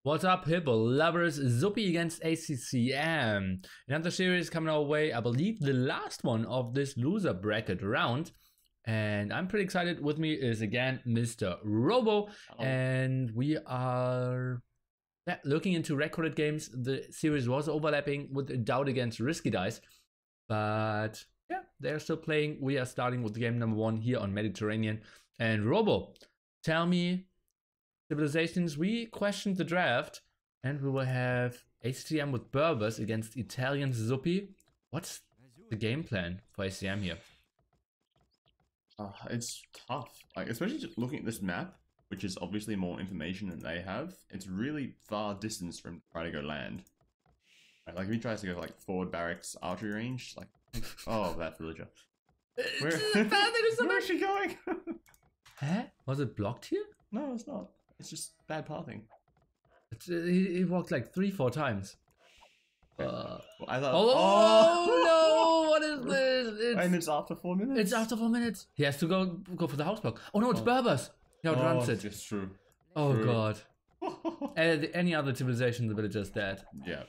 What's up, Hippo lovers? Zuppi against ACCM. Another series coming our way. I believe the last one of this loser bracket round. And I'm pretty excited. With me is again Mr. Robo. And we are looking into recorded games. The series was overlapping with Doubt against Risky Dice. But yeah, they're still playing. We are starting with game number 1 here on Mediterranean. And Robo, tell me, civilizations, we questioned the draft, and we will have ACCM with Berbers against Italian Zuppi. What's the game plan for ACCM here? It's tough, like especially just looking at this map, which is obviously more information than they have. It's really far distance from trying to go land. Right, like if he tries to go like forward barracks archery range, like oh that villager. Where is she going? Huh? Was it blocked here? No, it's not. It's just bad pathing. He walked like 3-4 times. Well, I thought, no! What is this? And it's after 4 minutes? It's after 4 minutes. He has to go for the house block. Oh no, it's Berbers. He outruns it. It's true. Oh god. Any other civilization, the villager's dead. Yeah.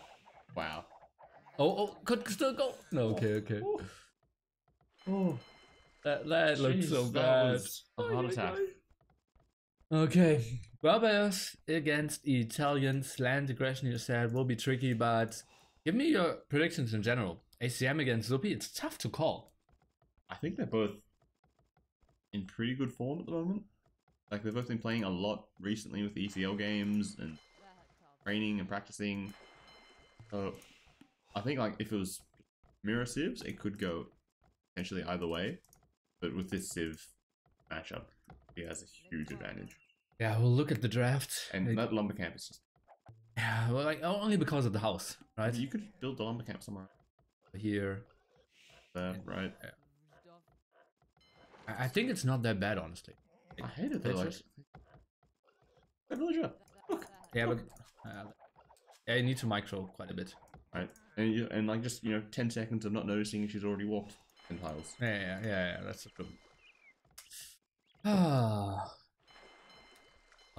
Wow. Oh, could still go. No, okay. Oh. That looks so bad. Was a heart attack. Okay, Berbers against Italians. Land aggression, you said, will be tricky, but give me your predictions in general. ACCM against Zuppi, it's tough to call. I think they're both in pretty good form at the moment. Like, they've both been playing a lot recently with the ECL games and training and practicing. So, I think, like, if it was mirror civs, it could go potentially either way. But with this civ matchup, he has a huge advantage. Yeah, we'll look at the draft. And that lumber camp is just... Yeah, well, like, only because of the house, right? You could build the lumber camp somewhere. Here. There, right. Yeah. I think it's not that bad, honestly. I hate it though, like... Hey, villager! Look! Yeah, look. But... yeah, you need to micro quite a bit. Right. And like, just, 10 seconds of not noticing she's already walked 10 tiles. Yeah, that's true. Ah.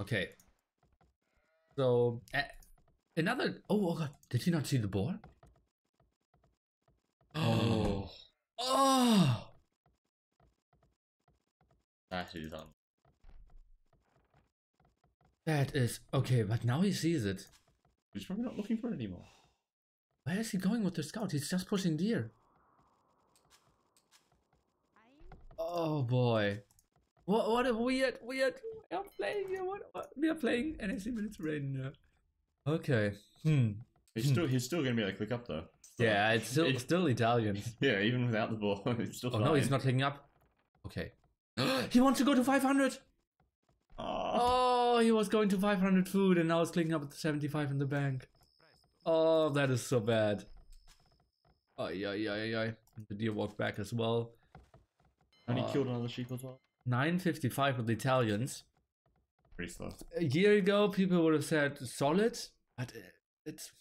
Okay. So another. Oh god! Did he not see the board? Oh. Oh. That is on. That is okay, but now he sees it. He's probably not looking for it anymore. Where is he going with the scout? He's just pushing deer. Oh boy. What a weird we are playing here. What we are playing NAC Mediterranean. Okay. He's still gonna be able to click up though. So yeah, it's still Italian. Yeah, even without the ball, it's still fine. No, he's not clicking up. Okay. He wants to go to 500. Oh, he was going to 500 food and now he's clicking up at 75 in the bank. Oh, that is so bad. The deer walked back as well. And he killed another sheep as well. 955 with the Italians. Pretty slow. A year ago, people would have said solid, but it's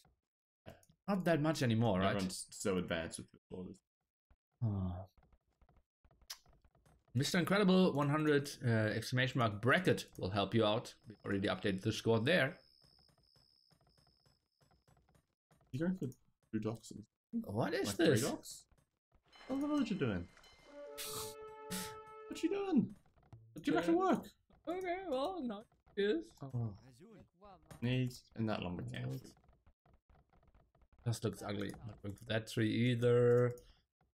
not that much anymore, right? Everyone's so advanced with the borders. Oh. Mr. Incredible 100 exclamation mark bracket will help you out. We already updated the score there. You going for 2 docks? What is like this? 3 docks? What the hell are you doing? What you doing? Get back to work. Okay, well, no, it is. Oh. Needs in that lumber camp. Just looks ugly. Not going for that tree either.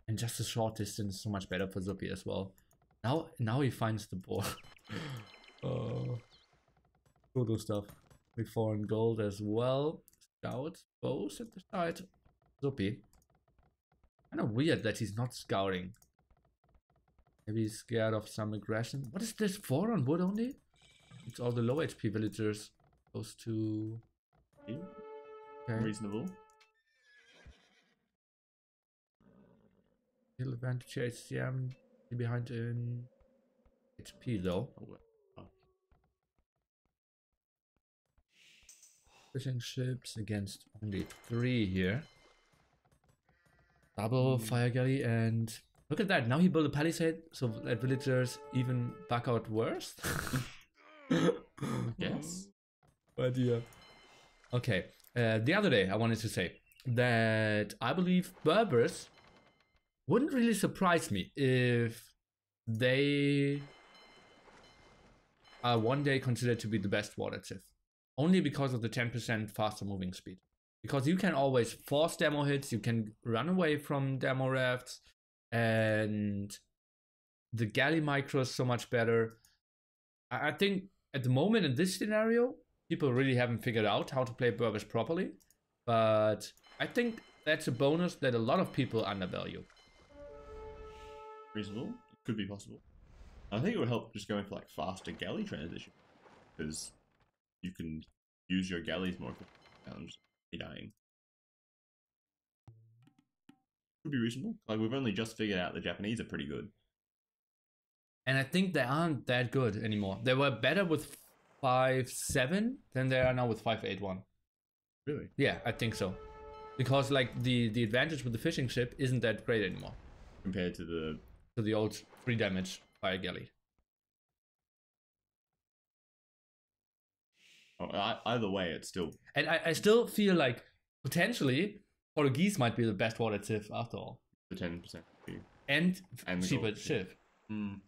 And just a short distance, so much better for Zuppi as well. Now he finds the ball. Photo stuff. With 4 in gold as well. Scout both at the side. Zuppi. Kind of weird that he's not scouting. Maybe he's scared of some aggression. What is this? 4 on wood only? It's all the low HP villagers. Goes to... Okay. Reasonable. He'll advantage ACCM. Behind in HP though. Fishing ships against only 3 here. Double fire galley and look at that. Now he built a palisade so that villagers even back out worse. Yes. But yeah. Okay. The other day, I wanted to say that I believe Berbers wouldn't really surprise me if they are one day considered to be the best water tiff. Only because of the 10% faster moving speed. Because you can always force demo hits, you can run away from demo rafts, and the galley micro is so much better. I think at the moment in this scenario, people really haven't figured out how to play Berbers properly. But I think that's a bonus that a lot of people undervalue. Reasonable. It could be possible. I think it would help just going for like faster galley transition, because you can use your galleys more and just be dying. Could be reasonable. Like, we've only just figured out the Japanese are pretty good. And I think they aren't that good anymore. They were better with 5.7 than they are now with 5.8.1. Really? Yeah, I think so. Because like the advantage with the fishing ship isn't that great anymore. Compared to the old 3 damage fire galley. Oh, either way, it's still... And I still feel like potentially Portuguese might be the best water tiff after all. The 10%. And the cheaper ship. Mm.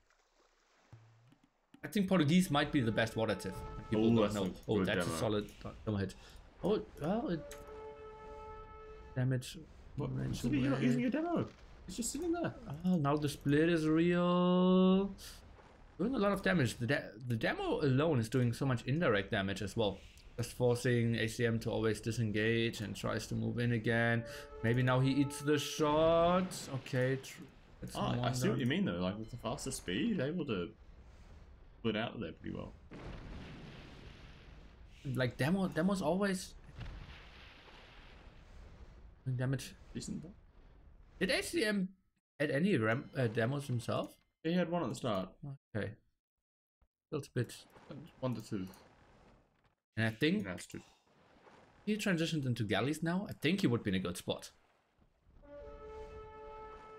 I think Portuguese might be the best water tiff. People don't know. Oh, that's demo. a solid demo hit. Oh, well, it... Damage. What? You're not using your demo. It's just sitting there. Oh, now the split is real. Doing a lot of damage. The demo alone is doing so much indirect damage as well. Just forcing ACM to always disengage and tries to move in again. Maybe now he eats the shot. Okay. I see what you mean though. Like with the faster speed, you're able to split out there pretty well. Like demo's always damage. Decent. Did ACM add any demos himself? He had one at the start. Okay. Feels a bit. 1 to 2. And I think That's 2. he transitioned into galleys now. I think he would be in a good spot.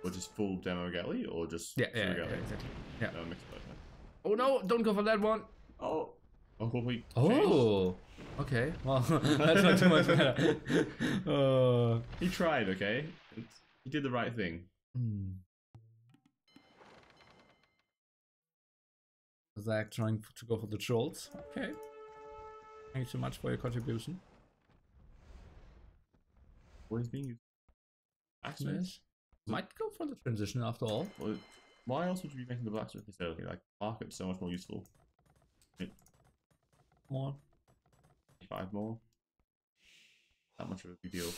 Or just full demo galley, or just yeah, galley? exactly. Yeah. No, mix both. Oh no! Don't go for that one. Oh. Oh, wait. Oh. Okay. Well, that's not too much better. He tried. Okay. He did the right thing. Zach trying to go for the trolls. Okay. Thank you so much for your contribution. What is being used? Blacksmith might go for the transition after all. Well, why else would you be making the blacksmith this early? Like, market's so much more useful. More. 5 more. Not much of a big deal.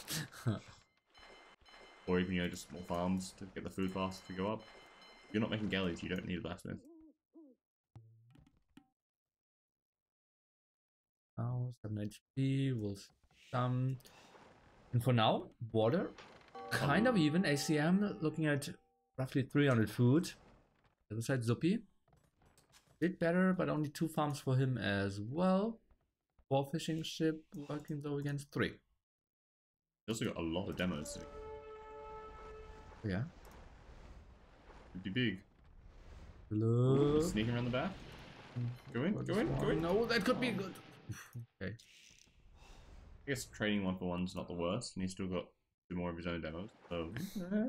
Or even, you know, just small farms to get the food fast to go up. If you're not making galleys, you don't need a blacksmith. Now 7 HP, we'll some. And for now, water. Kind of even. ACM looking at roughly 300 food. The other side, Zuppi. Bit better, but only 2 farms for him as well. 4 fishing ship working though against 3. He also got a lot of demos. Yeah. Pretty big. Look. Sneaking around the back. Go in, go in, go in. No, that could be good. Okay. I guess trading 1-for-1's not the worst, and he's still got 2 more of his own demos. So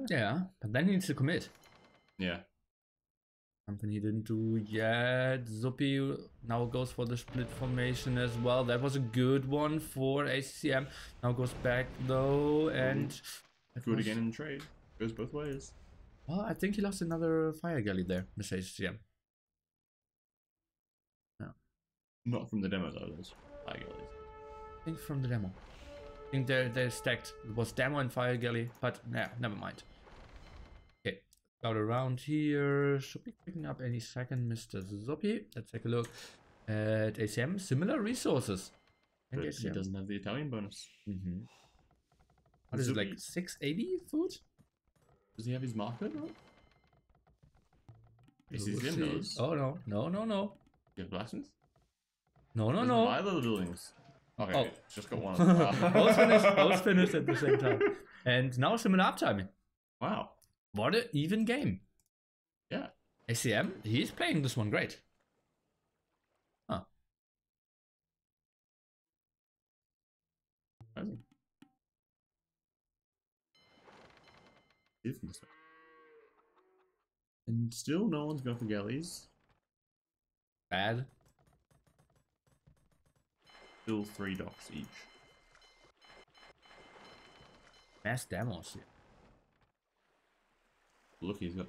Yeah, but then he needs to commit. yeah. Something he didn't do yet. Zuppi now goes for the split formation as well. That was a good one for ACCM. Now goes back though, and Good again in the trade. Goes both ways. Well, I think he lost another fire galley there, Mr. ACCM. No. Not from the demos, though, those fire galleys. I think from the demo. I think they're stacked. It was demo and fire galley, but yeah, never mind. Okay, out around here. Should be picking up any second, Mr. Zuppi. Let's take a look at ACM. Similar resources. But he doesn't have the Italian bonus. Mm-hmm. What is it, like 680 food? Does he have his market? ACCM does. Oh no, no, no, no. You have blacksmith? No, no, Doesn't no. have either of the buildings. Okay, Oh. it's just got one. Both finished at the same time. And now similar uptime. Wow. What an even game. Yeah. ACM, he's playing this one great. Huh. Forgiveness. And still no one's going for galleys. Bad. Still 3 docks each. Mass demos here. Look, he's got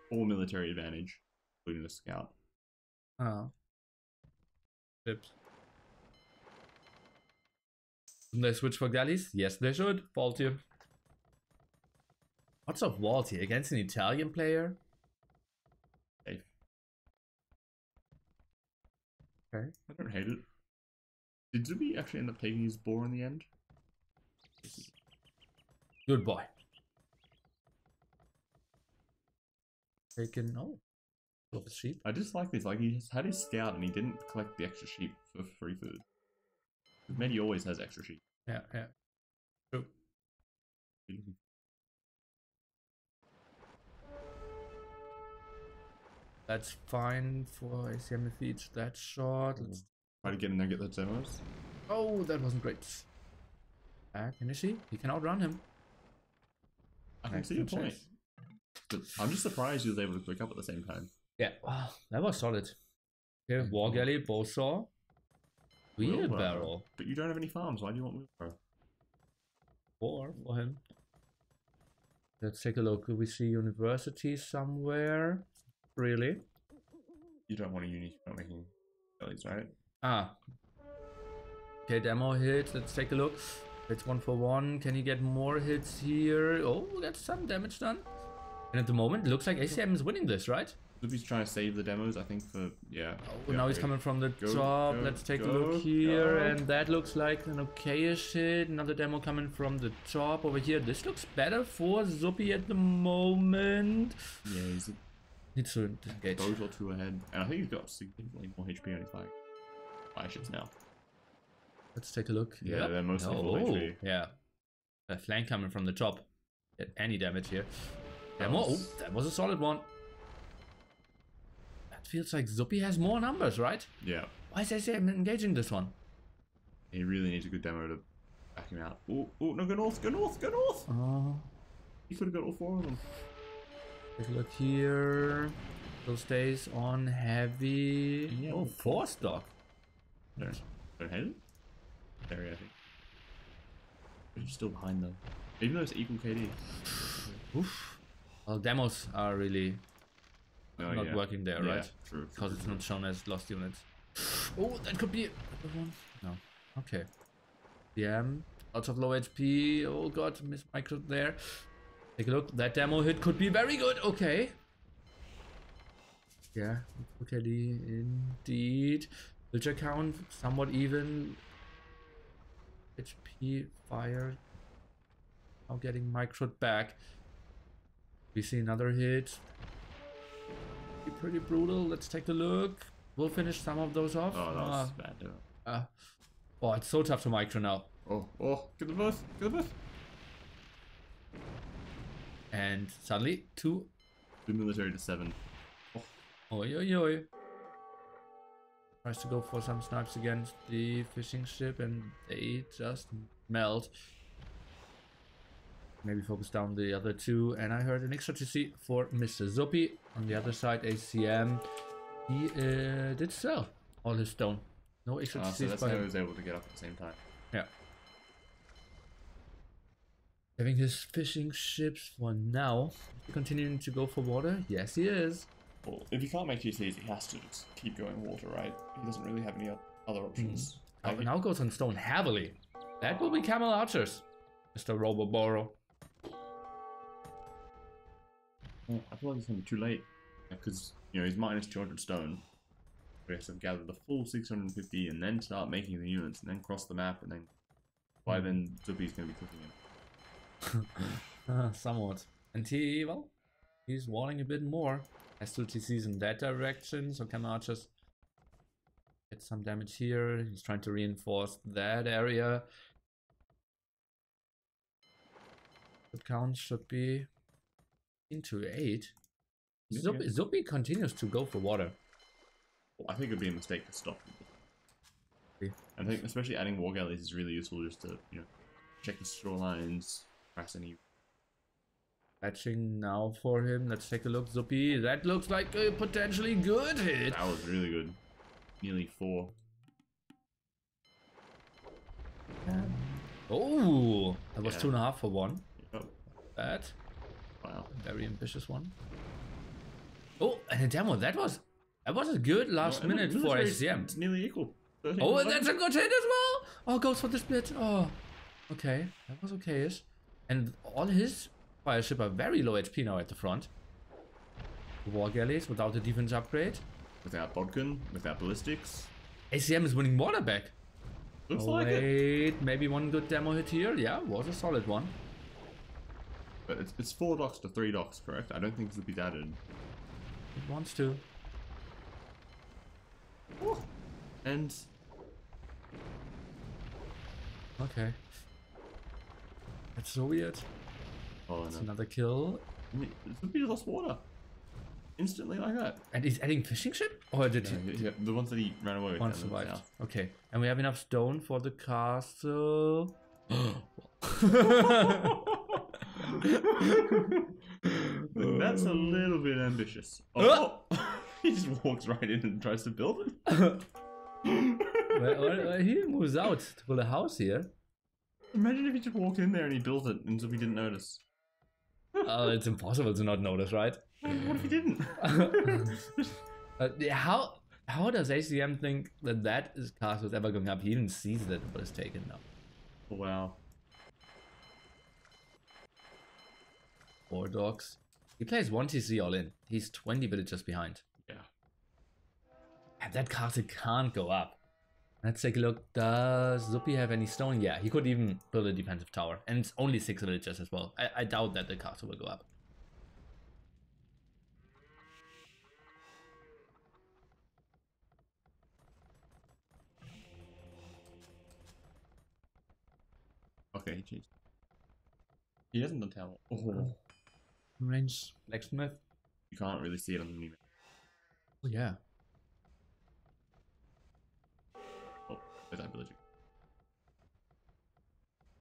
4 military advantage, including a scout. Oh. Tips. Shouldn't they switch for galleys? Yes, they should. Fault here. What's up, Walt here against an Italian player? Safe. Okay. I don't hate it. Did Zuppi actually end up taking his boar in the end? Good boy. Taken. Oh. Of sheep. I just like this. Like, he had his scout and he didn't collect the extra sheep for free food. Medi always has extra sheep. Yeah, yeah. True. That's fine for ACCM if he eats that shot. Let's try to get in there and get those demos. Oh, that wasn't great. Back, can you see? He can outrun him. I can see your point. But I'm just surprised he was able to click up at the same time. Yeah, wow, that was solid. Okay, War Galley, Bowsaw. Wheelbarrow. But you don't have any farms, why do you want wheelbarrow? 4 for him. Let's take a look. Do we see university somewhere? Really? You don't want a uni for making bellies, right? Ah. Okay, demo hit. Let's take a look. It's 1 for 1. Can you get more hits here? Oh, that's some damage done. And at the moment, it looks like ACCM is winning this, right? Zuppi's trying to save the demos, I think, for, yeah. Oh, now he's coming from the top. Let's take a look here. And that looks like an okayish hit. Another demo coming from the top over here. This looks better for Zuppi at the moment. Yeah, he's needs to disengage. Both or 2 ahead. And I think he's got significantly more HP on his fire ships now. Let's take a look. Yeah, yep. they're mostly full HP. Yeah. A flank coming from the top. Get any damage here. Demo. Oh, that was a solid one. That feels like Zuppi has more numbers, right? Yeah. Why is ACCM engaging this one? He really needs a good demo to back him out. Oh, no, go north, go north, go north! Oh. He could have got all 4 of them. Take a look here. Still stays on heavy. Yeah. Oh, 4 stock. Don't hate it. Area, I think. But he's still behind though. Even though it's equal KD. Oof. Well, demos are really not working there, right? True. Because it's not shown as lost units. Oh, that could be a good one. No. Okay. DM. Lots of low HP. Oh god, miss micro there. Take a look. That demo hit could be very good. Okay. Yeah. Okay, indeed. Villager count somewhat even. HP fire. Now getting microed back. We see another hit. Be pretty brutal. Let's take a look. We'll finish some of those off. Oh, that was bad. Oh, it's so tough to micro now. Oh, get the both, get the both. And suddenly, 2 military to 7. Oh. Oi, oi, oi. Tries to go for some snipes against the fishing ship and they just melt. Maybe focus down the other 2. And I heard an extra TC for Mr. Zuppi. On the other side, ACCM. He did sell all his stone. No extra TCs. So that's how he was able to get up at the same time. Yeah. Having his fishing ships for now. Continuing to go for water? Yes, he is. Well, if he can't make TCs, he has to just keep going water, right? He doesn't really have any other options. Now goes on stone heavily. That will be Camel Archers, Mr. Roboboro. Well, I feel like it's going to be too late. Because, you know, he's minus 200 stone. We have to gather the full 650 and then start making the units and then cross the map and then... By then, Zuppi's going to be cooking him. Somewhat. And he's walling a bit more. Has 2 TCs in that direction, so Camel Archers get some damage here. He's trying to reinforce that area. The count should be into 8. Zuppi continues to go for water. Well, I think it would be a mistake to stop him. I think especially adding war galleys is really useful just to, you know, check the shorelines, press any Patching now for him. Let's take a look. Zuppi. That looks like a potentially good hit. That was really good. Nearly 4. Oh, that was 2.5 for 1. Yep. Bad. Wow. Very ambitious one. Oh, and a demo. That was a good last minute for ACCM. It's nearly equal. Oh, and that's a good hit as well. Oh, goes for the split. Oh, okay. That was okay-ish. And all his fireship are very low HP now at the front. War galleys without the defense upgrade. Without Bodkin, without ballistics. ACCM is winning water back. Looks like it. Maybe one good demo hit here. Yeah, was a solid one. But it's 4 docks to 3 docks, correct? I don't think Zuppi's added. It wants to. Ooh. And okay. That's so weird. oh That's no. another kill. Zuppi just lost water. Instantly like that. And he's adding fishing ship? Or did he? Yeah, the ones that he ran away with. One survived. Okay. And we have enough stone for the castle. That's a little bit ambitious. Oh, he just walks right in and tries to build it. well, he moves out to build a house here. Imagine if he just walked in there and he built it and Zuppi didn't notice. It's impossible to not notice, right? What if he didn't? How does ACCM think that his castle is ever going up? He even sees that it was taken now. Wow. 4 dogs. He plays 1 TC all in. He's 20 villagers behind. Yeah. And that castle can't go up. Let's take a look. Does Zuppi have any stone? Yeah, he could even build a defensive tower. And it's only 6 villagers as well. I doubt that the castle will go up. Okay, he changed. He hasn't done tower. Oh. Range blacksmith. You can't really see it on the new map. Oh yeah. Oh, there's that villager.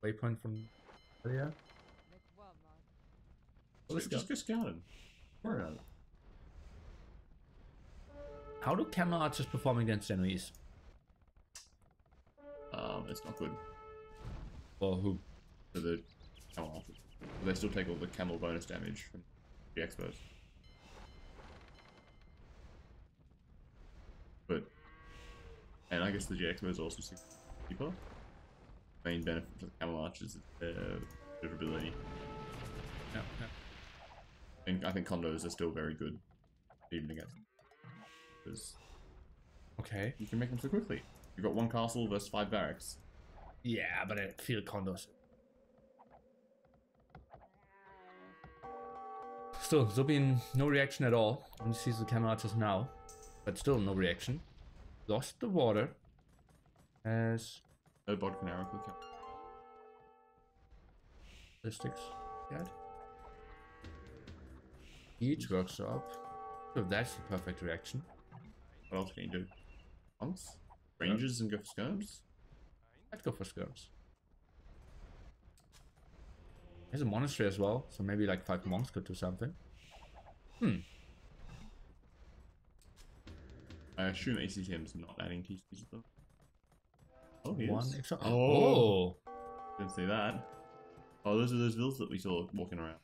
Waypoint from earlier. Just go scouting. Worry about it. How do camel archers perform against enemies? It's not good. Or who? For the camel archers. But they still take all the camel bonus damage from the expos. But, and I guess the GXO is also cheaper. Main benefit for the camel archers is their durability. Yeah. And I think condos are still very good, even against them. Because Okay. you can make them so quickly. You've got 1 castle versus 5 barracks. Yeah, but I feel condos. Still, Zuppi, no reaction at all. Only sees the camel archers now. But still no reaction. Lost the water. As No bod can arrow click. ballistics. Yet. Each workshop. So that's the perfect reaction. What else can you do? Monks? Rangers and go for skirms? I'd go for skirms. There's a monastery as well, so maybe like 5 monks could do something. I assume ACCM is not adding TCs though. Oh, he 1 is. extra. Oh! Didn't see that. Oh, those are those villas that we saw walking around.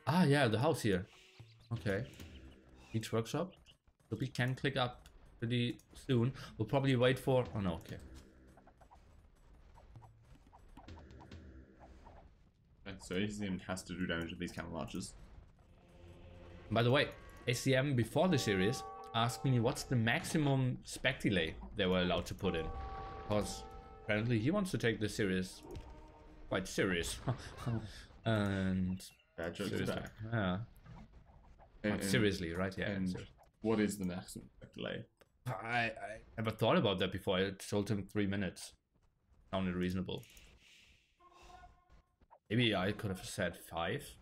Ah, yeah, the house here. Okay. Each workshop. So we can click up pretty soon. We'll probably wait for... Oh, no, okay. Okay, so ACCM has to do damage with these camel archers. By the way, ACCM before the series asked me what's the maximum spec delay they were allowed to put in. Because apparently he wants to take this series quite serious. And... Bad jokes seriously. back. Yeah. Quite seriously, right? Yeah. And what is the maximum delay? I never thought about that before. I told him 3 minutes. Sounded reasonable. Maybe I could have said 5.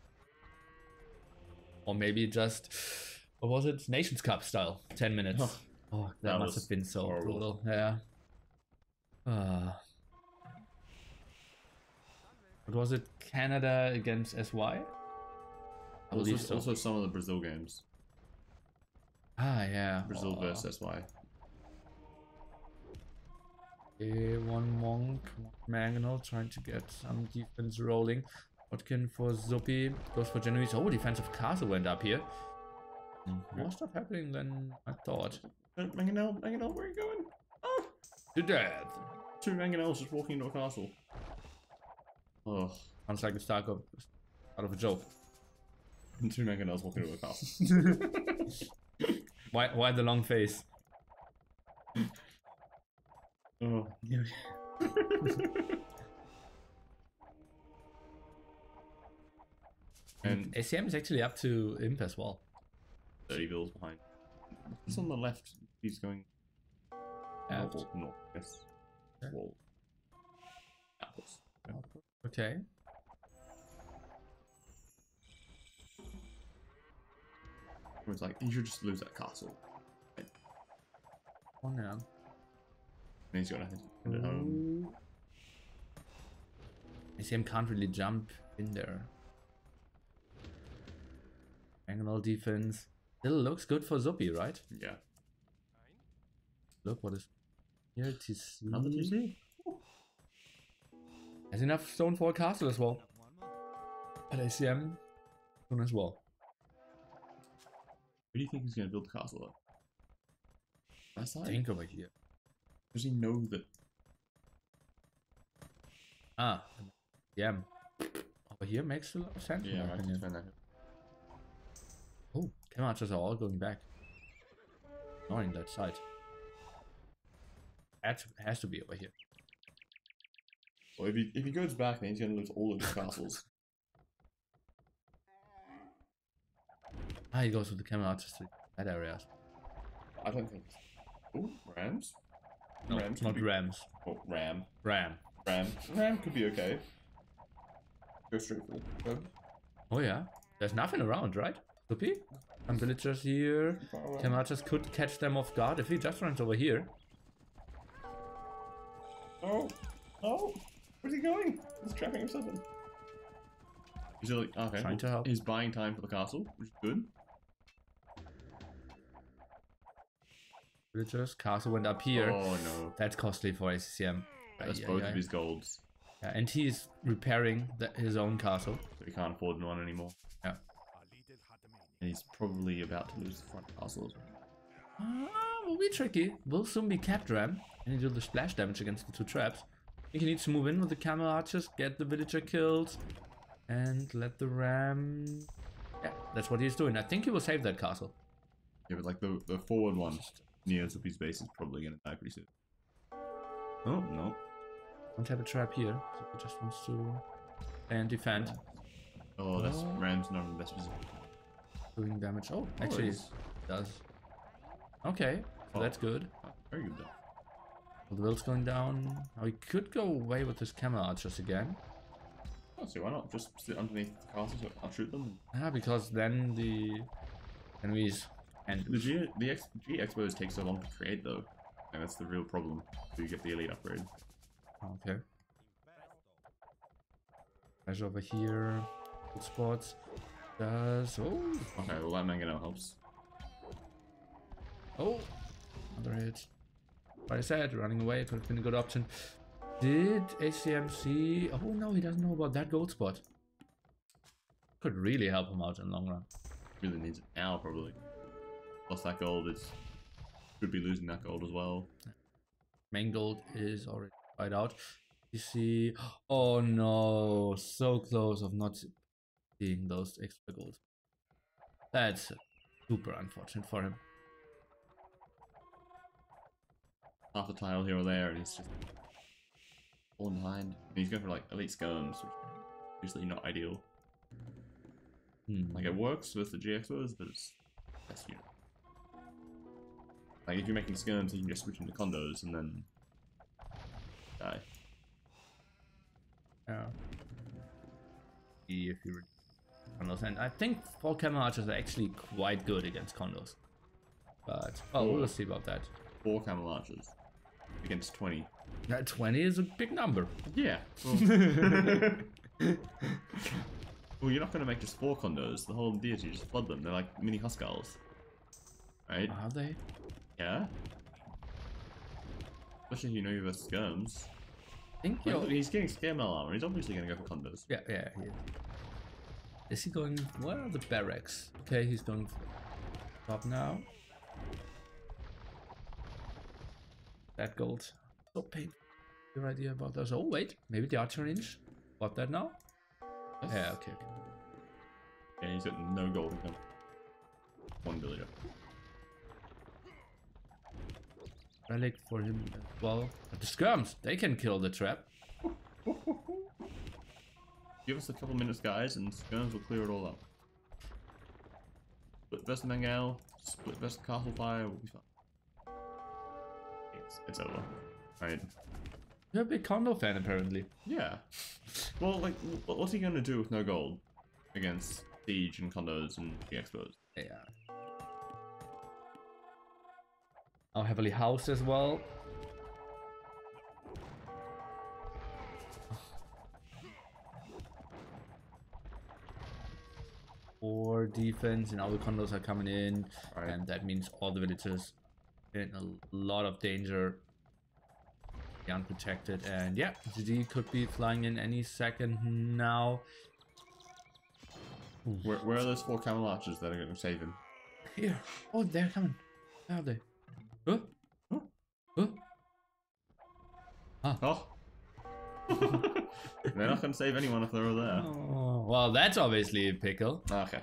Or maybe just, what was it? Nations Cup style. 10 minutes. Oh, that must have been so horrible. brutal. Yeah. What was it? Canada against SY? I believe so. Also some of the Brazil games. Ah, yeah. Brazil versus SY. Okay, one Monk, one Mangonel trying to get some defense rolling. Watkin for Zuppi, goes for Genoese. Oh, defensive castle went up here. More stuff happening than I thought. Mangonel, where are you going? Oh! To death. 2 Mangonels just walking into a castle. Oh. Sounds like the start of a joke. 2 Mangonels walking into a castle. Why the long face? Oh. And ACM is actually up to imp as well. 30 bills behind. He's on the left. He's going north, yes. Okay. Wall. Outwards. Okay. It's like, you should just lose that castle. Oh no. And he's got nothing to at home. ACM can't really jump in there. Angle defense. Still looks good for Zuppi, right? Yeah. Look what is here. TC. Another TC? Has enough stone for a castle as well. At ACM soon as well. Where do you think he's going to build the castle up? That side? Think over here. Does he know that? Ah, yeah. Over here makes a lot of sense. Yeah, I can defend that. Oh, chem archers are all going back. Ignoring that side. That has to be over here. Well, if he goes back, then he's going to lose all of his castles. Ah, he goes with the chem archers to that area. I don't think. Oh, Rams? No, Rams not be... Rams. Oh, Ram. Ram. Ram could be okay. Go straight for the Oh yeah. There's nothing around, right? Zuppi? Some villagers here. Chem archers could catch them off guard if he just runs over here. Oh, oh, where's he going? He's trapping himself in. He's like, okay. Trying to help. He's buying time for the castle, which is good. Villagers, castle went up here. Oh no. That's costly for ACCM. That's both of his golds. Yeah, and he's repairing his own castle. So he can't afford one anymore. Yeah. And he's probably about to lose the front castle as well. Will be tricky. Will soon be capped Ram. And he do the splash damage against the 2 traps. I think he needs to move in with the camel archers, get the villager killed, and let the Ram... Yeah, that's what he's doing. I think he will save that castle. Yeah, but like the forward one near Zuppi's base is probably going to die pretty soon. Oh, no. Don't have a trap here, so he just wants to play and defend. Oh, that's Ram's not in the best position. Doing damage. Oh, actually it does. Okay, so that's good. Oh, very good though. The will's going down. Now he could go away with his camel archers again. Oh, so why not? Just sit underneath the castle so I'll shoot them. Yeah, because then the enemies and The G Expos take so long to create though. And that's the real problem. So you get the elite upgrade. okay. Measure over here. Good spots. Does Okay, well that Mangonel helps. Another hit. Like I said, running away could have been a good option. Did ACM see? Oh no, he doesn't know about that gold spot. Could really help him out in the long run. Really needs it now probably. Plus that gold is could be losing that gold as well. Main gold is already right out. You see, oh no, so close of not seeing those extra gold. That's super unfortunate for him. Half a tile here or there, and he's just falling behind. And he's going for like elite skirms, which is usually not ideal. Like it works with the GXOs, but it's best unit. Like if you're making skirms, you can just switch into condos and then die. Yeah. If you condos, and I think 4 camel archers are actually quite good against condos. But we'll see about that. 4 camel archers against 20. That 20 is a big number. Yeah. Well, Well, you're not going to make just 4 condos. The whole idea is you just flood them. They're like mini Huskarls. Right? Are they? Yeah. Especially if you know you versus skirms. I think He's getting scare armor. He's obviously going to go for condos. Yeah, yeah, he is. Is he going... Where are the barracks? Okay, he's going for top now. That gold. So painful. Your idea about those. Oh, wait. Maybe the archer range. Got that now? Yes. Yeah, okay, okay. Yeah, he's got no gold in him. 1 villager. Relic for him as well. But the skirms, they can kill the trap. Give us a couple minutes, guys, and skirms will clear it all up. Split versus Mangal, split versus Castle Fire will be fun. It's over. Right. You're a big condo fan, apparently. Yeah. Well, like, what's he gonna do with no gold against Siege and condos and the expos? Yeah. Now heavily housed as well. Or defense, and all the condos are coming in, right. And that means all the villagers in a lot of danger, unprotected, and yeah, GD could be flying in any second now. Where are those 4 camel archers that are going to save him? Here. Oh, they're coming. Where are they? Huh? Huh? Huh? Ah. Oh. They're not going to save anyone if they're all there. Oh, well, that's obviously a pickle. Okay,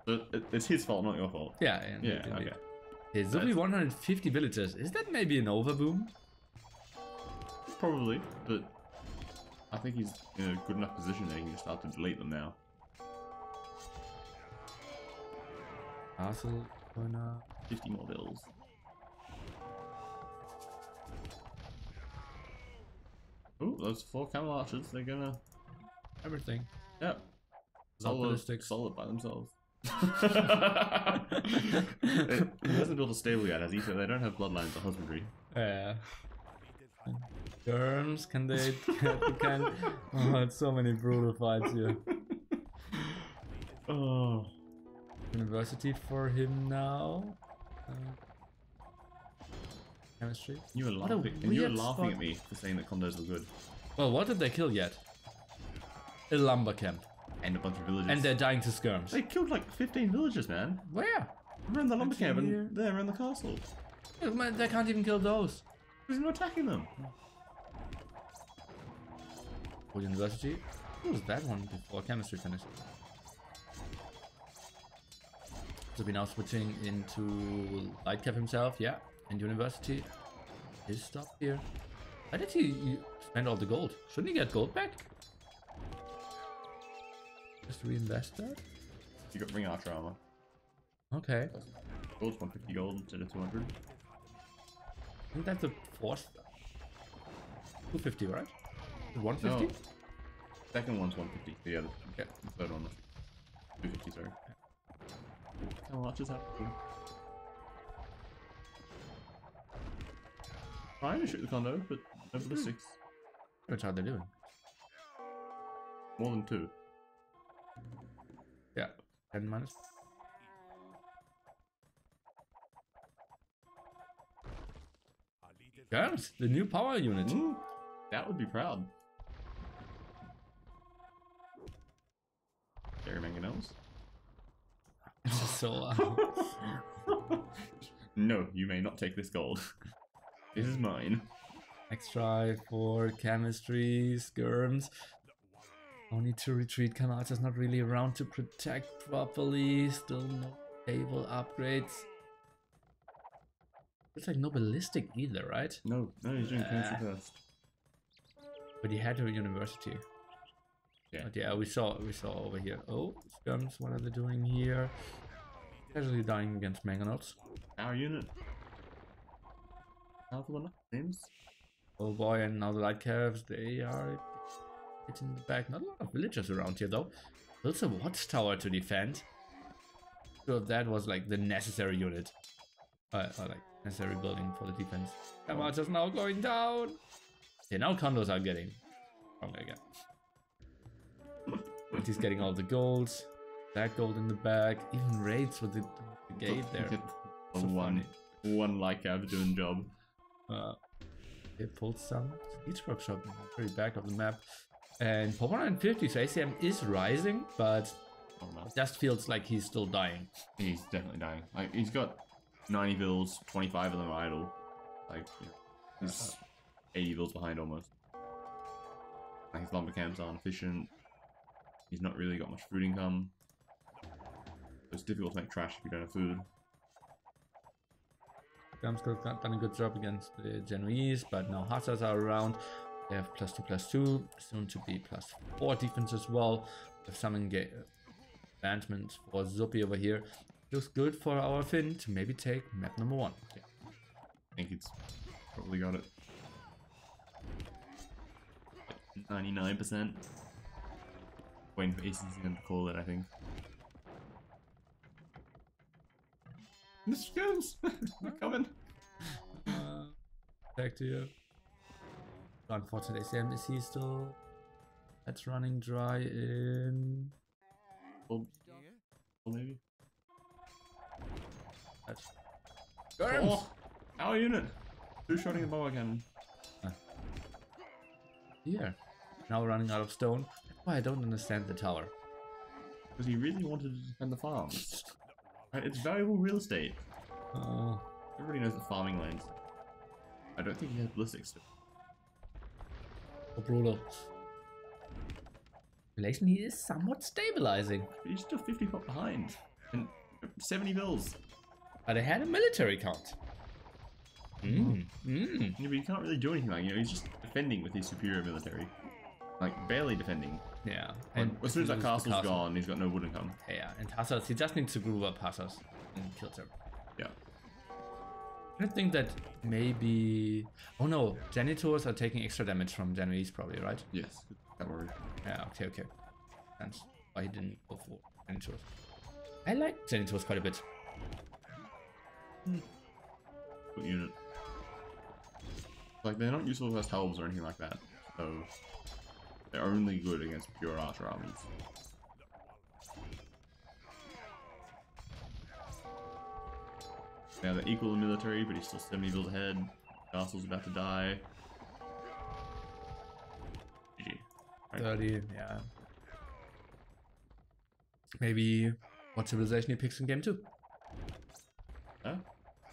so it's his fault, not your fault. Yeah, yeah, okay. Hey, Zuppi 150 villagers. Is that maybe an overboom? Probably, but I think he's in a good enough position that he can just start to delete them now. Castle, 50 more bills. Oh, those 4 camel archers, they're gonna... Everything. Yep. Solid by themselves. He hasn't built a stable yet, has he? So they don't have bloodlines or husbandry. Yeah. Germs, can they... Oh, it's so many brutal fights here. Oh. University for him now. Chemistry. You were laughing at me for saying that condos were good. Well, what did they kill yet? A lumber camp. And a bunch of villagers. And they're dying to skirms. They killed like 15 villagers, man. Where? Around the lumber camp and there around the castle. Yeah, man, they can't even kill those. Because they're not attacking them. For university? Who was that one before chemistry finished? So we're now switching into Lightcap himself, yeah. And university is stopped here. Why did he spend all the gold? Shouldn't he get gold back? Just reinvest that? You got ring archer armor. Okay. Gold's 150 gold instead of 200. I think that's the 4th. 250, right? 150? No. Second one's 150. The other, yeah, the third one was 250, sorry. Camel archers have to. Trying to shoot the condo, but no ballistics. Which are they doing? More than 2. Yeah, 10 minus. Girls, the new power unit. That would be proud. Jerry Manganells. So, no, you may not take this gold. This is mine. Next try for chemistry, skirms. No need to retreat. Kamata's not really around to protect properly. Still no table upgrades. It's like no ballistic either, right? No, he's doing chemistry first. But he had a university. Yeah. But yeah, we saw over here. Oh, skirms, what are they doing here? Casually dying against Mangonauts. Our unit. Powerful enough names. Oh boy, and now the light calves, they are hitting the back. Not a lot of villagers around here though. Built a watchtower to defend. So that was like the necessary unit. Or like necessary building for the defense. Kamata's now going down. Yeah, now condos are getting stronger again. But he's getting all the golds. That gold in the bag. Even raids with the gate there. So one like I've doing job. They pulled some speech workshop in the very back of the map. And for 150, so ACM is rising, but it just feels like he's still dying. He's definitely dying. Like, he's got 90 bills, 25 of them are idle. Like, he's 80 bills behind almost. Like, his lumber camps aren't efficient. He's not really got much food income. It's difficult to make trash if you don't have food. Gam's done a good job against the Genoese, but now Hussars are around. They have +2/+2, soon to be +4 defense as well. With some advancements for Zuppi over here. Looks good for our Finn to maybe take map number 1. Yeah. I think it's probably got it. 99%. Waiting for ACCM to call it, I think. Mr. Jones! We're coming! Back to you. Unfortunately, ACM, is he still? That's running dry in. Well, maybe. That's. Oh! Our unit! Two-shotting a bow again. Here. Now running out of stone. That's why I don't understand the tower. Because he really wanted to defend the farms. Right, it's valuable real estate. Everybody knows the farming lanes. I don't think he has ballistics. Oh, brutal. Relation, he is somewhat stabilizing. But he's still 50 pot behind. And 70 bills. But they had a military count. Yeah, but you can't really do anything like, he's just defending with his superior military. Like, barely defending. Yeah. And as soon as that castle's gone, he's got no wood income. Yeah, and Hussars, he just needs to group up Hussars and kill them. Yeah. I think that maybe... Oh no, Janitors are taking extra damage from Genoese probably, right? Yes, that worries. Yeah, okay. That's why he didn't go for Janitors. I like Janitors quite a bit. Good unit. Like, they're not useful as helms or anything like that, so they're only good against pure archer armies. Now they're equal in military, but he's still 70 bills ahead. Castle's about to die. GG. Right. 30, yeah. Maybe what civilization he picks in game 2. Huh?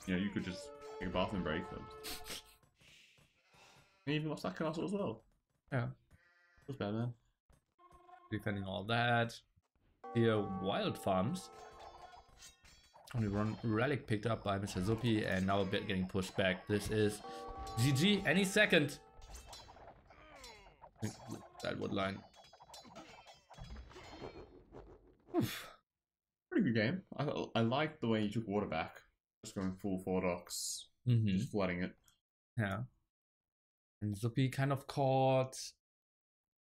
Yeah, you could just take a bathroom break. And he even lost that castle as well. Yeah. That's bad, man. Defending all that. Here, wild farms. Only one relic picked up by Mr. Zuppi, and now a bit getting pushed back. This is GG any second. That wood line. Pretty good game. I like the way he took water back. Just going full 4 docks. Just flooding it. Yeah. And Zuppi kind of caught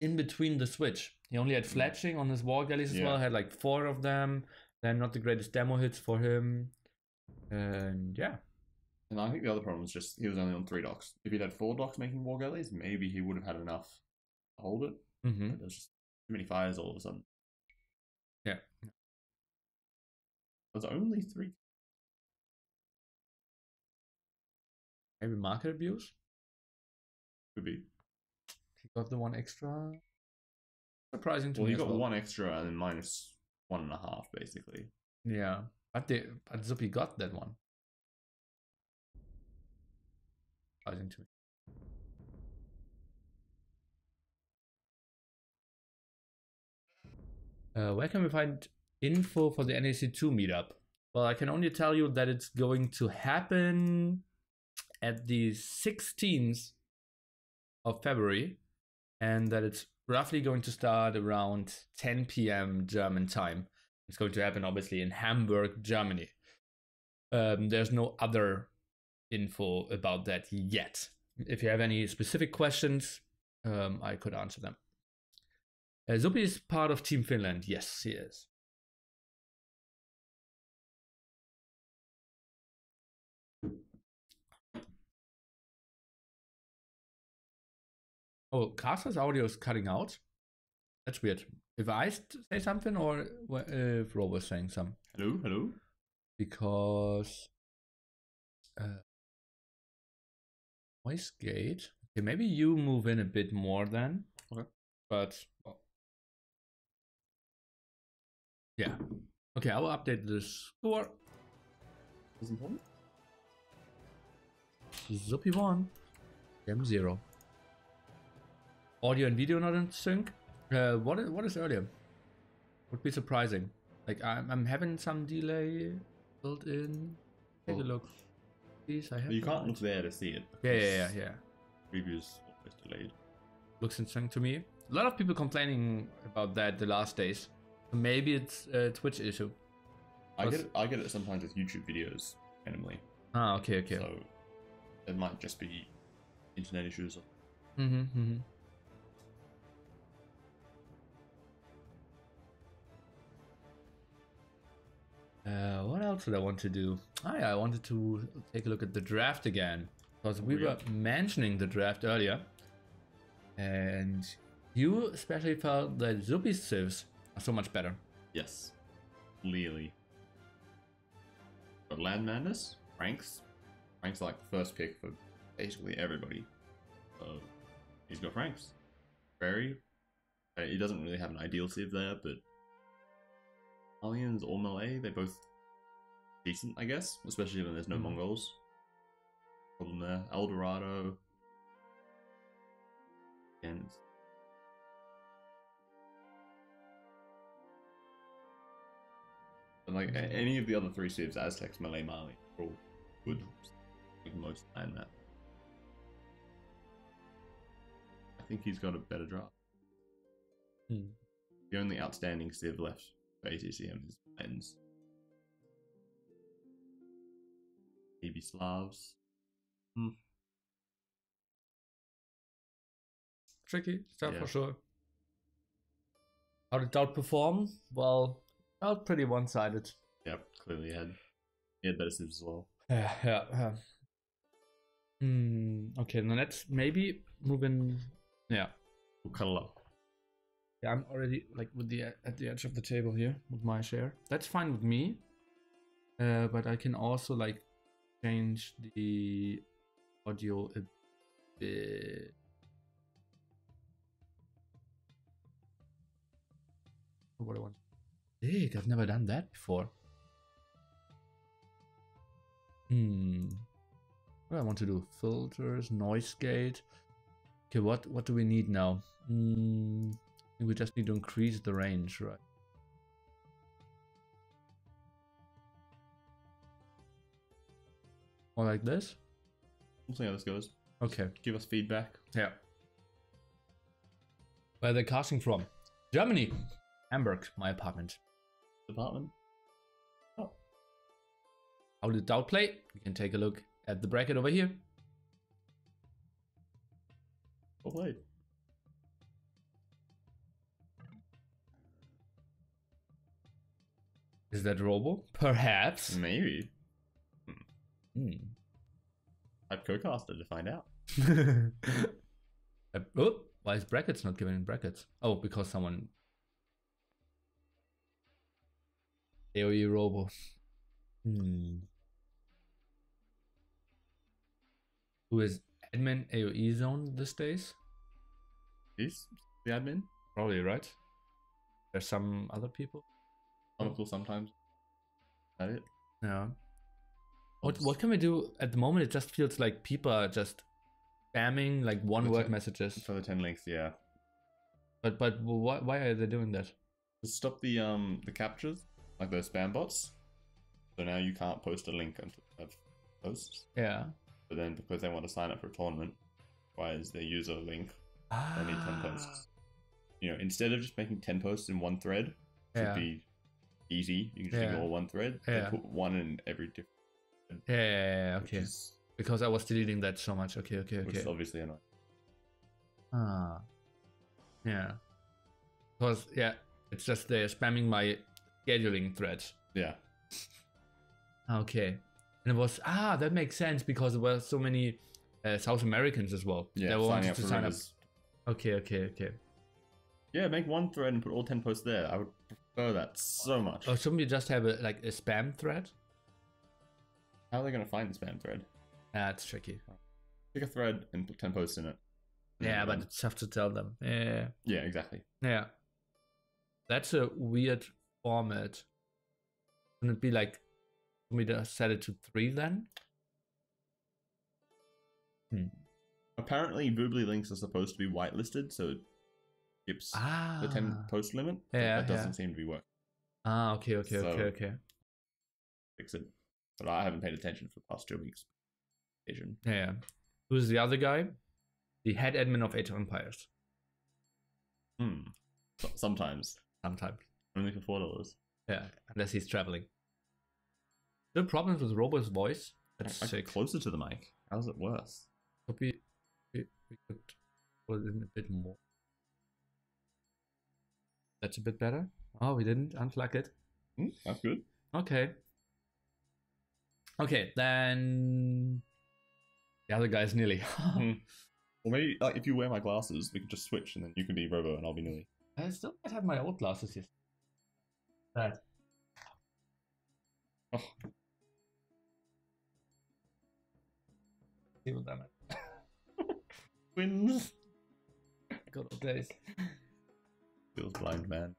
in between the switch. He only had fletching on his war galleys as well. Had like 4 of them. Then not the greatest demo hits for him. And yeah. And I think the other problem was just he was only on 3 docks. If he'd had 4 docks making war galleys, maybe he would have had enough to hold it. But there's just too many fires all of a sudden. Yeah. There's only 3. Maybe market abuse? Could be. He got the 1 extra. Surprising to me. Well, he got 1 extra and then minus 1.5 basically. Yeah. But Zuppi got that 1. Surprising to me. Where can we find info for the NAC2 meetup? Well, I can only tell you that it's going to happen at the 16th of February, and that it's roughly going to start around 10 p.m. German time. It's going to happen obviously in Hamburg, Germany. There's no other info about that yet. If you have any specific questions, I could answer them. Zuppi is part of Team Finland. Yes, he is. Oh, Caster's audio is cutting out. That's weird. If I say something or if Ro was saying something. Hello, hello. Because voice gate. Okay, maybe you move in a bit more then. Okay. But yeah. Okay, I will update the score. Is important. Zuppi 1. Game 0. Audio and video not in sync. What is earlier? Would be surprising. Like I'm having some delay built in. Take a look. Please, I have. You can't look there to see it. Yeah. Previous always delayed. Looks in sync to me. A lot of people complaining about that the last days. Maybe it's a Twitch issue. I get it sometimes with YouTube videos randomly. Ah, okay. So it might just be internet issues. What else did I want to do? I wanted to take a look at the draft again. Because we were mentioning the draft earlier. And you especially felt that Zuppi's civs are so much better. Yes. Liereyy. But Land Madness, Frank's like the first pick for basically everybody. So he's got Frank's. Very. He doesn't really have an ideal civ there, but Aliens or Malay, they're both decent, I guess. Especially when there's no Mongols. Problem there. Eldorado. And like any of the other three civs, Aztecs, Malay, Mali, are all good with most land map. I think he's got a better draft. The only outstanding civ left for ACCM is Lens. Maybe Slavs. Tricky stuff for sure. How did TaToH perform? Well, felt pretty one-sided. Yep, clearly he had better civs as well. Yeah. Okay, now let's maybe move in. Yeah, We'll cuddle up. Yeah, I'm already like with at the edge of the table here with my share. That's fine with me. But I can also like change the audio a bit. What I want. Big, I've never done that before. What do I want to do? Filters, noise gate. Okay, what do we need now? We just need to increase the range, right? Or like this? We'll see how this goes. Okay. Give us feedback. Yeah. Where are they casting from? Germany. Hamburg, my apartment. Department. Oh. How did TaToH play? We can take a look at the bracket over here. Well played. Is that Robo? Perhaps. Maybe. I've co-casted to find out. Oh, why is brackets not giving brackets? Oh, because someone... AoE Robo. Who is admin AoE zone these days? Is the admin? Probably, right? There's some other people? Comical sometimes. Is that it? Yeah. What can we do at the moment? It just feels like people are just spamming like one-word messages. For the 10 links, yeah. But why are they doing that? To stop the captures, like those spam bots. So now you can't post a link until you have posts. Yeah. But then because they want to sign up for a tournament, requires their user link. They need 10 posts. You know, instead of just making 10 posts in one thread, should be easy. You can just ignore one thread. They put one in every different. Yeah, okay. Because I was deleting that so much. Okay. Which is obviously annoying. Yeah. Because it's just they're spamming my scheduling threads. Yeah. Okay. And it was that makes sense because there were so many South Americans as well. Yeah, they wanted to sign up. Rivers. Okay. Yeah, make one thread and put all 10 posts there. I would prefer that so much. Or shouldn't we just have a spam thread? How are they going to find the spam thread? That's tricky. Pick a thread and put 10 posts in it. Yeah, but it's tough to tell them. Yeah. Yeah, exactly. Yeah. That's a weird format. Wouldn't it be like, can we just set it to 3 then? Apparently, Voobly links are supposed to be whitelisted, so it skips the 10 post limit. Yeah, that doesn't seem to be working. Ah, okay. Fix it. But I haven't paid attention for the past 2 weeks. Yeah. Who's the other guy? The head admin of ZeroEmpires. Sometimes. Only for $4. Yeah, unless he's traveling. Still problems with Robo's voice? That's sick. Closer to the mic. How's it worse? Hope we could put it in a bit more. That's a bit better. Oh, we didn't unplug it. That's good. Okay. Okay, then the other guy's Nili. Or maybe like if you wear my glasses, we could just switch, and then you can be Robo and I'll be Nili. I still might have my old glasses here. That. Oh. See what that meant. Twins. Good old days. Feels blind, man.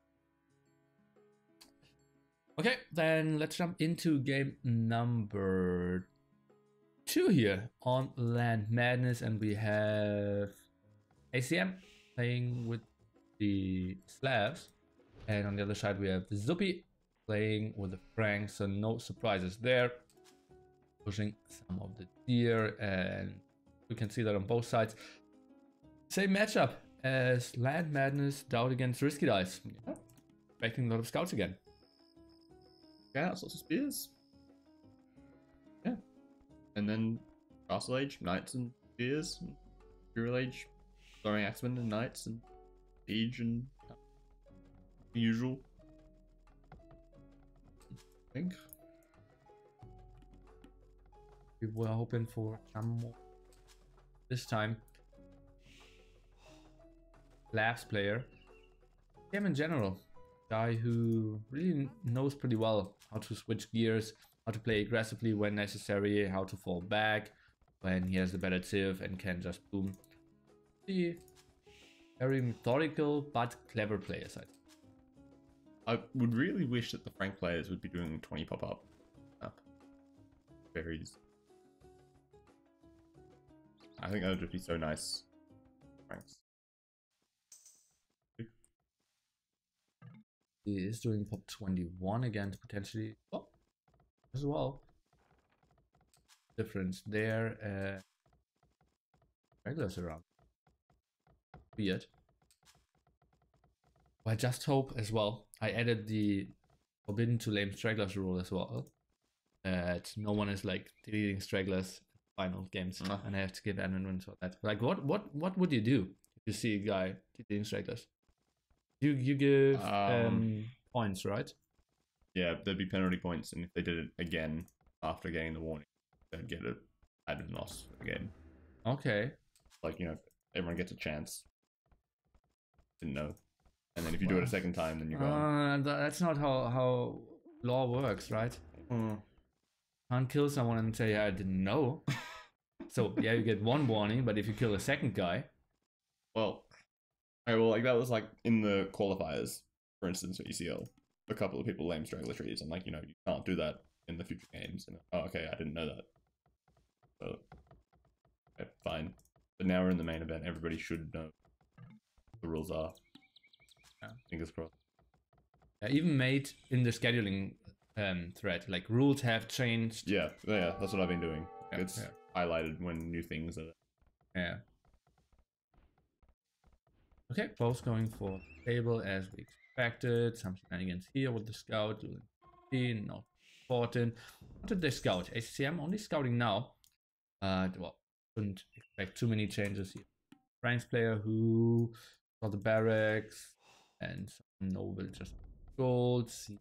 Okay, then let's jump into game number 2 here on Land Madness, and we have ACCM playing with the Slavs, and on the other side we have Zuppi playing with the Franks, so no surprises there. Pushing some of the deer, and we can see that on both sides. Same matchup as Land Madness, Doubt against Risky Dice. Yeah. Expecting a lot of scouts again. Yeah, lots of spears. Yeah. And then Castle Age, Knights and Spears, and Imperial Age, throwing Axemen and Knights and Siege and the usual. I think. We were hoping for some more this time. Labs player. Game in general. Guy who really knows pretty well how to switch gears, how to play aggressively when necessary, how to fall back when he has the better civ and can just boom. The very methodical but clever player side. I would really wish that the Frank players would be doing 20 pop-up berries. I think that would just be so nice. Franks. He is doing top 21 again, potentially as well. Difference there. Regulars around. Weird. Well, I just hope as well. I added the forbidden to lame stragglers rule as well. That no one is like deleting stragglers in final games, and I have to give admin for that. Like, what would you do if you see a guy deleting stragglers? You give points, right? Yeah, there'd be penalty points, and if they did it again after getting the warning, they'd get it added loss for the game. Okay. Like, you know, everyone gets a chance. Didn't know. And then if you do it a second time, then you're gone. That's not how law works, right? Can't kill someone and say, I didn't know. So, yeah, you get one warning, but if you kill a second guy... Well, like that was like in the qualifiers, for instance, for ECL. A couple of people lame straggler trees. I'm like, you know, you can't do that in the future games. And, oh, okay, I didn't know that. So, okay, fine. But now we're in the main event. Everybody should know what the rules are. Yeah. Fingers crossed. Even made in the scheduling thread, like rules have changed. Yeah, that's what I've been doing. It's highlighted when new things are there. Yeah. Okay, both going for table as we expected. Some shenanigans here with the scout. Doing not important. What did they scout? ACCM only scouting now. Well, couldn't expect too many changes here. Frank's player who saw the barracks and some noble just gold. See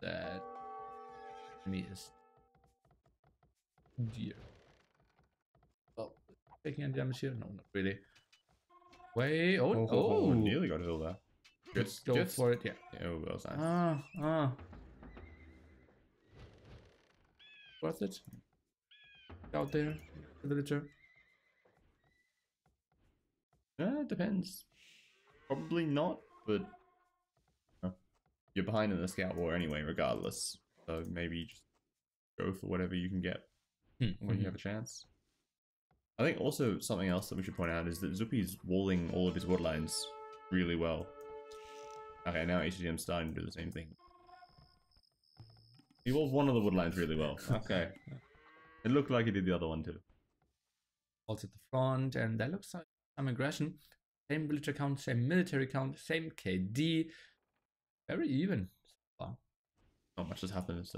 that me is dear. Well, taking any damage here? No, not really. way. Oh, nearly got it all there. Let's go for it. Yeah. Oh, that was nice. Worth it. Out there, the villager. It depends. Probably not, but you're behind in the scout war anyway, regardless. So maybe just go for whatever you can get when you have a chance. I think also something else that we should point out is that Zuppi's walling all of his woodlines really well. Okay, now ACCM's starting to do the same thing. He walled one of the woodlines really well. Okay. It looked like he did the other one too. Also at the front, and that looks like some aggression. Same villager count, same military count, same KD. Very even. Wow. Not much has happened as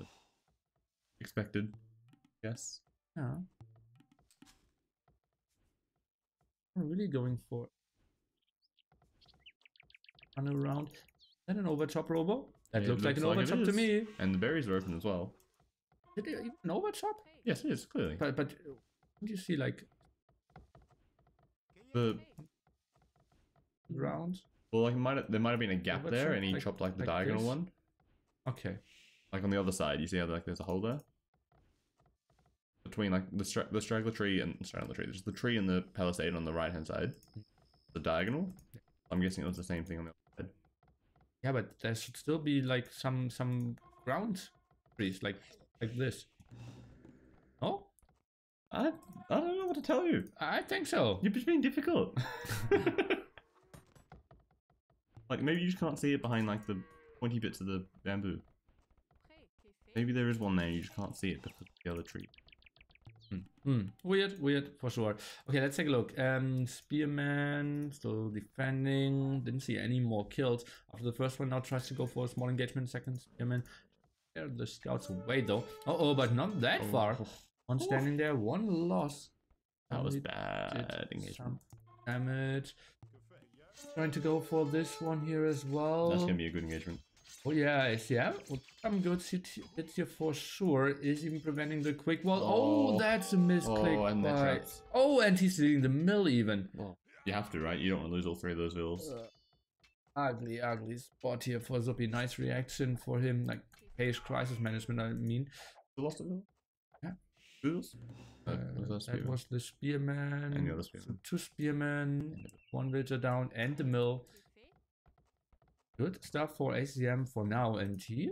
expected. Yes. Yeah. I'm really going for run around. Is that an overchop robo? That looks like an overchop to me. And the berries are open as well. Did it even overchop? Yes, it is, clearly. But do you see like the ground? Well, like there might have been a gap there, and he chopped like the diagonal one. Okay. Like on the other side, you see how like there's a hole there between like the straggler tree and there's the tree and the palisade on the right hand side, the diagonal. I'm guessing it was the same thing on the other side. Yeah, but there should still be like some ground trees like this. Oh, I don't know what to tell you. I think so. You're just being difficult. Like maybe you just can't see it behind like the pointy bits of the bamboo. Maybe there is one there, you just can't see it because of the other tree. Weird for sure. Okay, let's take a look. Spearman still defending. Didn't see any more kills after the first one. Now tries to go for a small engagement. Second Spearman. There the scouts away though. But not that far. One standing there, one loss. That was bad engagement. Damage. Trying to go for this one here as well. That's gonna be a good engagement. Oh yeah, with some good hits here for sure. Is even preventing the quick wall. Oh, that's a misclick. And he's hitting the mill even. Well, you have to, right? You don't want to lose all three of those vills. Ugly spot here for Zuppi. Nice reaction for him. Like case crisis management, I mean. You lost a vill? Yeah. Vills? That was the spearman. And the other spearman. So 2 spearmen, 1 villager down, and the mill. Good stuff for ACCM for now, and he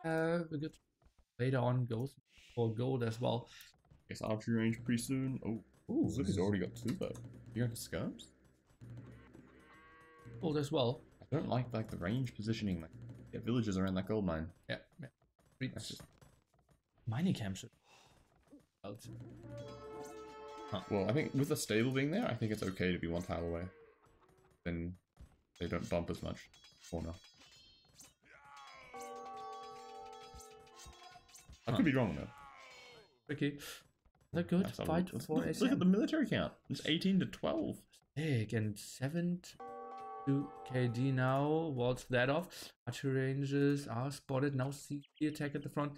good. Later on goes for gold as well. Guess archery range pretty soon. Oh, Zuppi's already got 2 though. You going to skirms? Gold as well. I don't like the range positioning. Like, get villages around that gold mine. Yeah. That's just mining camp should. Well, I think with the stable being there, I think it's okay to be 1 tile away. Then they don't bump as much. Corner. I could be wrong though. Tricky. They're good. Fight for ACCM. Look at the military count. It's 18 to 12. Big and 7 to KD now. Walls that off. Archery ranges are spotted. Now see the attack at the front.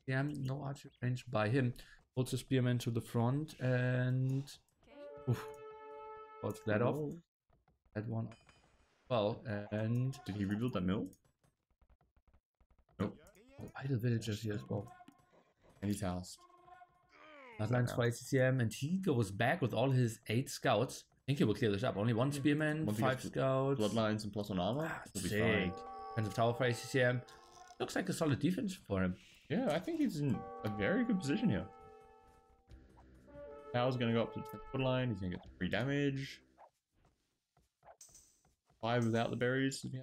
Yeah, no archery range by him. Also spearman to the front and walls that off. That one. Well, and did he rebuild that mill? Nope. Idle villagers here as well. And he's housed. Bloodlines for ACCM, and he goes back with all his 8 scouts. I think he will clear this up. Only 1 spearman, 5 scouts. Bloodlines and +1 armor. Sick. Defensive tower for ACCM. Looks like a solid defense for him. Yeah, I think he's in a very good position here. Tower's gonna go up to the bloodline. He's gonna get 3 damage. 5 without the berries. Yeah.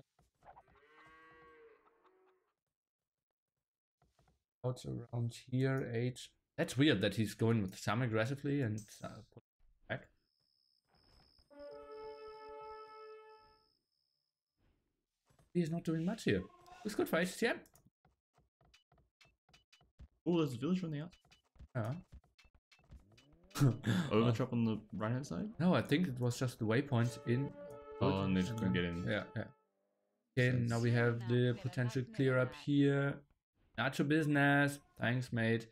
Scouts around here, 8. That's weird that he's going with some aggressively and put back. He's not doing much here. It's good for ACCM. Oh, there's a village on the outside. Yeah. Overchop on the right hand side? No, I think it was just the waypoint in. Oh, and they just couldn't get in. Yeah. Okay, now we have the potential clear up here. Nacho business. Thanks, mate.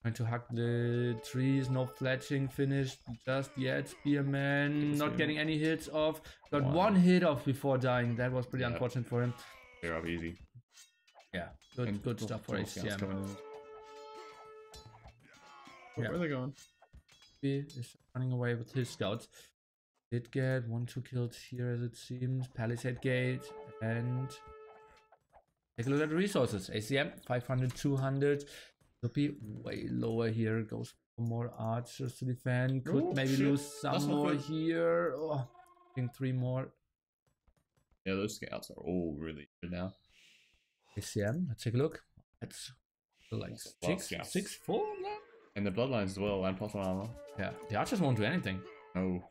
Trying to hug the trees, no fletching finished just yet. Spearman not getting any hits off. Got one hit off before dying. That was pretty unfortunate for him. Clear up easy. Yeah, good stuff for ACCM. Where are they going? He is running away with his scouts. Did get 1-2 kills here as it seems. Palisade Gate and take a look at the resources. ACM 500, 200. Zuppi way lower here. Goes for more archers to defend. Could maybe lose some more here. Oh, I think 3 more. Yeah, those scouts are all really good now. ACM, let's take a look. That's like 6 full now. And the bloodlines as well, and plus 1 armor. Yeah, the archers won't do anything. No,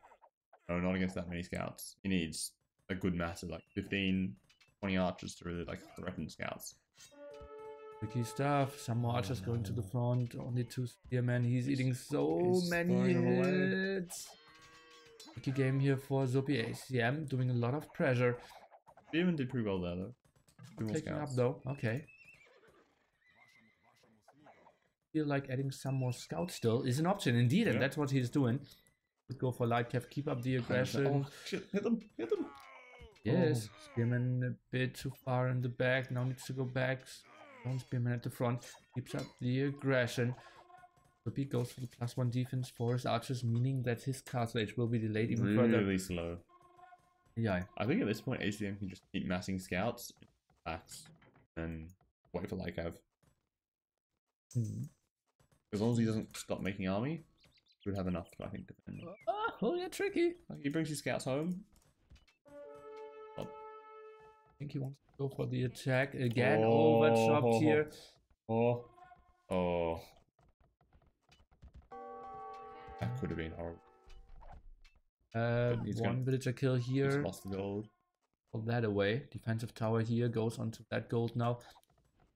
not against that many scouts. He needs a good mass of like 15, 20 archers to really like threaten scouts. Tricky stuff. Some more archers going to the front. Only 2 spearmen. He's eating so many hits. Tricky game here for Zuppi. ACM doing a lot of pressure. Spearman did pretty well there though. Taking up though. Okay. Feel like adding some more scouts still is an option indeed, and that's what he's doing. Could go for Liereyy, keep up the aggression. Oh shit! Hit them! Hit them! Yes, Spearman a bit too far in the back. Now needs to go back. One Spearman at the front keeps up the aggression. Zuppi goes for the +1 defense for his archers, meaning that his castle age will be delayed even further. Really slow. Yeah, I think at this point ACM can just keep massing scouts, backs, and wait for Nicov. As long as he doesn't stop making army, he would have enough to, I think, defend. Oh yeah, tricky. Like, he brings his scouts home. I think he wants to go for the attack again. Overchopped here. That could have been horrible. One villager kill here. He's lost the gold. Pull that away. Defensive tower here goes onto that gold now.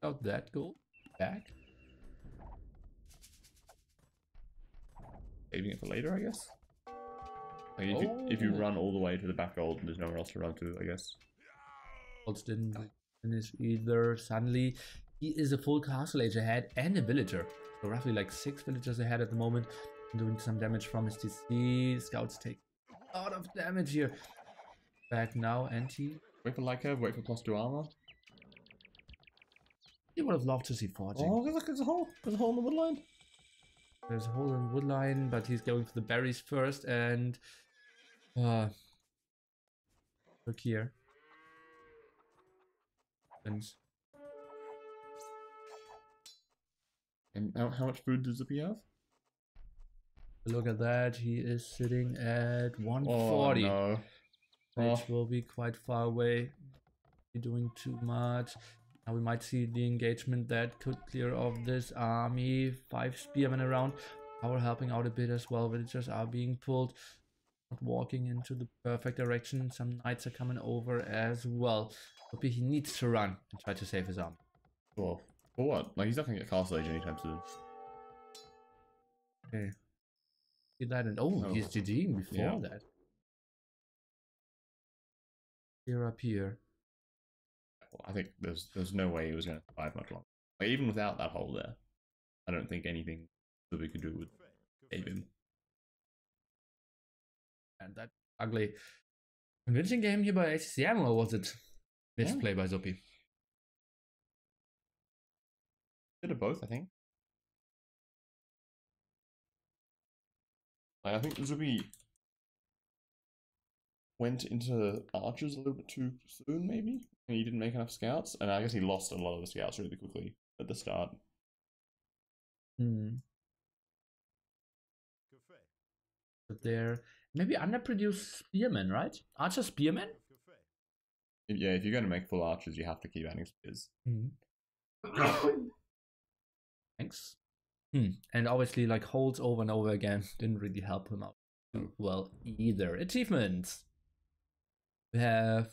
Out that gold. Back. Saving it for later, I guess. Like if you run all the way to the back gold, there's nowhere else to run to, I guess. Golds didn't finish either. Suddenly, he is a full castle age ahead and a villager. So roughly like 6 villagers ahead at the moment. Doing some damage from his TC. Scouts take a lot of damage here. Back now, anti. Wait for Nicov, wait for +2 armor. He would have loved to see forging. Oh, look, there's a hole. There's a hole in the woodline. There's a hole in the woodline, but he's going for the berries first, and look here. And how much food does Zuppi have? Look at that, he is sitting at 140. Oh, no. Which will be quite far away. Doing too much. Now we might see the engagement that could clear off this army. 5 spearmen around. Power helping out a bit as well. Villagers are being pulled. Not walking into the perfect direction. Some knights are coming over as well. But he needs to run and try to save his army. For what? Like, he's not going to get castle age anytime soon. Okay. See that, and he's GGing before that. Here up here. I think there's no way he was going to survive much longer. Like, even without that hole there, I don't think anything that we could do would save him. And that ugly, convincing game here by ACCM, or was it misplay by Zuppi? Bit of both, I think. Like, I think Zuppi went into archers a little bit too soon, maybe, and he didn't make enough scouts, and I guess he lost a lot of the scouts really quickly at the start. But they're maybe underproduced spearmen, right? Archer spearmen? Yeah, if you're going to make full archers, you have to keep adding spears. Thanks. And obviously, like, holds over and over again didn't really help him out too well either. Achievements. We have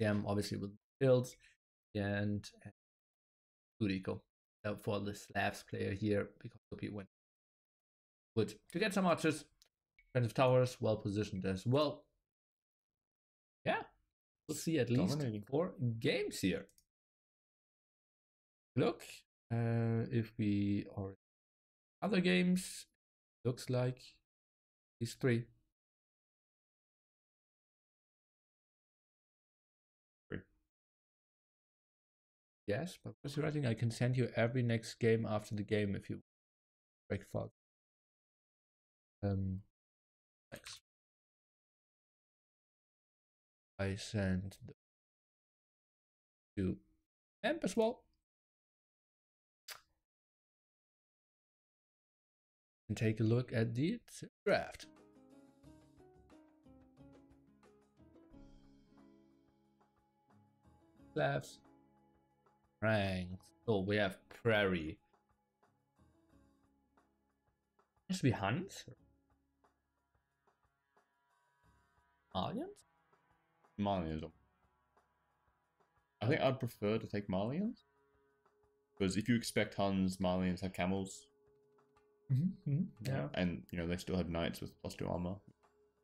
obviously with builds and Nicov for the Slavs player here because he went good to get some archers. Defensive towers well positioned as well. Yeah, we'll see at least 4 games here. Look, if we are Other games, looks like these three. Yes, but was writing I can send you every next game after the game if you break fog. Thanks. I send to Amp as well. And take a look at the draft. Laughs. Ranks. Oh, we have Prairie. Has to be Hunt? Malians? Malians. I think I'd prefer to take Malians. Because if you expect Huns, Malians have camels. Yeah. And, you know, they still have knights with +2 armor.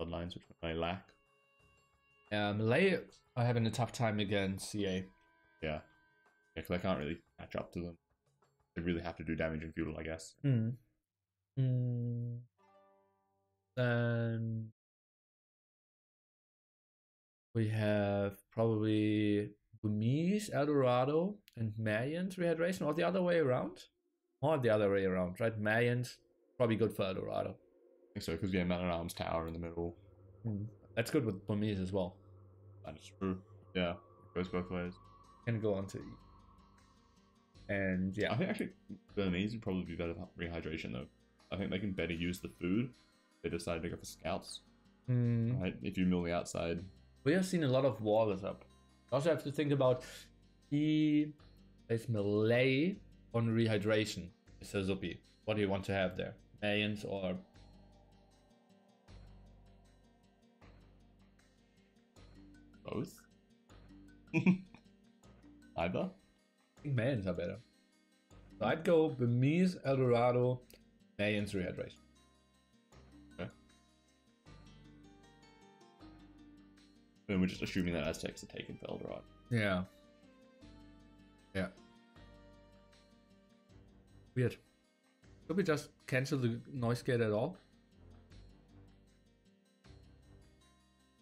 Bloodlines, which may lack. Malay are having a tough time against CA. Yeah. Because I can't really catch up to them. They really have to do damage in feudal, I guess. Then we have probably Burmese, Eldorado, and Mayans rehydration, or the other way around. Or the other way around, right? Mayans, probably good for Eldorado. I think so, because we have Man-at-Arms Tower in the middle. That's good with Burmese as well. That is true. Yeah, it goes both ways. Can go on to E. And yeah. I think actually Burmese would probably be better for rehydration though. I think they can better use the food. They decided to go for scouts. Right? If you mill the outside. We have seen a lot of wallers up. Also have to think about he is Malay on rehydration. Mr. Zuppi. What do you want to have there? Mayans or both? Either? I think Mayans are better. So I'd go Burmese, Eldorado, Mayans rehydration. Okay. Then we're just assuming that Aztecs are taken for Eldorado. Yeah. Yeah. Weird. Could we just cancel the noise gate at all?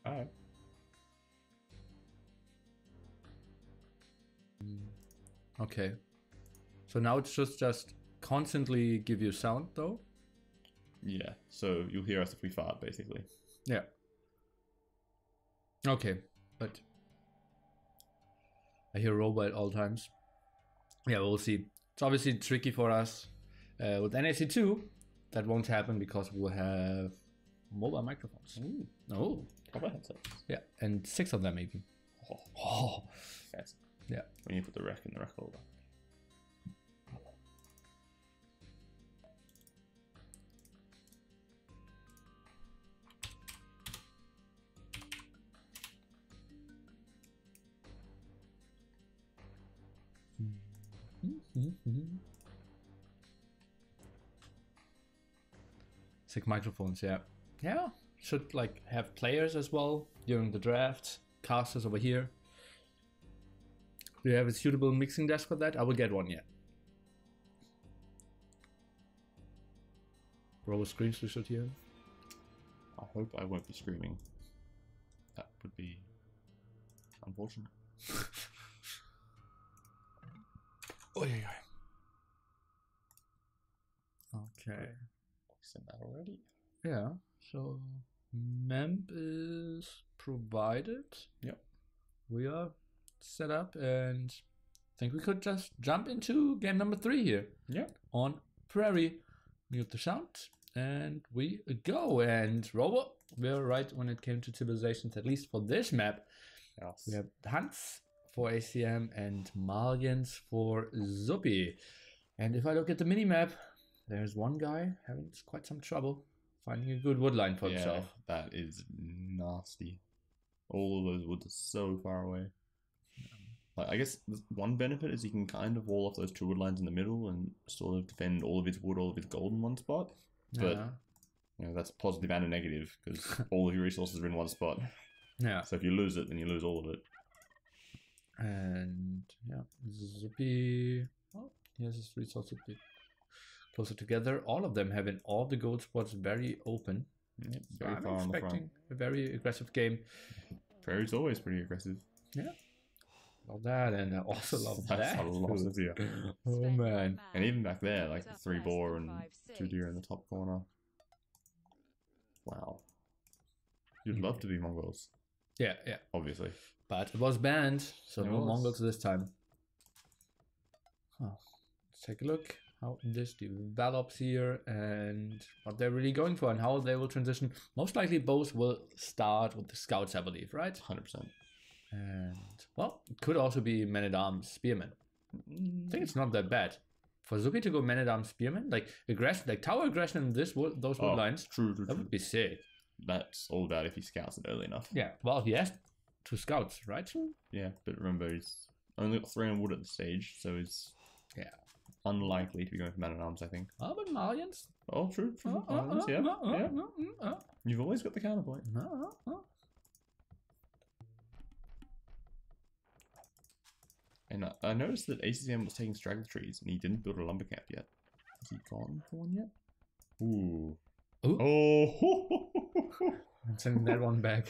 Alright. Okay. So now it's just constantly give you sound though? Yeah, so you'll hear us if we fart, basically. Yeah. Okay, but I hear robot at all times. Yeah, we'll see. It's obviously tricky for us. With NAC2, that won't happen because we'll have mobile microphones. Ooh. Oh. Proper headsets. Yeah, and 6 of them even. Oh. Yes. Yeah. When you put the rec in the rec holder. Sick microphones, yeah. Yeah, should like have players as well during the draft. Casters over here. Do you have a suitable mixing desk for that? I will get one yet. Roll screens we should hear. I hope I won't be screaming. That would be unfortunate. Oh yeah. Okay. Sent that already. Yeah. So memp is provided. Yep. We are set up, and I think we could just jump into game number 3 here. Yeah. On Prairie. Mute the sound, and we go. And Robo, we're right when it came to civilizations, at least for this map. Yes. We have Hunts for ACM and Malians for Zuppi. And if I look at the mini-map, there's one guy having quite some trouble finding a good woodline for himself. That is nasty. All of those woods are so far away. Like, I guess one benefit is you can kind of wall off those 2 wood lines in the middle and sort of defend all of his wood, all of his gold in one spot. But you know, that's positive and a negative because all of your resources are in one spot. Yeah. So if you lose it, then you lose all of it. And yeah, Zuppi. Oh, he has his resources a bit closer together. All of them having all the gold spots very open. Yep, So very I'm far on the front. expecting a very aggressive game. Prairie's always pretty aggressive. Yeah. Love that, and I also love That's that. a lot of deer. Oh man. And even back there, like the 3 boar and 2 deer in the top corner. Wow. You'd love to be Mongols. Yeah, yeah. Obviously. But it was banned, so It no was. Mongols this time. Huh. Let's take a look how this develops here and what they're really going for and how they will transition. Most likely both will start with the scouts, I believe, right? 100%. And, well, it could also be men-at-arms spearmen. I think it's not that bad. For Zuppi to go men-at-arms spearmen, like aggression, like tower aggression in those wood lines, True. that would be sick. That's all about if he scouts it early enough. Yeah, well, he has 2 scouts, right? Yeah, but remember, he's only got 3 on wood at the stage, so he's unlikely to be going for man-at-arms, I think. Oh, but Malians? Oh, true. You've always got the counterpoint. And I noticed that ACCM was taking straggler trees, and he didn't build a lumber camp yet. Has he gone for one yet? Ooh. Ooh. Oh! I'm sending that one back.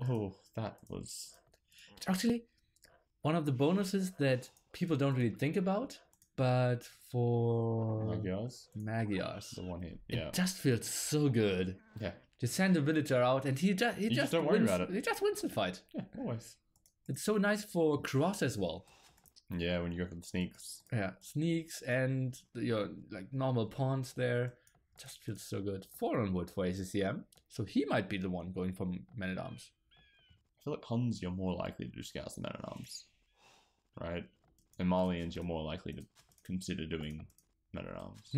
Oh, that was... It's actually one of the bonuses that people don't really think about, but for Magyars, the one hit, yeah. It just feels so good. Yeah. Just send a villager out and he just don't worry about it. He just wins the fight. Yeah, always. It's so nice for cross as well. Yeah, when you go for the sneaks. Yeah, sneaks and your like normal pawns there. Just feels so good. 4 on wood for ACCM. So he might be the one going for men-at-arms. I feel like Huns, you're more likely to do scouts than men-at-arms. Right? And Malians, you're more likely to consider doing men-at-arms.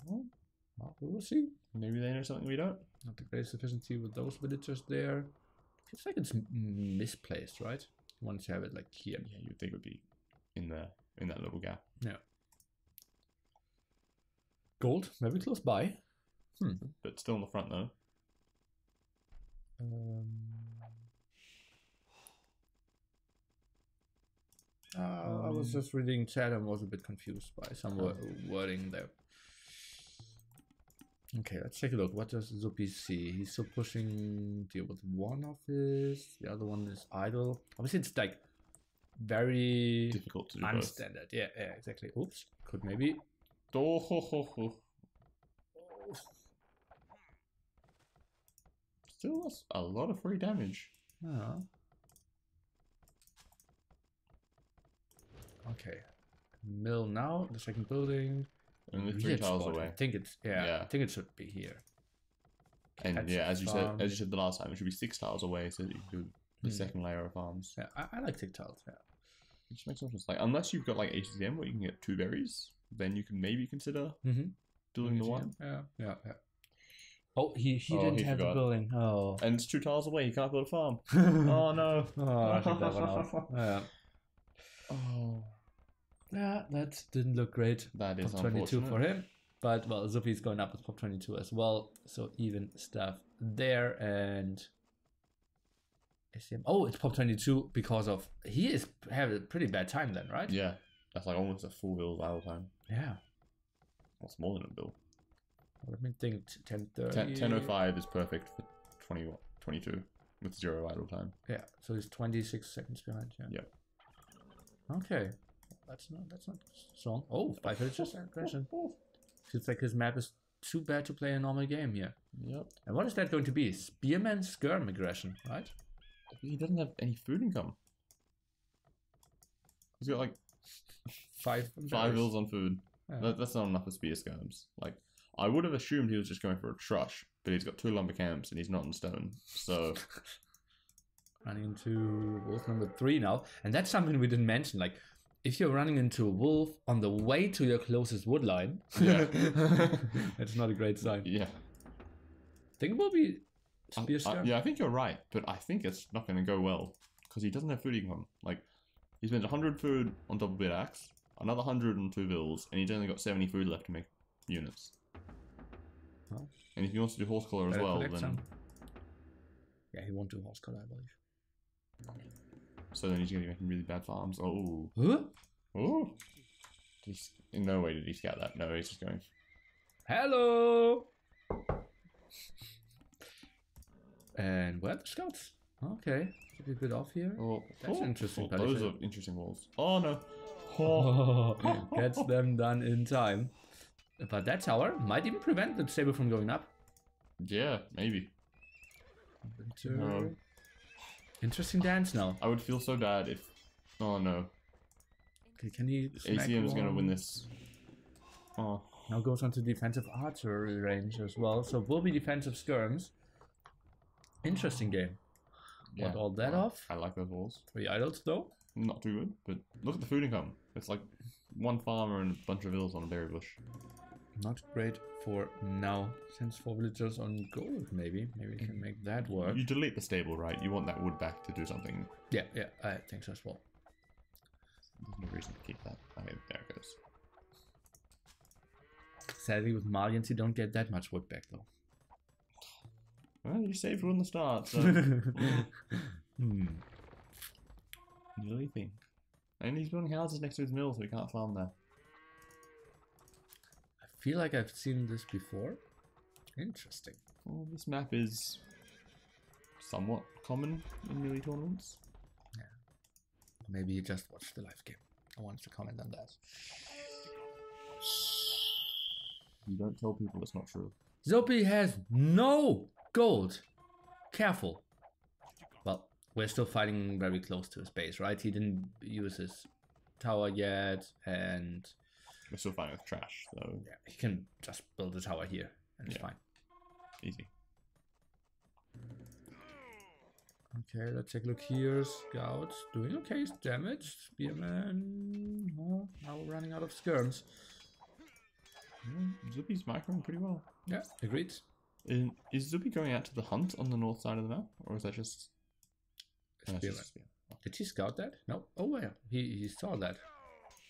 Well, we will see. Maybe they know something we don't. Not the greatest efficiency with those villagers there. Feels like it's misplaced, right? Once you have it like here. Yeah, you'd think it would be in that little gap. Yeah. Gold, very close by. But still in the front though. I was just reading chat and was a bit confused by some wording there. Okay, let's take a look. What does Zuppi see? He's still pushing deal with one of his. The other one is idle. Obviously, it's like very difficult to do unstandard. Yeah, exactly. Oops. Could maybe. Still that's a lot of free damage. Okay. Mill now. The second building. Only 3 tiles away. I think it's I think it should be here. And as you said the last time, it should be 6 tiles away, so that you can do the second layer of farms. Yeah, I like 6 tiles. Yeah, it just makes no sense. Like unless you've got like ACCM where you can get 2 berries, then you can maybe consider doing the one. Yeah. Oh, he didn't have the building. Oh, and it's 2 tiles away. He can't build a farm. Oh no. Oh, I took that one out. Yeah. Oh. Yeah, that didn't look great. That is Pop 22 for him. But, well, Zuppi's going up with Pop 22 as well. So, even stuff there. And... ACCM. Oh, it's Pop 22 because of... He is having a pretty bad time then, right? Yeah. That's like almost a full build idle time. Yeah. That's more than a build. Let me think. 10:30. 10:05 is perfect for 22 with 0 idle time. Yeah, so he's 26 seconds behind. Yeah. Okay. That's not strong. Oh, 5 villagers aggression. Feels like his map is too bad to play a normal game here. Yep. And what is that going to be? Spearman skirm aggression, right? He doesn't have any food income. He's got like 5 bills on food. Yeah. That's not enough for spear skirms. Like I would have assumed he was just going for a trush, but he's got 2 lumber camps and he's not in stone. So running into wolf number 3 now, and that's something we didn't mention. Like if you're running into a wolf on the way to your closest wood line, that's not a great sign. Yeah. I think it will be spear skirm. Yeah, I think you're right, but I think it's not going to go well because he doesn't have food income. Like he spends 100 food on double bit axe, another 100 on 2 bills, and he's only got 70 food left to make units. Well, and if he wants to do horse collar as well, then some. Yeah, he won't do horse collar, I believe. So then he's going to be making really bad farms. Oh. Huh? Oh. In no way did he scout that. No, he's just going. Hello! And where are the scouts? Okay, should be a bit off here. Oh, That's interesting. Those are interesting walls. Oh no. Oh, gets them done in time. But that tower might even prevent the stable from going up. Yeah, maybe. Interesting dance now. I would feel so bad if... Oh no. Okay, can he... ACM is going to win this. Oh. Now goes on to defensive archery range as well. So will be defensive skirms. Interesting game. Yeah. Got all that off. I like those walls. 3 idols though. Not too good, but look at the food income. It's like one farmer and a bunch of villas on a berry bush. Not great for now. Since 4 villagers on gold, maybe. Maybe we can make that work. You delete the stable, right? You want that wood back to do something. Yeah, I think so as well. There's no reason to keep that. I mean, there it goes. Sadly, with Malians, you don't get that much wood back though. Well, you saved from the start, so... Really think. And he's building houses next to his mill, so he can't farm there. I feel like I've seen this before. Interesting. Well, this map is somewhat common in Nili tournaments. Yeah. Maybe you just watched the live game. I wanted to comment on that. You don't tell people it's not true. Zuppi has no gold. Careful. Well, we're still fighting very close to his base, right? He didn't use his tower yet, and... We're still fighting with trash, so... Yeah, he can just build a tower here, and it's fine. Easy. Okay, let's take a look here. Scouts doing okay, he's damaged. Spearman... Oh, now we're running out of skirms. Zuppi's microing pretty well. Yeah, agreed. Is Zuppi going out to the hunt on the north side of the map, or is that just... Spearman. Did he scout that? No. Oh yeah, he saw that.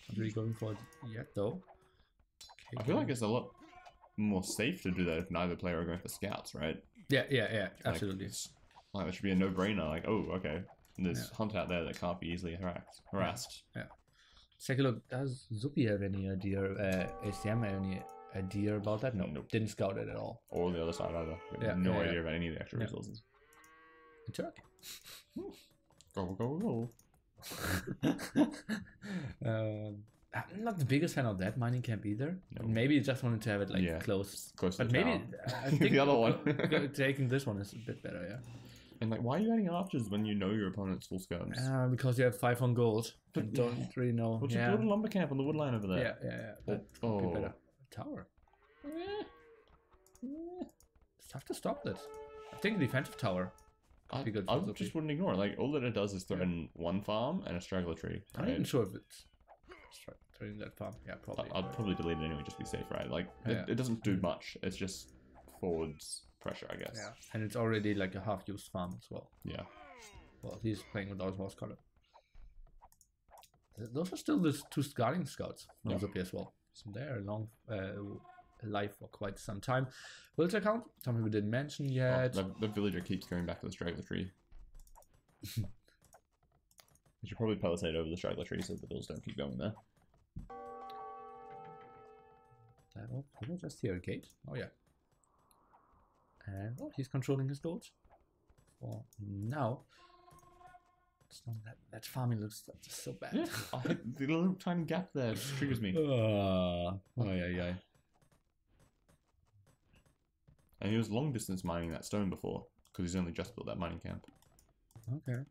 Not really going for it yet though. Okay, I feel like it's a lot more safe to do that if neither player are going for scouts, right? Yeah, absolutely. Like that should be a no-brainer. Like, oh, okay, there's hunt out there that can't be easily harassed. Yeah. Let's take a look. Does Zuppi have any idea? ACM have any idea about that? No, nope. Didn't scout it at all. Or the other side either. No idea about any of the extra resources. In Turkey. Go. I'm not the biggest fan of that mining camp either. No. Maybe you just wanted to have it like close. Close to but the maybe town. I think the other one. taking this one is a bit better, yeah. And like, why are you adding archers when you know your opponent's full skirms? Because you have 5 on gold. But don't really know. What's your build a lumber camp on the wood line over there? Yeah. That could be better. Tower. It's tough to stop this. I think defensive tower. I just wouldn't ignore it. Like, all that it does is threaten one farm and a straggler tree. Right? I'm not even sure if it's threatening that farm. Yeah, probably. I'd probably delete it anyway, just to be safe, right? Like, it doesn't do much. It's just forwards pressure, I guess. Yeah, and it's already like a half-used farm as well. Yeah. Well, he's playing without his horse color. Those are still the 2 guarding scouts from Zuppi as well. So they're long alive for quite some time. Villager count, something we didn't mention yet. The villager keeps going back to the straggler tree. You should probably palisade over the straggler tree so the bills don't keep going there. Did I just hear a gate? Oh yeah. And he's controlling his gold. For now. It's not that farming looks just so bad. Yeah, the little tiny gap there just triggers me. Yeah. And he was long distance mining that stone before, because he's only just built that mining camp. Okay.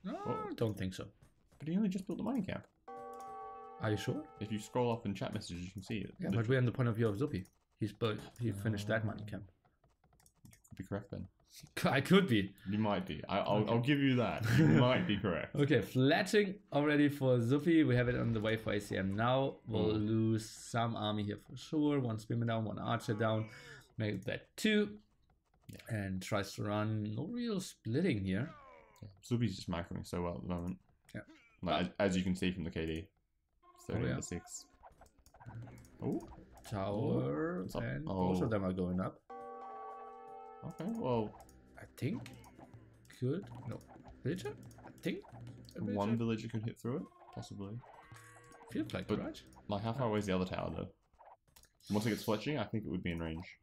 No, I don't think so. But he only just built the mining camp. Are you sure? If you scroll up in chat messages, you can see it. Yeah, but we're on the point of view of Zuppi. He finished that mining camp. You could be correct then. I could be. You might be. I'll give you that. You might be correct. Okay, fletching already for Zuppi. We have it on the way for ACM now. We'll lose some army here for sure. 1 spearman down, 1 archer down. Make that 2. Yeah. And tries to run. No real splitting here. Yeah. Zuppi's just macroing so well at the moment. Yeah. Like, as you can see from the KD. 13-6. Oh. Tower. And both of them are going up. Okay, well... I think... No. Villager? I think... 1 villager could hit through it. Possibly. Feels like, But, right? like, how far away is the other tower, though? Once it gets fletching, I think it would be in range.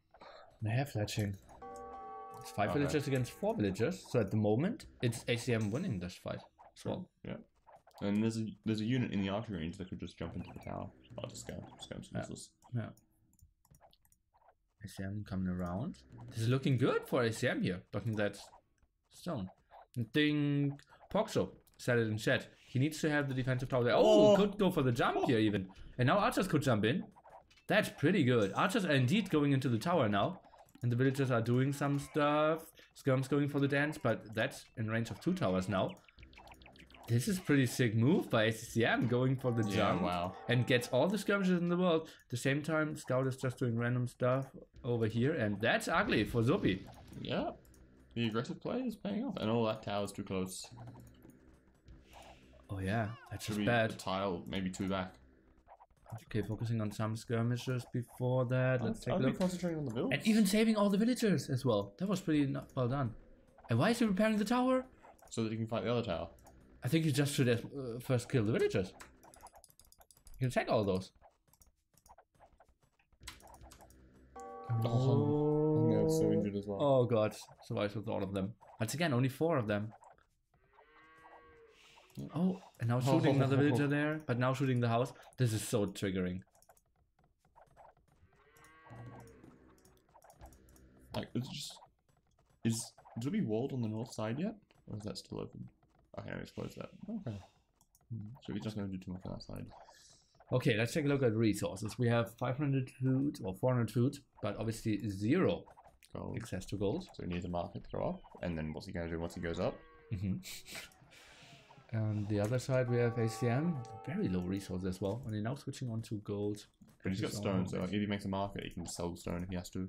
They have fletching. It's 5 villagers against 4 villagers. So at the moment, it's ACM winning this fight as well. Yeah. And there's a unit in the archery range that could just jump into the tower. I'll just go. Useless. Yeah. ACM coming around. This is looking good for ACM here. Blocking that stone. I think Poxo said it in chat. He needs to have the defensive tower there. Oh, could go for the jump here even. And now archers could jump in. That's pretty good. Archers are indeed going into the tower now. And the villagers are doing some stuff. Skirm's going for the dance, but that's in range of 2 towers now. This is pretty sick move by ACCM, going for the jump. Wow. And gets all the skirmishes in the world. At the same time, Scout is just doing random stuff over here. And that's ugly for Zuppi. Yeah. The aggressive play is paying off. And all that tower's too close. Oh yeah, that's Should just be bad. a tile, maybe 2 back. Okay, focusing on some skirmishes before that. Let's take a look. Concentrating on the build. And even saving all the villagers as well. That was pretty well done. And why is he repairing the tower? So that he can fight the other tower. I think you just should first kill the villagers. You can take all those. Oh, yeah, it's so injured as well. Oh god, survives with all of them. Once again, only 4 of them. Oh, and now shooting another villager there, but now shooting the house. This is so triggering. Like, it's just... Is Zuppi walled on the north side yet? Or is that still open? Okay, I just closed that. Okay. So we're just going to do too much on that side. Okay, let's take a look at resources. We have 500 food, or 400 food, but obviously 0 Gold. access to gold. So he needs a market to throw up. And then what's he going to do once he goes up? And the other side we have ACM, very low resources as well. And he's now switching on to gold. But he's got stone, so like, if he makes a market, he can just sell the stone if he has to.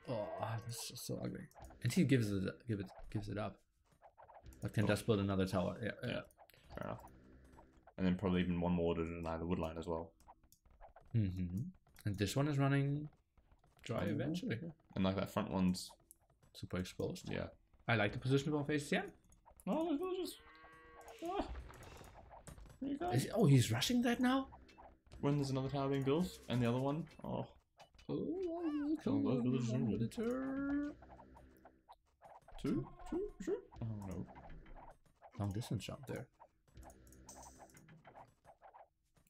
Oh, this is just so ugly. And he gives it up. But can just build another tower. Yeah. Fair enough. And then probably even one more to deny the woodline as well. And this one is running dry eventually. And like that front one's super exposed. Yeah. I like the position of ACM. Oh, there's villagers. Ah. There you go. Oh, he's rushing that now? When there's another tower being built, and the other one, oh. Oh, those villagers are injured. Two? Sure. Oh no. Long distance jump there.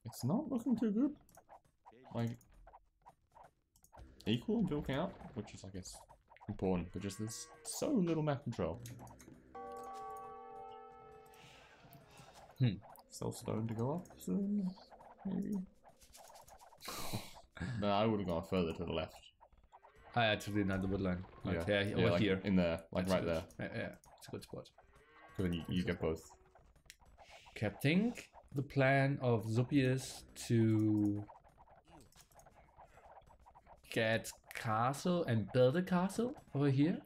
It's not looking too good. Like, equal and built out, which is, I guess, important, but just there's so little map control. Sell stone to go up soon, maybe? No, I would have gone further to the left. I actually another woodline. Like, Yeah, over like here. in there, like That's right good. there. Yeah, it's a good spot. Because then you get both. Okay, I think the plan of Zuppi is to get castle and build a castle over here.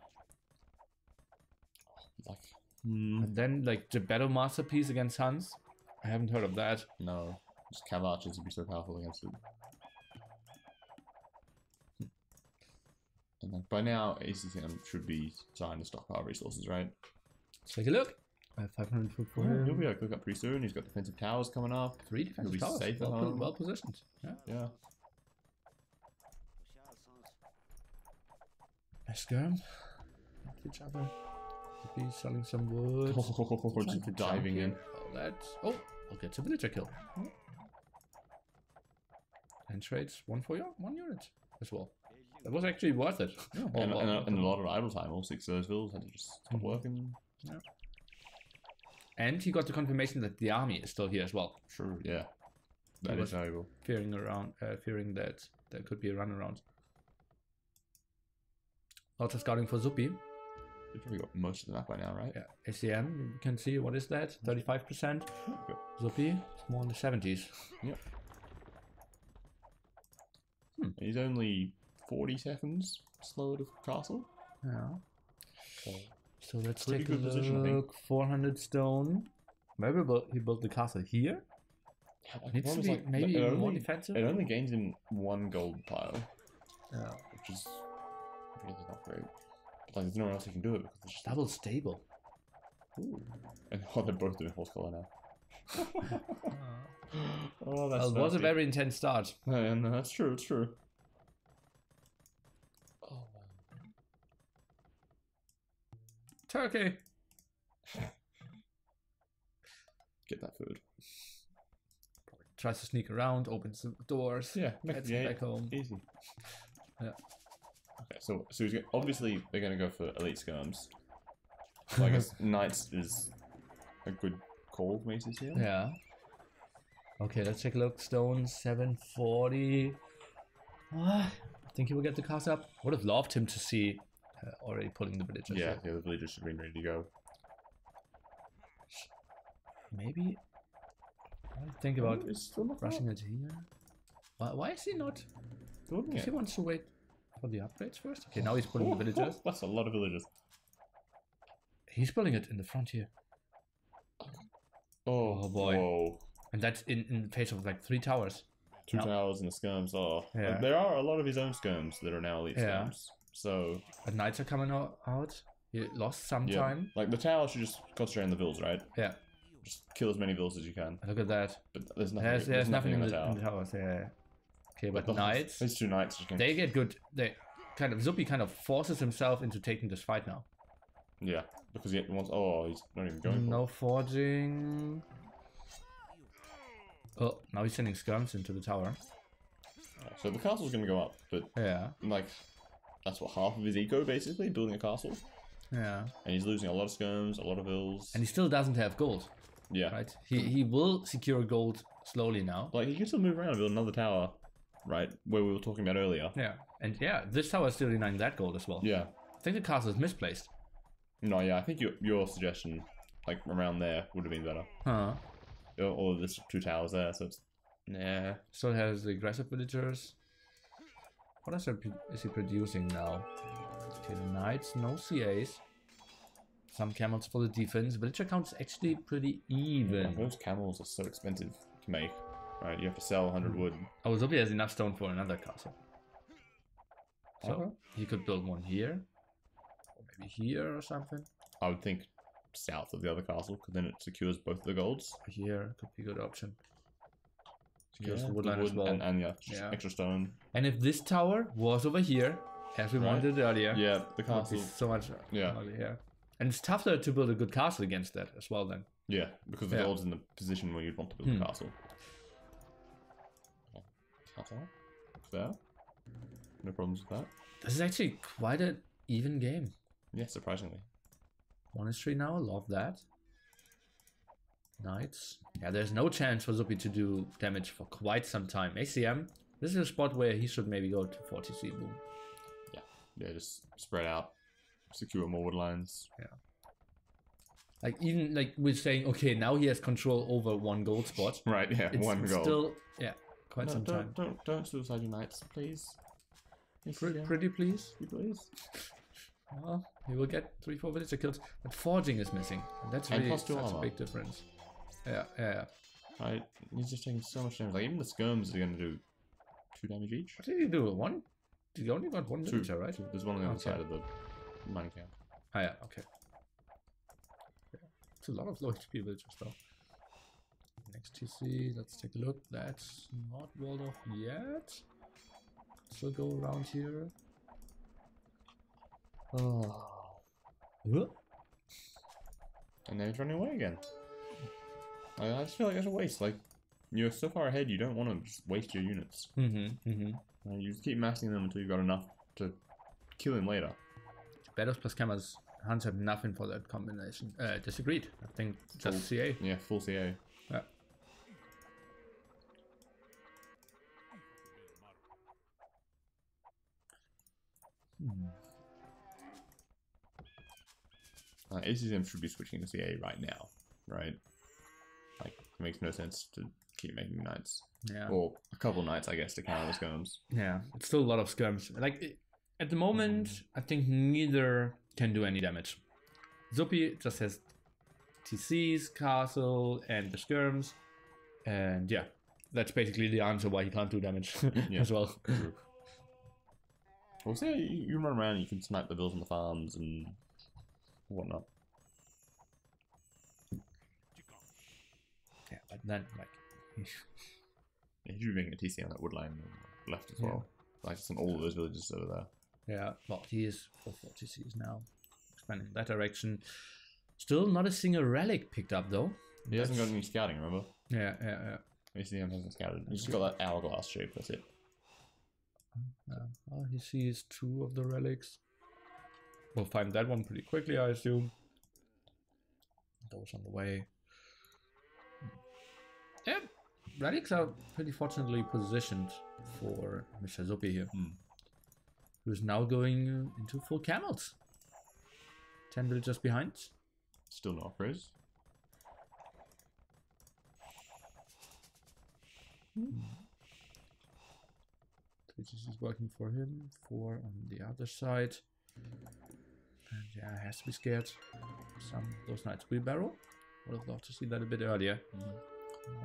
Like, And then like the battle masterpiece against Hans. I haven't heard of that. no. Just Cav archers would be so powerful against it. And like by now, ACCM should be starting to stockpile resources, right? Let's take a look. I have 500 food for him. He'll be able to cook up pretty soon. He's got defensive towers coming up. 3 defensive He'll be towers. safe at home. Well positioned. Yeah. Yeah. Nice skirm. Each other. Zuppi selling some wood. Just diving in. Oh, that's... Oh, I'll get a villager kill. And trades 1 for 1 unit as well. That was actually worth it. Yeah. And a lot of idle time. All 6 of those villas had to just stop working. Yeah. And he got the confirmation that the army is still here as well. Sure, yeah. That is valuable. Fearing that there could be a runaround. Lots of scouting for Zuppi. You've probably got most of the map by now, right? Yeah. ACM, you can see what is that? 35%. Okay. Zuppi, it's more in the 70s. Yep. He's only 40 seconds slower to castle. Yeah. So let's Pretty take a good position, I think. look. 400 stone. Maybe he built the castle here. Like, Needs to be like, maybe it more only, defensive. It only gains him 1 gold pile, Yeah. which is really not great. But like, there's no one else who can do it because it's just Double stable. Ooh. And they're both doing horse color now. Oh, Well, it was a very intense start. Yeah, no, that's true. It's true. Oh. Turkey. Get that food. Tries to sneak around, opens the doors. Yeah, gets back home. Easy. Yeah. Okay, so he's gonna, obviously they're gonna go for elite skirms. So I guess Knights is a good call, Macy's here. Yeah. Okay, let's take a look. Stone 740. I think he will get the cast up. Would have loved him to see already pulling the villagers. Yeah, the villagers should have been ready to go. Maybe. I think about not rushing it here. Why is he not? If he wants to wait for the upgrades first. Okay, now he's pulling the villagers. That's a lot of villagers. He's pulling it in the front here. Oh boy. Whoa. And that's in the face of like 3 towers. 2 towers and the skirms. Oh, yeah. Like, there are a lot of his own skirms that are now elite skirms. So. But knights are coming out. He lost some time. Like the tower should just concentrate on the vills, right? Yeah. Just kill as many vills as you can. Look at that. But there's nothing. There's nothing in the towers. Yeah. Okay, but knights. These 2 knights. They get good. They kind of Zuppi kind of forces himself into taking this fight now. Yeah, because he wants. Oh, he's not even going. No forging. Oh, now he's sending skirms into the tower. So the castle's gonna go up, but yeah, like that's what half of his eco basically building a castle. Yeah, and he's losing a lot of skirms, a lot of vills, and he still doesn't have gold. Yeah, right. He will secure gold slowly now. Like he can still move around and build another tower, right? Where we were talking about earlier. Yeah, and yeah, this tower is still denying that gold as well. Yeah, I think the castle is misplaced. No, yeah, I think your suggestion, like around there, would have been better. Huh. All of this 2 towers there, so it's nah. Still has the aggressive villagers. What is he producing now? Okay, the knights, no CAs. Some camels for the defense. Villager count is actually pretty even. Yeah, those camels are so expensive to make, right? You have to sell 100 wood. Oh, Zuppi has enough stone for another castle. So he could build one here, or maybe here or something. I would think south of the other castle, because then it secures both the golds. Here could be a good option. Secures the woodline as well. And yeah, extra stone. And if this tower was over here, as we wanted earlier, yeah, the castle so much here. And it's tougher to build a good castle against that as well then. Yeah, because the gold's in the position where you'd want to build a castle. There. No problems with that. This is actually quite an even game. Yeah, surprisingly. Monastery now, love that. Knights. Yeah, there's no chance for Zuppi to do damage for quite some time. ACM, this is a spot where he should maybe go to 40C boom. Yeah, just spread out, secure more wood lines. Yeah. Like even like we're saying, okay, now he has control over 1 gold spot. Right, yeah, it's 1 gold. Still, yeah, quite some time. Don't suicide your knights, please. Pretty please. Please. Well, he will get 3-4 villager kills, but forging is missing. And that's really such a big difference. Yeah. Right, he's just taking so much damage. Like even the skirms are gonna do 2 damage each. What did he do? 1? You only got 1 villager, right? 2. There's one on the other side of the mining camp. Oh yeah, okay. Yeah. It's a lot of low HP villagers though. Next TC, let's take a look. That's not walled off yet. Still go around here. Oh. And then he's running away again. I just feel like that's a waste. Like, you're so far ahead, you don't want to just waste your units. You just keep massing them until you've got enough to kill him later. Battles plus cameras, Hans have nothing for that combination. Disagreed. I think just CA. Yeah, full CA. Yeah. ACCM should be switching to CA right now, right? Like, it makes no sense to keep making knights. Yeah. Or a couple knights, I guess, to counter the skirms. Yeah, it's still a lot of skirms. Like, at the moment, I think neither can do any damage. Zuppi just has TCs, castle, and the skirms. And yeah, that's basically the answer why he can't do damage as well. True. Well, say you run around and you can snipe the vills on the farms and whatnot. Yeah, but then like. Yeah, he should be making a TC on that wood line left as well. Like just on all of those villages over there. Yeah, well, he is for 4 TCs now. Expanding in that direction. Still not a single relic picked up though. He hasn't got any scouting, remember? Yeah. ACCM hasn't scouted. He's just got that hourglass shape, that's it. Well, he sees 2 of the relics. We'll find that one pretty quickly, I assume. Those on the way. Yeah, relics are pretty fortunately positioned for Mr. Zuppi here. Who's now going into full camels. 10 villagers behind. Still no upgrades. Which is working for him. 4 on the other side. And yeah, has to be scared. Those knights wheelbarrow. Would have loved to see that a bit earlier.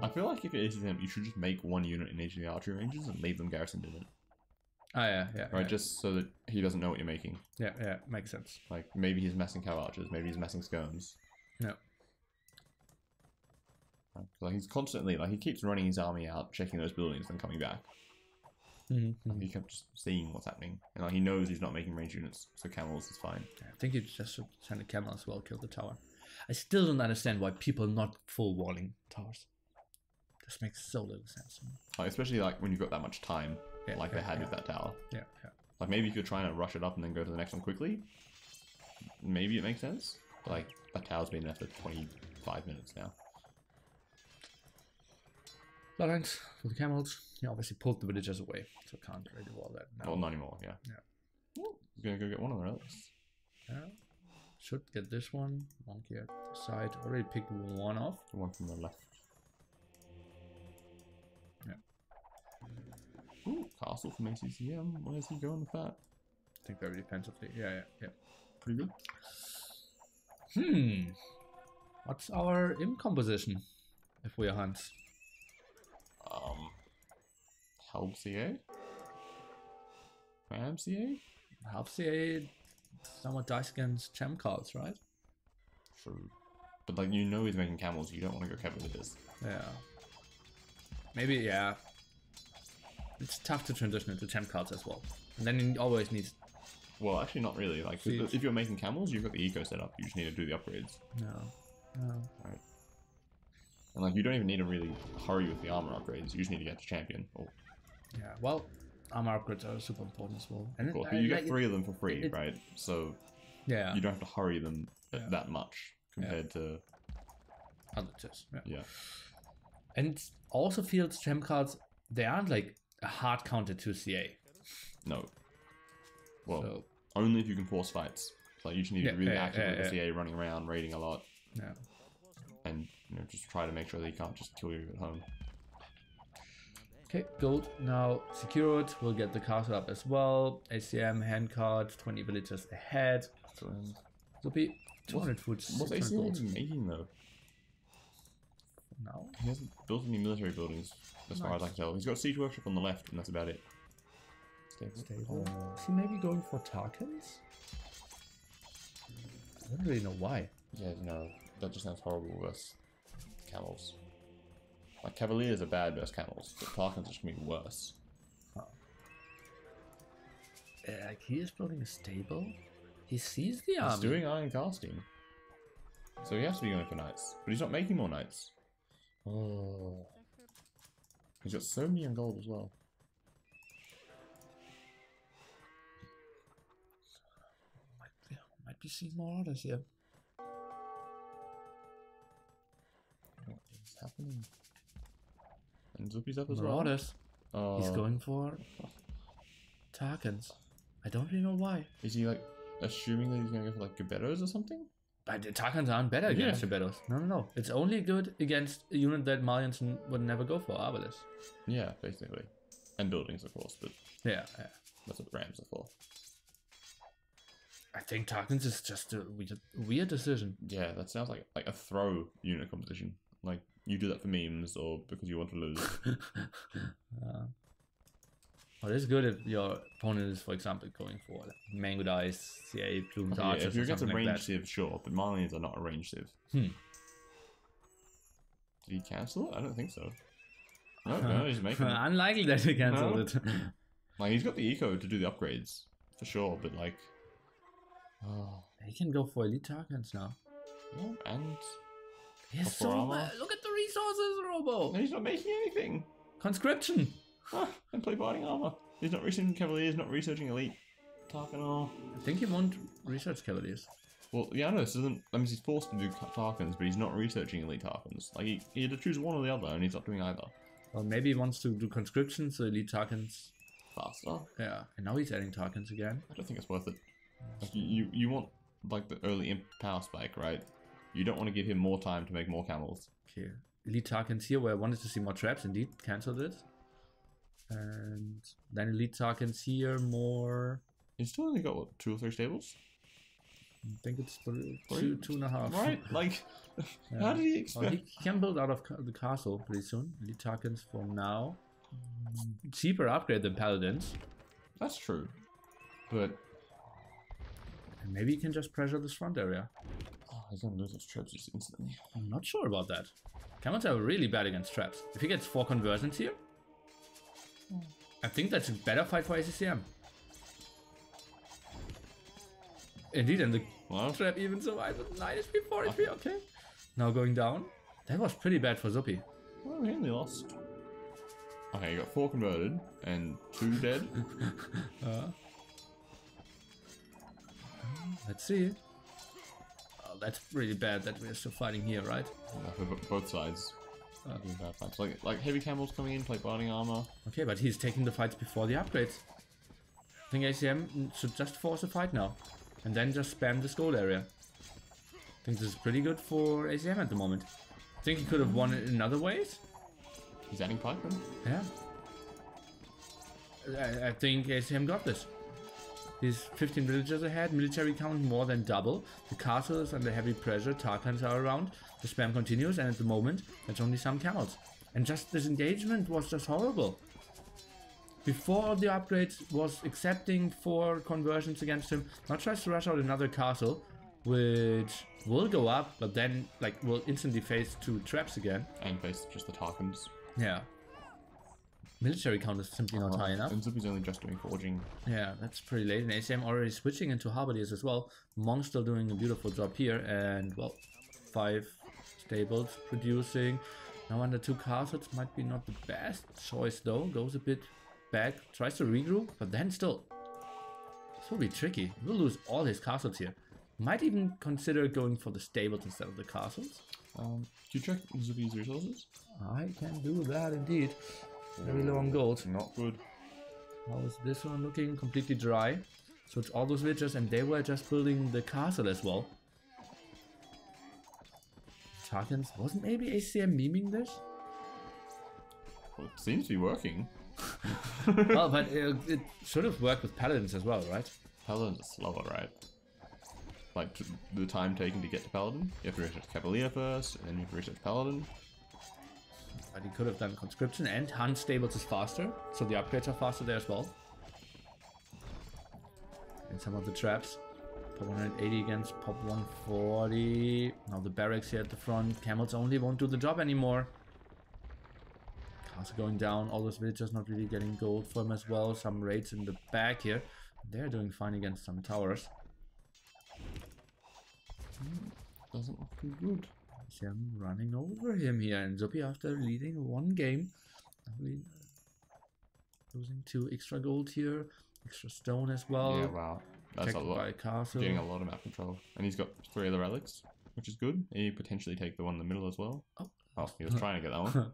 I feel like if you're ACCM, you should just make 1 unit in each of the archery ranges and leave them garrisoned in it. Oh yeah. Right, just so that he doesn't know what you're making. Yeah, makes sense. Like, maybe he's messing cow archers, maybe he's messing skirms. No. Like, he's constantly, like, he keeps running his army out, checking those buildings, then coming back. He kept just seeing what's happening. And, like, he knows he's not making range units, so camels is fine. Yeah, I think he just should send a camel as well, kill the tower. I still don't understand why people not full walling towers. This makes so little sense. Like, especially, like, when you've got that much time, like they had with that tower. Yeah. Like, maybe you could try and rush it up and then go to the next one quickly. Maybe it makes sense. But, like, that tower's been there for 25 minutes now. Bloodlines for the camels. He obviously pulled the villagers away, so can't really wall that now. Well, not anymore, yeah. He's gonna go get one of the relics. Yeah. Should get this one. Monkey at the side. Already picked one off. The one from the left. Yeah. Ooh, castle from ACCM. Where's he going with that? I think very defensively. Yeah. Pretty good. What's our imp composition if we are Hunts? Help CA? Ram CA? Half CA somewhat dice against gem cards, right? True. But like, you know he's making camels, you don't want to go cavaliers. Yeah. Maybe, yeah. It's tough to transition into gem cards as well. And then he always needs... Well, actually not really. Like, if you're making camels, you've got the eco set up. You just need to do the upgrades. No. Right. And like, you don't even need to really hurry with the armor upgrades. You just need to get to champion. Yeah, well, armor upgrades are super important as well. And cool. You get 3 of them for free, right? So yeah, you don't have to hurry them that much compared to other chests. Yeah. And also feels gem cards, they aren't like a hard counter to CA. No. Well, only if you can force fights. Like, you just need to be really active with the CA running around, raiding a lot. Yeah. And just try to make sure that he can't just kill you at home. Okay, gold now secured. We'll get the castle up as well. ACM, hand card, 20 villagers ahead. Zuppi, 200 foods. What's ACM making though? No. He hasn't built any military buildings as far as I can tell. He's got siege workshop on the left, and that's about it. Stable. Is he maybe going for Tarkans? I don't really know why. Yeah, no. That just sounds horrible versus camels. Like, cavaliers are bad versus camels, but Tarkans are just gonna be worse. Like, he is building a stable. He sees the army. He's doing iron casting. So he has to be going for knights. But he's not making more knights. Oh. He's got so many on gold as well. Might be seeing more orders here. What is happening? And Zuppi's up as more well. Orders. He's going for Tarkans. I don't really know why. Is he like assuming that he's going to go for like Gebettos or something? But the Tarkans aren't better against Gebettos. No. It's only good against a unit that Malianson would never go for, Arbalest. Yeah, basically. And buildings, of course, but yeah. That's what the Rams are for. I think Tarkans is just a weird decision. Yeah, that sounds like a throw unit composition. Like, you do that for memes or because you want to lose. Well, it's good if your opponent is, for example, going for like, Mango Dice, CA, Plumes, Archers, if you're against a like range civ, sure, but Malians are not a range civ. He Did he cancel it? I don't think so. No, no, he's making it. Unlikely that he cancelled it. Like, he's got the eco to do the upgrades, for sure, but like... Oh, he can go for elite tokens now. Yeah, and... He has so much. Look at the resources, Robo! No, he's not making anything! Conscription! And play binding armor. He's not researching Cavaliers, not researching elite Tarkan. I think he won't research Cavaliers. Well, yeah, I know this isn't. That means he's forced to do Tarkans, but he's not researching elite Tarkans. Like, he had to choose one or the other, and he's not doing either. Well, maybe he wants to do conscription, so elite Tarkans faster. Yeah, and now he's adding Tarkans again. I don't think it's worth it. Like, you want like the early imp power spike, right? You don't want to give him more time to make more camels. Okay, elite Tarkans here, where I wanted to see more traps. Indeed, cancelled it. And then elite Tarkans here, more. He's still only got what, 2 or 3 stables? I think it's 2.5. Right, like, yeah. How did he expect? Well, he can build out of the castle pretty soon. Elite Tarkans for now. Cheaper upgrade than Paladins. That's true. But... And maybe he can just pressure this front area. Oh, he's gonna lose his traps just instantly. I'm not sure about that. Camels are really bad against traps. If he gets 4 conversions here, I think that's a better fight for ACCM. Indeed, and the trap even survived with 9 HP, 4 HP, okay. Now going down. That was pretty bad for Zuppi. Well, he only lost. Okay, you got 4 converted and 2 dead. Let's see. Oh, that's really bad that we're still fighting here, right? Yeah, for both sides. Bad fights. Like heavy camels coming in, plate binding armor. Okay, but he's taking the fights before the upgrades. I think ACM should just force a fight now. And then just spam this gold area. I think this is pretty good for ACM at the moment. I think he could have won it in other ways. He's adding pikemen. Yeah. I think ACM got this. He's 15 villagers ahead, military count more than double. The castle is under heavy pressure, Tarkans are around. The spam continues, and at the moment, there's only some camels. And just this engagement was just horrible. Before the upgrades was accepting 4 conversions against him. Now tries to rush out another castle, which will go up, but then like will instantly face 2 traps again. And face just the Tarkans. Yeah. Military count is simply not high enough. And Zuppi's only just doing forging. Yeah, that's pretty late. And ACM already switching into Halberdiers as well. Monk still doing a beautiful job here. And well, 5 stables producing. Now under 2 castles might be not the best choice though. Goes a bit back, tries to regroup, but then still. This will be tricky. He will lose all his castles here. Might even consider going for the stables instead of the castles. Do you check Zuppi's resources? I can do that indeed. Very low on gold. Not good. How is this one looking? Completely dry. So it's all those villagers, and they were just building the castle as well. Tarkans, wasn't maybe ACM memeing this? Well, it seems to be working. Well, but it should have worked with Paladins as well, right? Paladins are slower, right? Like the time taken to get to Paladin. You have to research Cavalier first, and then you have to research Paladin. But he could have done conscription, and Hunt stables is faster, so the upgrades are faster there as well. And some of the traps. Pop 180 against Pop 140. Now the barracks here at the front. Camels only won't do the job anymore. Castle going down. All those villagers not really getting gold for him as well. Some raids in the back here. They're doing fine against some towers. Doesn't look too good. I'm running over him here, and Zuppi, after leading 1 game, losing 2 extra gold here, extra stone as well. Yeah, wow, that's a lot. By castle. Getting a lot of map control, and he's got 3 other relics, which is good. And he potentially take the one in the middle as well. Oh, he was trying to get that one.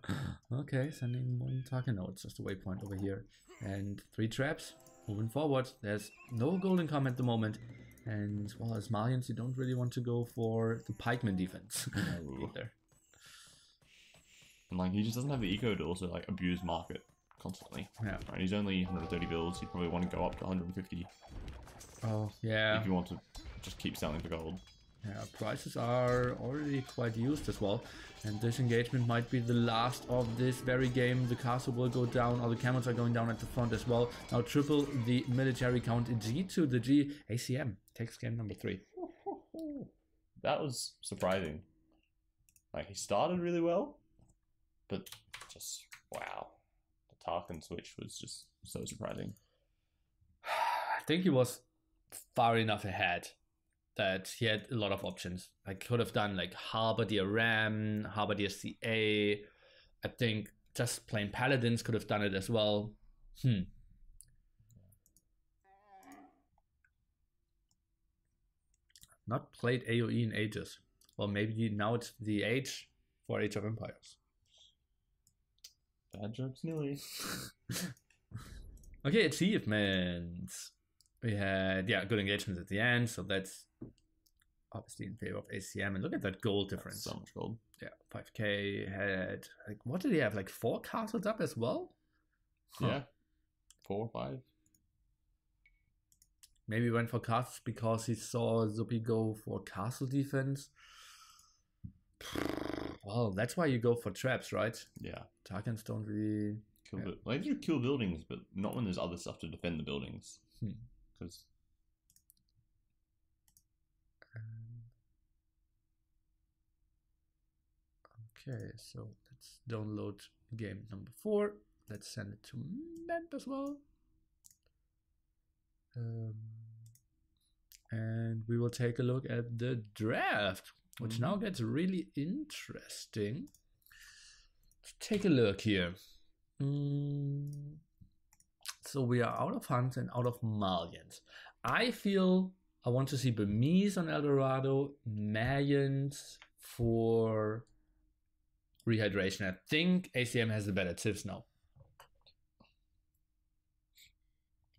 Okay, sending 1 Tarkan. No, it's just a waypoint over here, and 3 traps. Moving forward, there's no golden come at the moment. And, well, as Malians, you don't really want to go for the pikeman defense either. And, like, he just doesn't have the eco to also, like, abuse market constantly. Yeah. Right, he's only 130 builds. He'd probably want to go up to 150. Oh, yeah. If you want to just keep selling for gold. Yeah, prices are already quite used as well. And this engagement might be the last of this very game. The castle will go down. All the camels are going down at the front as well. Now triple the military count. G to the G. ACM takes game number 3. That was surprising. Like, he started really well, But just, wow. The Tarkin switch was just so surprising. I think he was far enough ahead that he had a lot of options. I could have done like Halberdier Ram, Halberdier CA. I think just plain Paladins could have done it as well. Not played AoE in ages. Well, maybe now it's the age for Age of Empires. Bad jokes, Nili. Okay, achievements. We had, good engagements at the end, so that's obviously in favor of ACCM. And look at that gold difference. That's so much gold. Yeah, 5k. Had, like, what did he have? Like 4 castles up as well? Yeah, 4 or 5. Maybe he went for castles because he saw Zuppi go for castle defense. Well, that's why you go for traps, right? Yeah. Tarkans don't really... Like, you kill buildings, but not when there's other stuff to defend the buildings. Because... Okay, so let's download game number 4. Let's send it to Memp as well. And we will take a look at the draft, which now gets really interesting. Let's take a look here. So we are out of Hunt and out of Malians. I feel I want to see Burmese on Eldorado, Mayans for rehydration. I think ACM has the better tips now.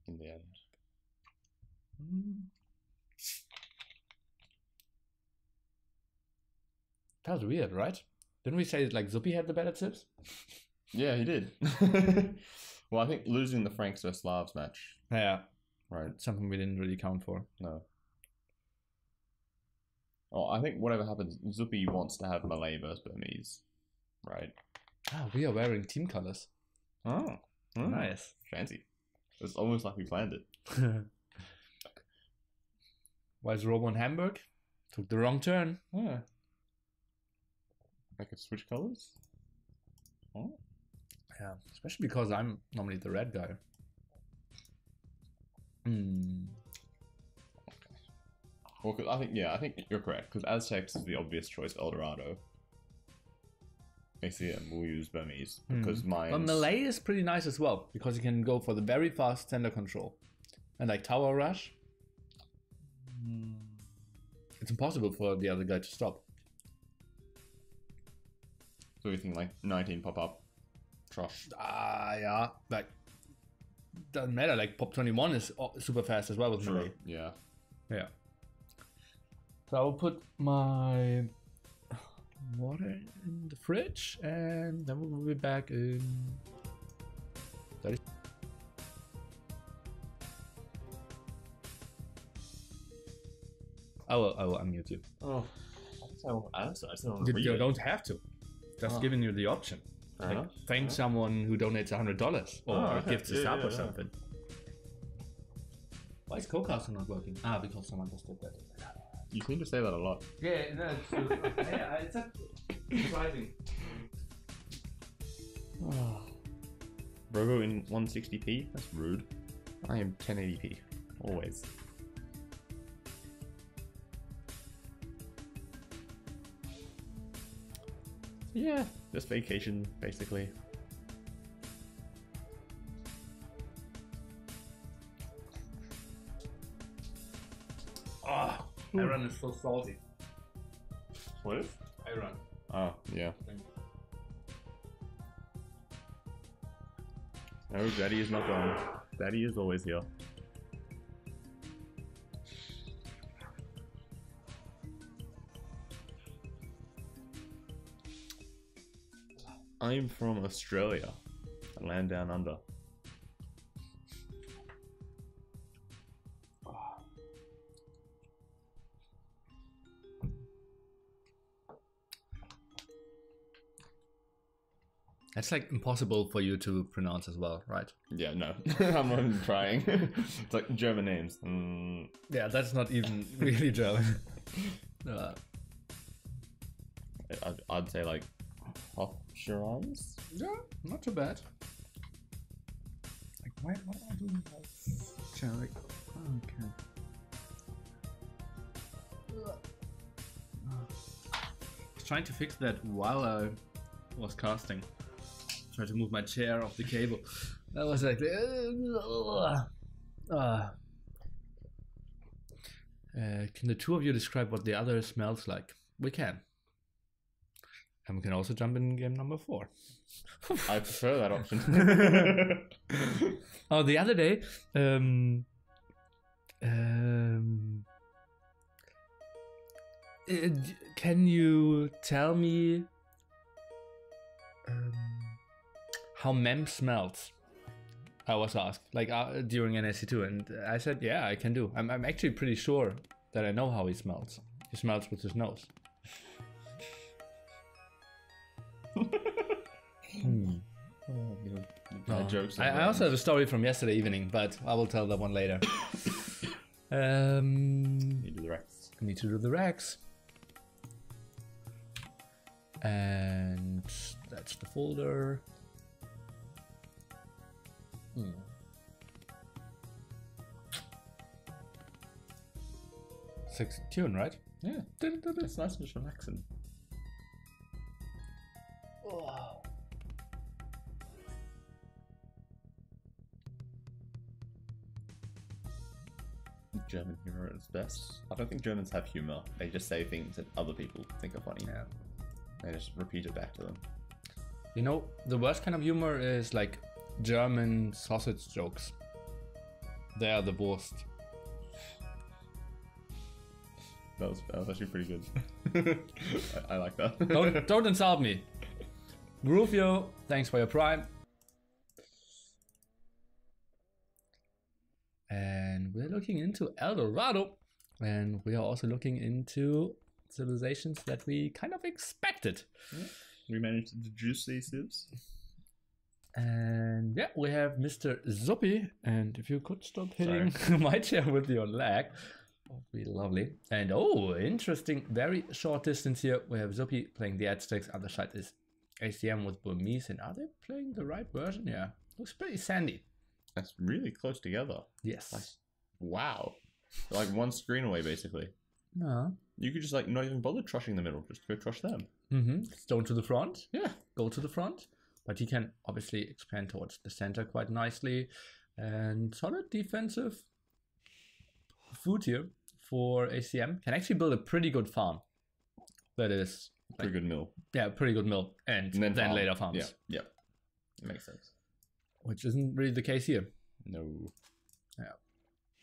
In the end. That was weird, right? Didn't we say like Zuppi had the better tips? Yeah, he did. Well, I think losing the Franks vs Slavs match. Yeah. Right. Something we didn't really count for. No. Oh, I think whatever happens, Zuppi wants to have Malay versus Burmese. Right. Ah, we are wearing team colors. Oh. Nice. Fancy. It's almost like we planned it. Why is Robo in Hamburg? Took the wrong turn. Yeah. I could switch colors? Oh. Yeah, especially because I'm normally the red guy. Well, I think you're correct, because Aztecs is the obvious choice for Eldorado. ACM will use Burmese, because mine. But Malay is pretty nice as well, because you can go for the very fast tender control. And like Tower Rush. It's impossible for the other guy to stop. So you think like 19 pop up? Trash. Yeah. Like, doesn't matter. Like, Pop 21 is super fast as well with Malay. Yeah. Yeah. So I'll put my water in the fridge and then we'll be back in 30. I will unmute you. Oh, I don't answer. I still don't read You it. don't have to. Just giving you the option. Like, thank someone who donates $100 or gifts a sub or something. Why is Cocastle not working? Because someone just did that. You seem to say that a lot. Yeah, no, it's true. Yeah, it's surprising. Robo in 160p? That's rude. I am 1080p. Always. Yeah, just vacation, basically. Iron is so salty. What is? Iron. Oh, yeah. No, Daddy is not gone. Daddy is always here. I'm from Australia, a land down under. That's like impossible for you to pronounce as well, right? Yeah, no, I'm not even trying. It's like German names. Yeah, that's not even really German. I'd say like Options? Yeah, not too bad. Like, what am I doing? Like, okay. I was trying to fix that while I was casting. Try to move my chair off the cable. That was like, can the two of you describe what the other smells like? We can. And we can also jump in game number 4. I prefer that option. Oh, the other day, can you tell me how Mem smells? I was asked, like during NAC2, and I said, yeah, I can do. I'm actually pretty sure that I know how he smells. He smells with his nose. Jokes. I also have a story from yesterday evening, but I will tell that one later. Need to do the Rex. Need to do the Rex. And that's the folder. 6 tune, right? Yeah. It's nice and just relaxing. Oh. German humor at its best. I don't think Germans have humor. They just say things that other people think are funny. Yeah. They just repeat it back to them. You know, the worst kind of humor is like German sausage jokes. They are the worst. That was actually pretty good. I like that. Don't insult me. Groovio, thanks for your prime. And we're looking into El Dorado. And we are also looking into civilizations that we kind of expected. Yeah. We managed to deduce these civs. And yeah, we have Mr. Zuppi. And if you could stop hitting my chair with your leg, that would be lovely. And oh, interesting, very short distance here. We have Zuppi playing the Aztecs. Other side is ACCM with Burmese. And are they playing the right version? Yeah, looks pretty sandy. That's really close together. Yes. Like, wow. Like one screen away, basically. No. You could just like not even bother trushing the middle. Just go trush them. Stone to the front. Yeah. Go to the front. But he can obviously expand towards the center quite nicely. And solid defensive food here for ACCM. Can actually build a pretty good farm. That is... like, pretty good mill. Yeah, pretty good mill. And then farm. later farms. Yeah, yeah. It makes sense. Which isn't really the case here. No. Yeah.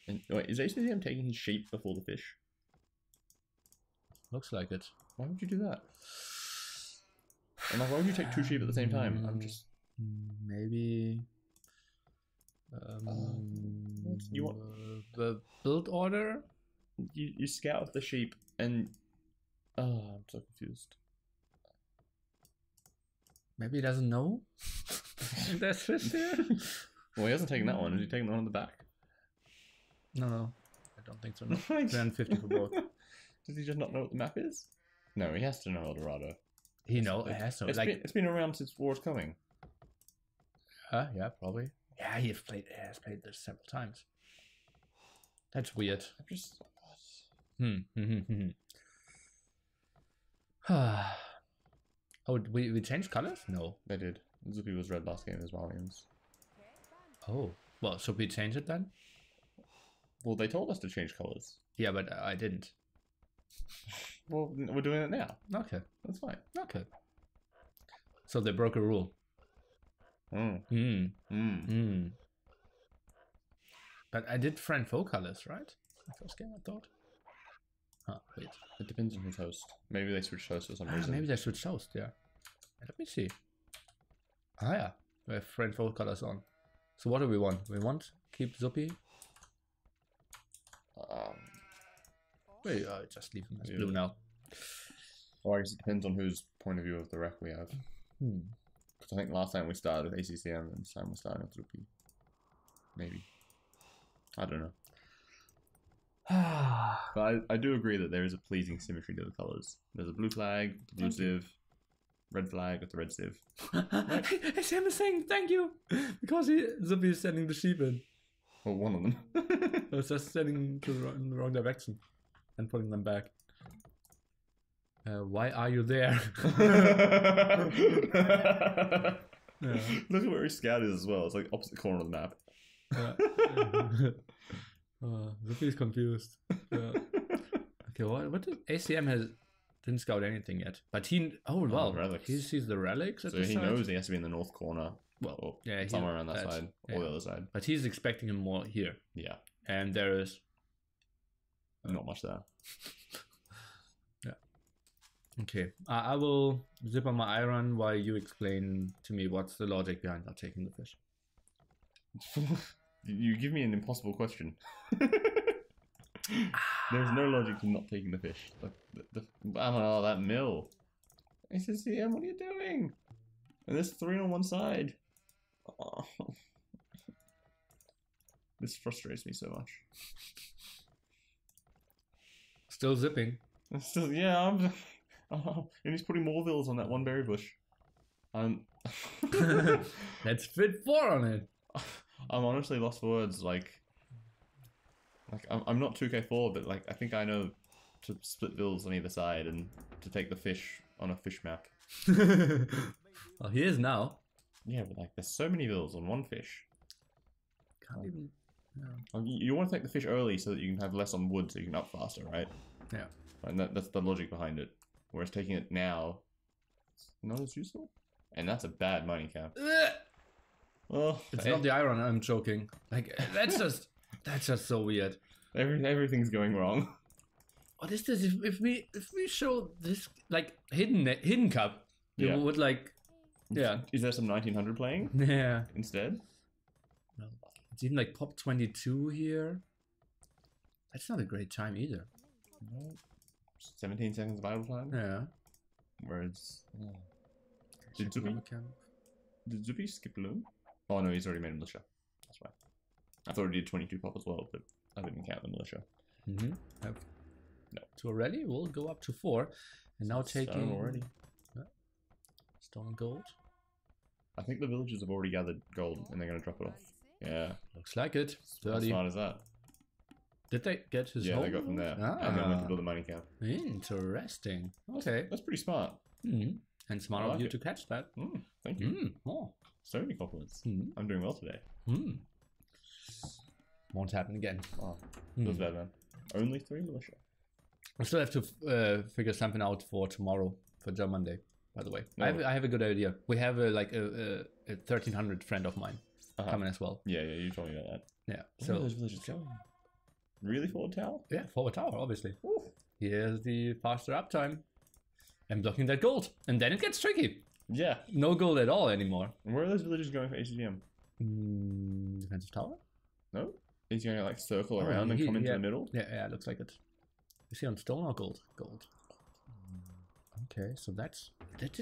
And wait, is ACCM taking his sheep before the fish? Looks like it. Why would you do that? And like, why would you take 2 sheep at the same time? I'm just... Maybe... you want... the build order? You scout the sheep and... Oh, I'm so confused. Maybe he doesn't know? That's fish there? Well, he hasn't taken that one. Has he taken the one on the back? No. I don't think so. No. 350 for both. Does he just not know what the map is? No, he has to know El Dorado. He has to. It's been around since War's Coming. Yeah, probably. Yeah, he has played this several times. That's weird. I'm just... Oh, we changed colors? No. They did. Zuppi was red last game as Malians. Oh. Well, should we change it then? Well, they told us to change colours. Yeah, but I didn't. Well, we're doing it now. Okay. That's fine. Okay. So they broke a rule. But I did friend foe colors, right? The first game, I thought. Huh, wait. It depends on who's host. Maybe they switched host for some reason. Maybe they switched host, yeah. Let me see. Ah, yeah. We have friend foe colors on. So what do we want? We want keep Zuppi. Wait, just leave him as blue now. Well, I guess it depends on whose point of view of the rec we have. Because I think last time we started with ACCM and this time we're starting with Zuppi. Maybe. I don't know. But I do agree that there is a pleasing symmetry to the colours. There's a blue flag, blue civ, red flag with the red sieve. Sam is saying thank you because Zuppi is sending the sheep in. Well, one of them. It's just sending to in the wrong direction and putting them back. Why are you there? Yeah. Look at where his scout is as well. It's like opposite corner of the map. Zuppi is confused. Okay, what did ACM didn't scout anything yet, but he he sees the relics at so the he side. knows he has to be in the north corner. Well, or yeah, somewhere around that side or the other side. But he's expecting him more here. Yeah, and there is not much there. Yeah. Okay, I will zip on my iron while you explain to me what's the logic behind not taking the fish. You give me an impossible question. There's no logic to not taking the fish. I don't know, that mill. ACCM, what are you doing? And there's 3 on one side. Oh. This frustrates me so much. Still zipping. Still, yeah, and he's putting more vills on that one berry bush. Let's fit 4 on it. I'm honestly lost for words. Like I'm not 2k4, but like I think I know to split vills on either side and to take the fish on a fish map. Well, he is now. Yeah, but like there's so many vills on one fish. Can't even. No. You want to take the fish early so that you can have less on wood, so you can up faster, right? Yeah. And that's the logic behind it. Whereas taking it now, it's not as useful. And that's a bad mining camp. Oh, it's not the iron. I'm joking. Like that's just so weird. Everything's going wrong. What is this? If we show this like hidden cup, you would like. Yeah. Is there some 1900 playing? Yeah. Instead? No. It's even like pop 22 here. That's not a great time either. No. 17 seconds of idle time? Yeah. Whereas... Oh. Did Zuppi skip Loom? Oh no, he's already made a militia. That's right. I thought he did 22 pop as well, but I didn't count the militia. Mm-hmm. Have 2 already. We'll go up to 4. And now taking... Stone already. Stone and gold. I think the villagers have already gathered gold and they're going to drop it off. Yeah. Looks like it. 30. How smart is that? Did they get his Yeah, they got from there. And then went to build a mining camp. Interesting. Okay. That's pretty smart. Mm-hmm. And smart of you to catch that. Thank you. Oh. So many compliments. I'm doing well today. Won't happen again. Oh, feels bad, man. Only 3 militia. I still have to figure something out for tomorrow, for Joe Monday, by the way. No. I have a good idea. We have a 1300 friend of mine coming as well. Yeah, you told me about that. Yeah. Where are those villagers going? Really forward tower? Yeah, forward tower, obviously. Ooh. Here's the faster uptime. I'm blocking that gold. And then it gets tricky. Yeah. No gold at all anymore. And where are those villagers going for ACCM? Defensive tower? No? He's going to like circle around and come into the middle? Yeah, looks like it. Is he on stone or gold? Gold. Okay, so that's it.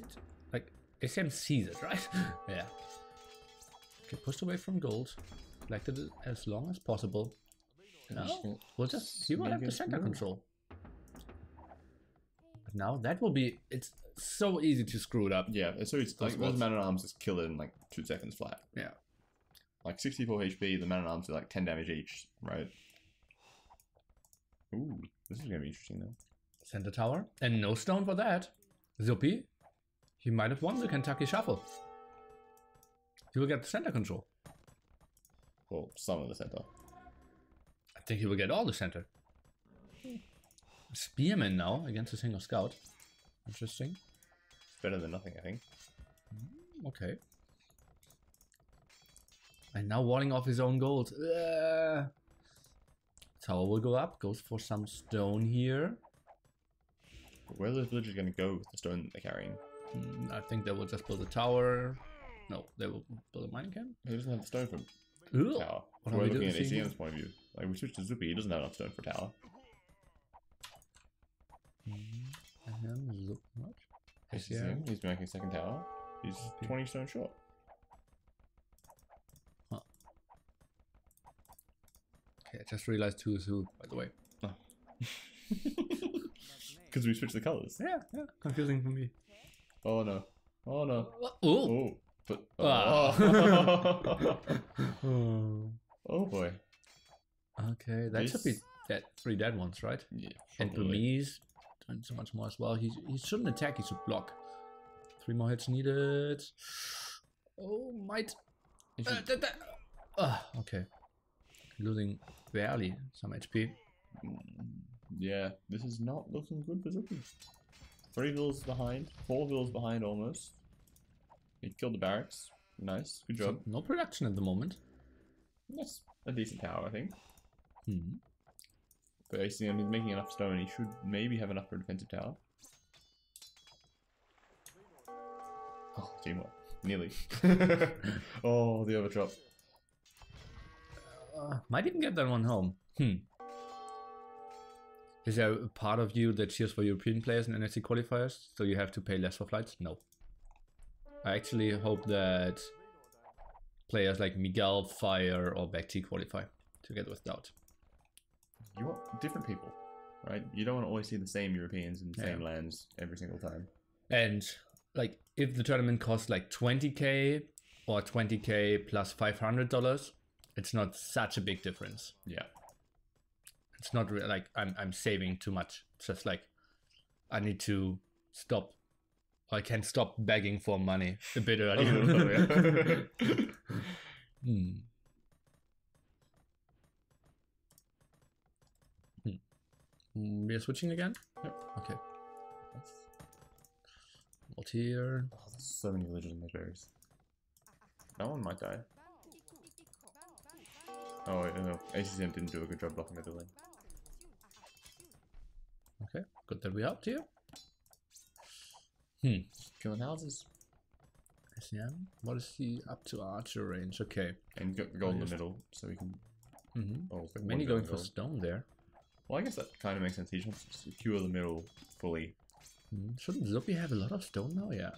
Like, ACM sees it, right? Yeah. Okay, pushed away from gold. Collected it as long as possible. No, he will have the center control. But now that will be, it's so easy to screw it up. Yeah, so it's like those man-at-arms just kill it in like 2 seconds flat. Yeah. Like 64 HP, the man-at-arms do like 10 damage each, right? Ooh, this is gonna be interesting though. Center tower, and no stone for that. Zuppi, he might have won the Kentucky Shuffle. He will get the center control. Well, some of the center. I think he will get all the center. Spearman now against a single scout. Interesting. It's better than nothing, I think. Okay. And now warding off his own gold. Tower will go up. Goes for some stone here. Where are those villagers going to go with the stone that they're carrying? I think they will just build a tower. No, they will build a mining camp. He doesn't have the stone for tower. We're looking at ACM's point of view. Like, we switched to Zuppi, he doesn't have enough stone for tower. ACM, he's making a second tower. He's 20 stone short. Huh. Okay, I just realized who is who, by the way. Oh. Because we switched the colors. Yeah, confusing for me. Oh no. Oh no. Oh. Oh. But, Ah. oh. Oh boy. Okay, that should be dead. 3 dead ones, right? Yeah. And Burmese doing so much more as well. He shouldn't attack, he should block. 3 more hits needed. Oh, might. Okay. Losing barely some HP. Yeah, this is not looking good for Zuppi. 3 vills behind, 4 vills behind almost. He killed the barracks. Nice, good job. So, no production at the moment. That's a decent tower, I think. Hmm. But ACCM is making enough stone, he should maybe have enough for a defensive tower. Oh, teamwork. Nearly. Oh, the overdrop. Might even get that one home. Is there a part of you that cheers for European players in NAC qualifiers, so you have to pay less for flights? No. I actually hope that players like Miguel, Fire, or Bekti qualify together with Doubt. You want different people, right? You don't want to always see the same Europeans in the same lands every single time. And like, if the tournament costs like 20k or 20k plus $500, it's not such a big difference. Yeah. It's not really like I'm saving too much. It's just like I need to stop. I can stop begging for money a bit earlier. We are switching again? Yep. Okay. Alt here. Oh, there's so many villages in the berries. That one might die. Oh, wait, no. ACCM didn't do a good job blocking the delay. Okay, good that we helped here. Killing houses. ACCM, what is he up to? Archer range, okay. And got the gold in the middle, so we can... Oh, Many going for stone there. Well, I guess that kind of makes sense. He just wants to secure the middle fully. Shouldn't Zuppi have a lot of stone now? Yeah.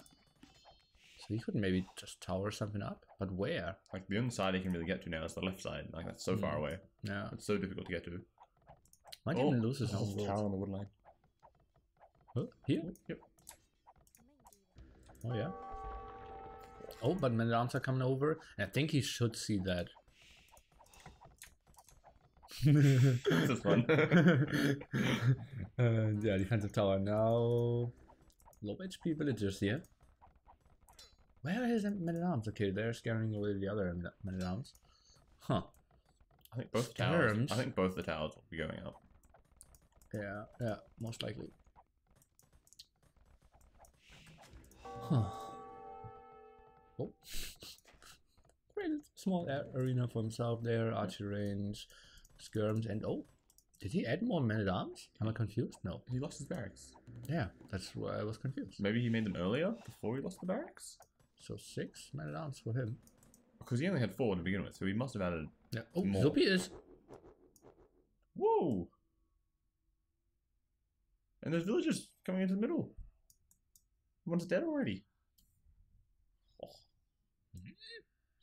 So he could maybe just tower something up, but where? Like, the only side he can really get to now is the left side. Like, that's so far away. Yeah. It's so difficult to get to. Might even lose his own tower on the wood line. Huh? Here? Yep. Oh, yeah. Oh, but men-at-arms are coming over. And I think he should see that. This is fun. Yeah, defensive tower now. Low HP villagers here. Where is men-at-arms? Okay, they're scaring away the other men-at-arms. Huh. I think both towers. I think both the towers will be going up. Yeah, most likely. Huh. Oh. Great small arena for himself there. Archer range, skirms, and oh, did he add more men-at-arms? Am I confused? No. He lost his barracks. Yeah, that's why I was confused. Maybe he made them earlier before he lost the barracks? So 6 men-at-arms for him. Because he only had 4 to begin with, so he must have added. Yeah. Oh, more. Zuppi is. Whoa! And there's villagers coming into the middle. One's dead already. Oh.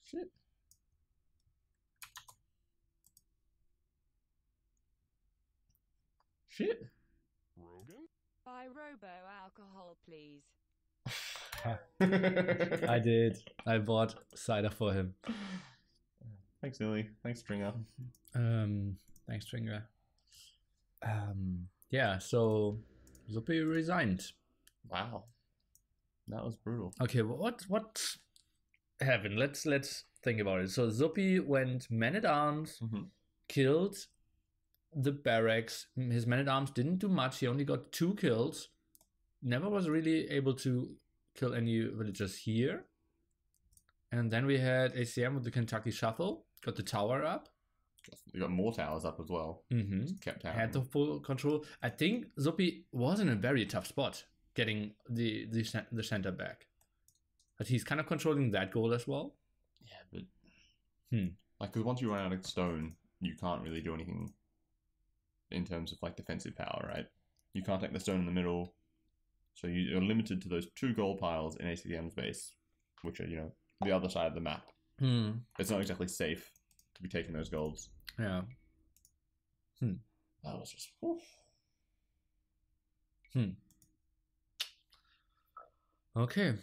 Shit. Shit. Rogan? Buy robo-alcohol, please. I did. I bought cider for him. Thanks, Nili. Thanks, Stringer. Thanks, Stringer. Yeah, so Zuppi resigned. Wow. That was brutal. Okay, what happened? Let's think about it. So Zuppi went men-at-arms, killed the barracks. His men-at-arms didn't do much. He only got 2 kills. Never was really able to kill any villagers here. And then we had ACCM with the Kentucky Shuffle. Got the tower up. You got more towers up as well. Kept Had the full control. I think Zuppi was in a very tough spot getting the center back. But he's kind of controlling that goal as well. Yeah, but... Like, because once you run out of stone, you can't really do anything in terms of, like, defensive power, right? You can't take the stone in the middle. So you're limited to those 2 gold piles in ACCM's base, which are, you know, the other side of the map. It's not exactly safe to be taking those golds. Yeah. That was just... Oof. Okay.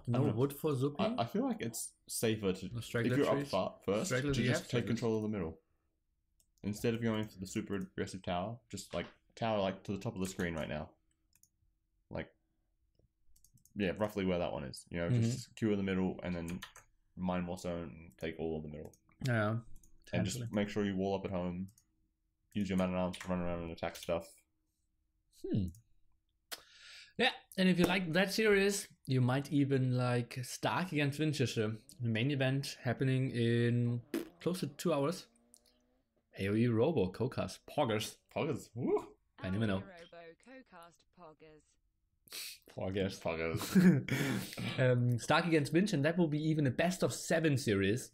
No wood for Zuppi? I feel like it's safer to, if straggler you're trees? up first, Straggler, to do you just have take stragglers? control of the middle. Instead of going for the super aggressive tower, just like tower like to the top of the screen right now. Like, yeah, roughly where that one is. You know, just secure the middle and then mine more so and take all of the middle. Yeah. And just make sure you wall up at home. Use your man-at-arms to run around and attack stuff. Yeah, and if you like that series, you might even like Stark against Winchester, the main event happening in close to 2 hours. AoE Robo, Cocast, Poggers. Poggers, woo! I don't even know. Robo, Cocast, Poggers. Poggers. Stark against Winch, and that will be even a best of 7 series,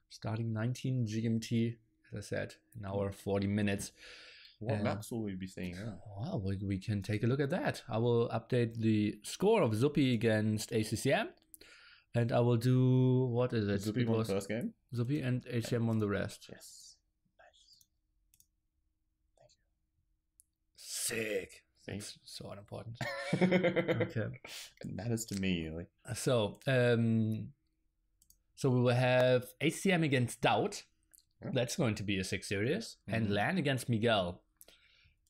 starting 19 GMT, as I said, an hour 40 minutes. What maps will we be seeing now? Well, we can take a look at that. I will update the score of Zuppi against ACCM, and I will do, what is it? Zuppi won the first game? Zuppi and ACCM won the rest. Yes. Nice. Thank you. Sick. It's so unimportant. Okay. It matters to me. Like. So we will have ACCM against TaToH. Yeah. That's going to be a 6 series. And LAN against Miguel.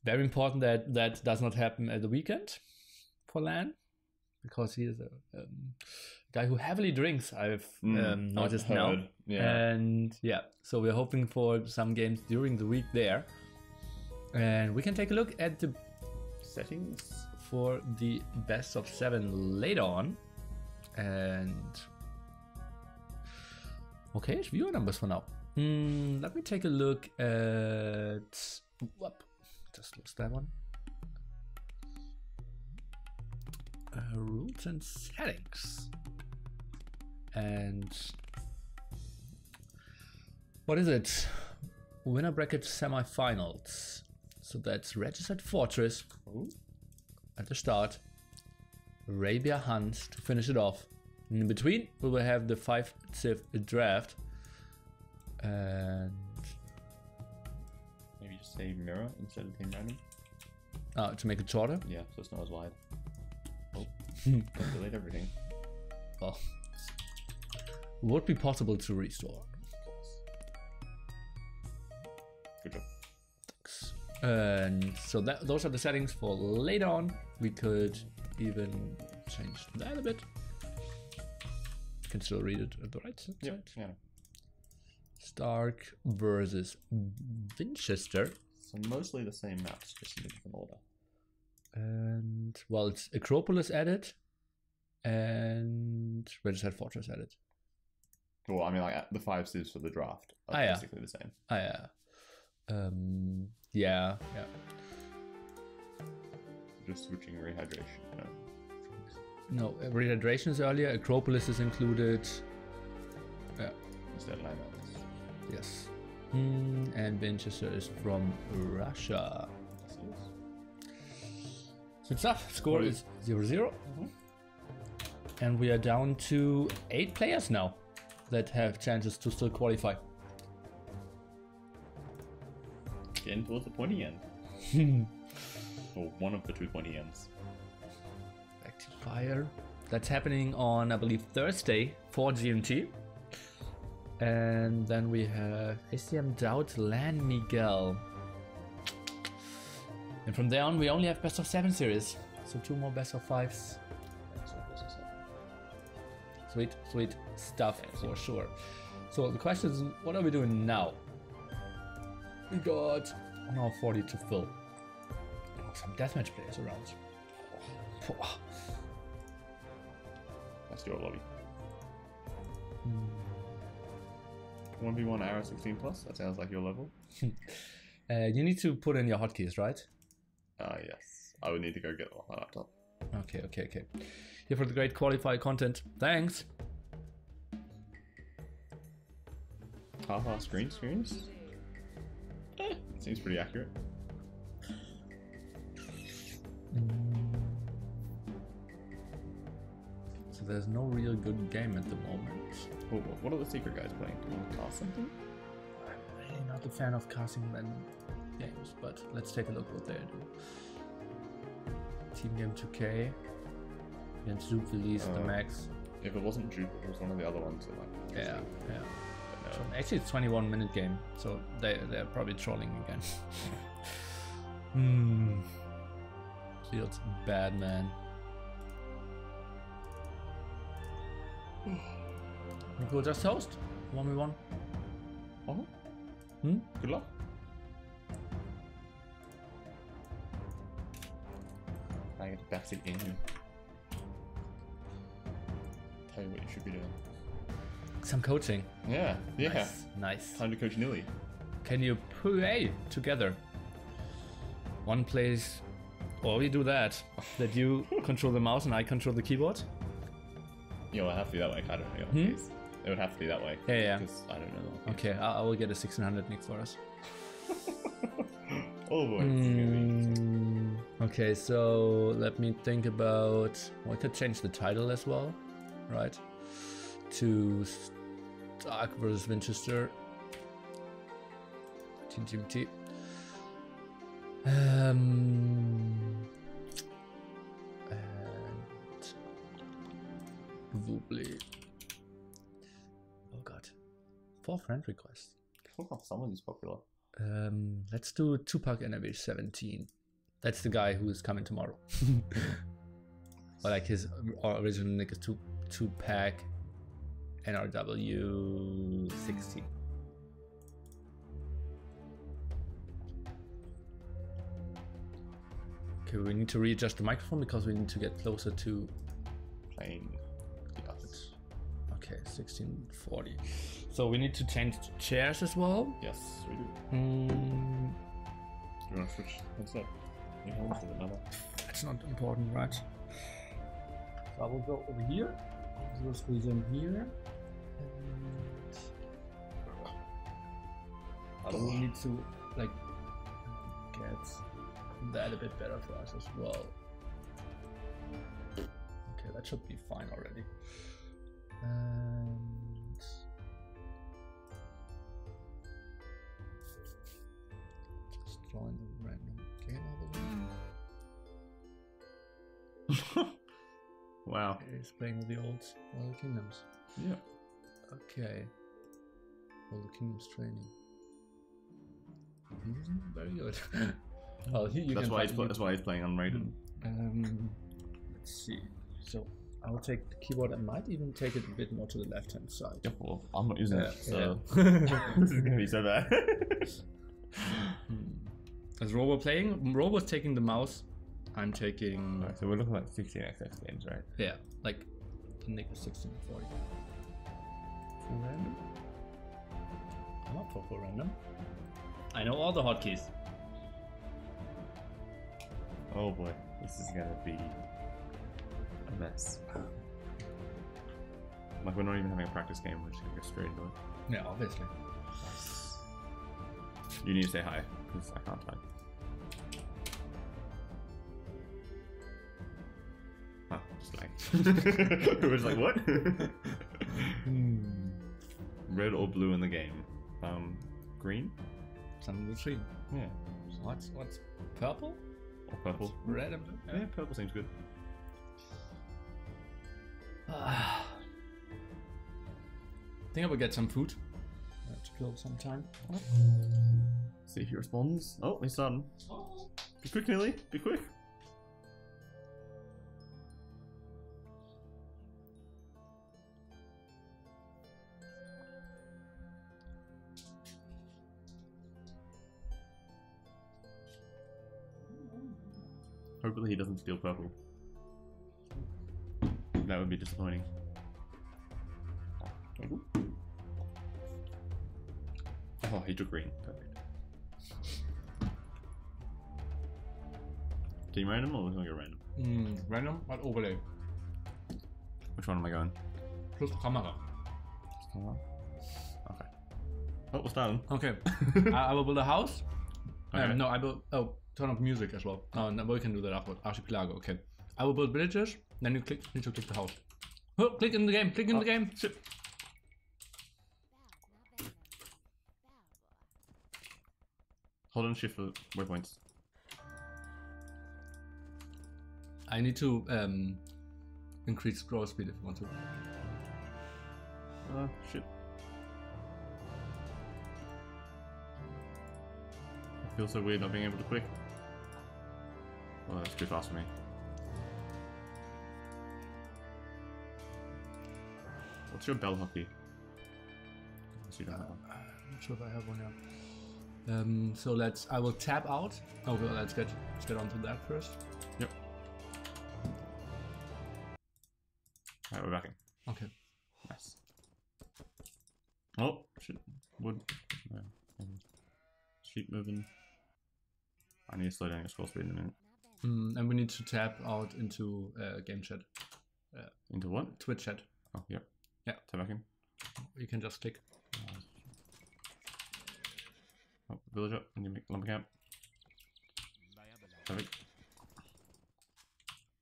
Very important that that does not happen at the weekend for LAN, because he is a guy who heavily drinks, I've noticed now. Yeah. And yeah, so we're hoping for some games during the week there. And we can take a look at the settings for the best of 7 later on. And okay, it's viewer numbers for now. Let me take a look at... Whoop, just lost that one. Rules and settings. And what is it? Winner bracket semifinals. So that's Registered Fortress at the start. Arabia Hunt to finish it off. In between, we will have the 5 Civ draft. And maybe just say mirror instead of team random. To make it shorter. Yeah, so it's not as wide. Oh, don't delete everything. Well, would be possible to restore. Good job. Thanks. And so those are the settings for later on. We could even change that a bit. You can still read it at the right side. Yeah. Stark versus Winchester. So mostly the same maps, just in a different order. And well, it's Acropolis added and Registered Fortress added. Well, I mean, like the 5 civs for the draft are basically the same. Yeah. Just switching rehydration. No, rehydration is earlier. Acropolis is included. Yeah. Instead of lineups. Yes. And Winchester is from Russia. So it's up. Score is 0-0. And we are down to 8 players now that have chances to still qualify. Getting towards the pointy end. Or one of the 2 pointy ends. Back to fire. That's happening on, I believe, Thursday for GMT. And then we have ACCM TaToH LAN Miguel. And from there on, we only have best of 7 series. So 2 more best of 5s. Sweet stuff for sure. So the question is, what are we doing now? We got 1 hour 40 to fill. Oh, some deathmatch players around. That's your lobby. 1v1 arrow 16 plus, that sounds like your level. You need to put in your hotkeys, right? Yes. I would need to go get my laptop. Okay. Here for the great qualifier content. Thanks. Half our screens? Seems pretty accurate. So there's no real good game at the moment. Oh, what are the secret guys playing? Do you want to cast something? I'm really not a fan of casting random games, but let's take a look what they do. Team game 2K against Zuppi the max. If it wasn't Jupe, it was one of the other ones. Yeah. So actually, it's 21-minute game, so they're probably trolling again. Feels bad, man. We could just host 1v1. Oh. Good luck. I get a bastard game here. Tell you what you should be doing. Some coaching. Yeah. Nice. Time to coach Nili. Can you play together? One plays, or we do that you control the mouse and I control the keyboard? Yo, it have to be that way. I don't know. It would have to be that way. Yeah. Because I don't know. Okay, I will get a 1600 Nick for us. Oh boy. Okay, so let me think about. Well, I could change the title as well, right? To Stark versus Winchester. TGT. And Zuppi. Oh god. 4 friend requests. Oh, someone is popular. Let's do Tupac NAB 17. That's the guy who is coming tomorrow. But like his original nick is Tupac NRW 16. Okay, we need to readjust the microphone because we need to get closer to playing the others. Okay, 1640. So we need to change chairs as well. Yes, we do. Do you want to switch headset? Does it matter? That's not important, right? So I will go over here. We'll squeeze in here. And I will need to like get that a bit better for us as well. Okay, that should be fine already. And just join the random game over there. Wow. He's playing with the old kingdoms. Yeah. Okay. All the kingdoms training. Very good. Well, that's why he's playing unrated. Let's see. So I'll take the keyboard. I might even take it a bit more to the left-hand side. Yeah, well, I'm not using it, so this is gonna be so bad. Is Robo playing? Robo's taking the mouse. I'm taking. Right, so we're looking at 16xx games, right? Yeah, like the nick is 1640. Full random. I'm up for full random. I know all the hotkeys. Oh boy, this is gonna be a mess. Like, we're not even having a practice game, we're just gonna go straight into it. Yeah, obviously. You need to say hi, because I can't type. Huh, just like. It was like, what? Red or blue in the game? Green? Something between. Yeah. So what's purple? Or purple? Red and blue? Yeah, purple seems good. I think I will get some food to kill some time. See if he responds. Oh, he's starting. Be quick, Nili. Be quick. Hopefully he doesn't steal purple. That would be disappointing. Oh, he took green. Perfect. Team random or we're going to go random? Random, but overlay. Which one am I going? Plus camera. Okay. Oh, we're starting. Okay. I will build a house. Okay. No, I will. Oh, turn off music as well. Oh, no, we can do that afterward. Archipelago. Okay. I will build villages. Then you need to click the house. Oh, click in the game. Click in the game. Shit. Hold on shift for waypoints. I need to increase scroll speed if you want to. Shit. It feels so weird not being able to click. Oh, that's too fast for me. What's your bell hockey? You don't have one. I'm not sure if I have one now. So I will tap out. Okay, let's get onto that first. Yep. Alright, we're backing. Okay. Nice. Oh, shit. Wood. Sheep moving. I need to slow down your scroll speed in a minute. And we need to tap out into game chat. Into what? Twitch chat. Oh, yeah. Yeah. Tap back in. You can just click. Oh, villager, and you make lumber camp. Perfect.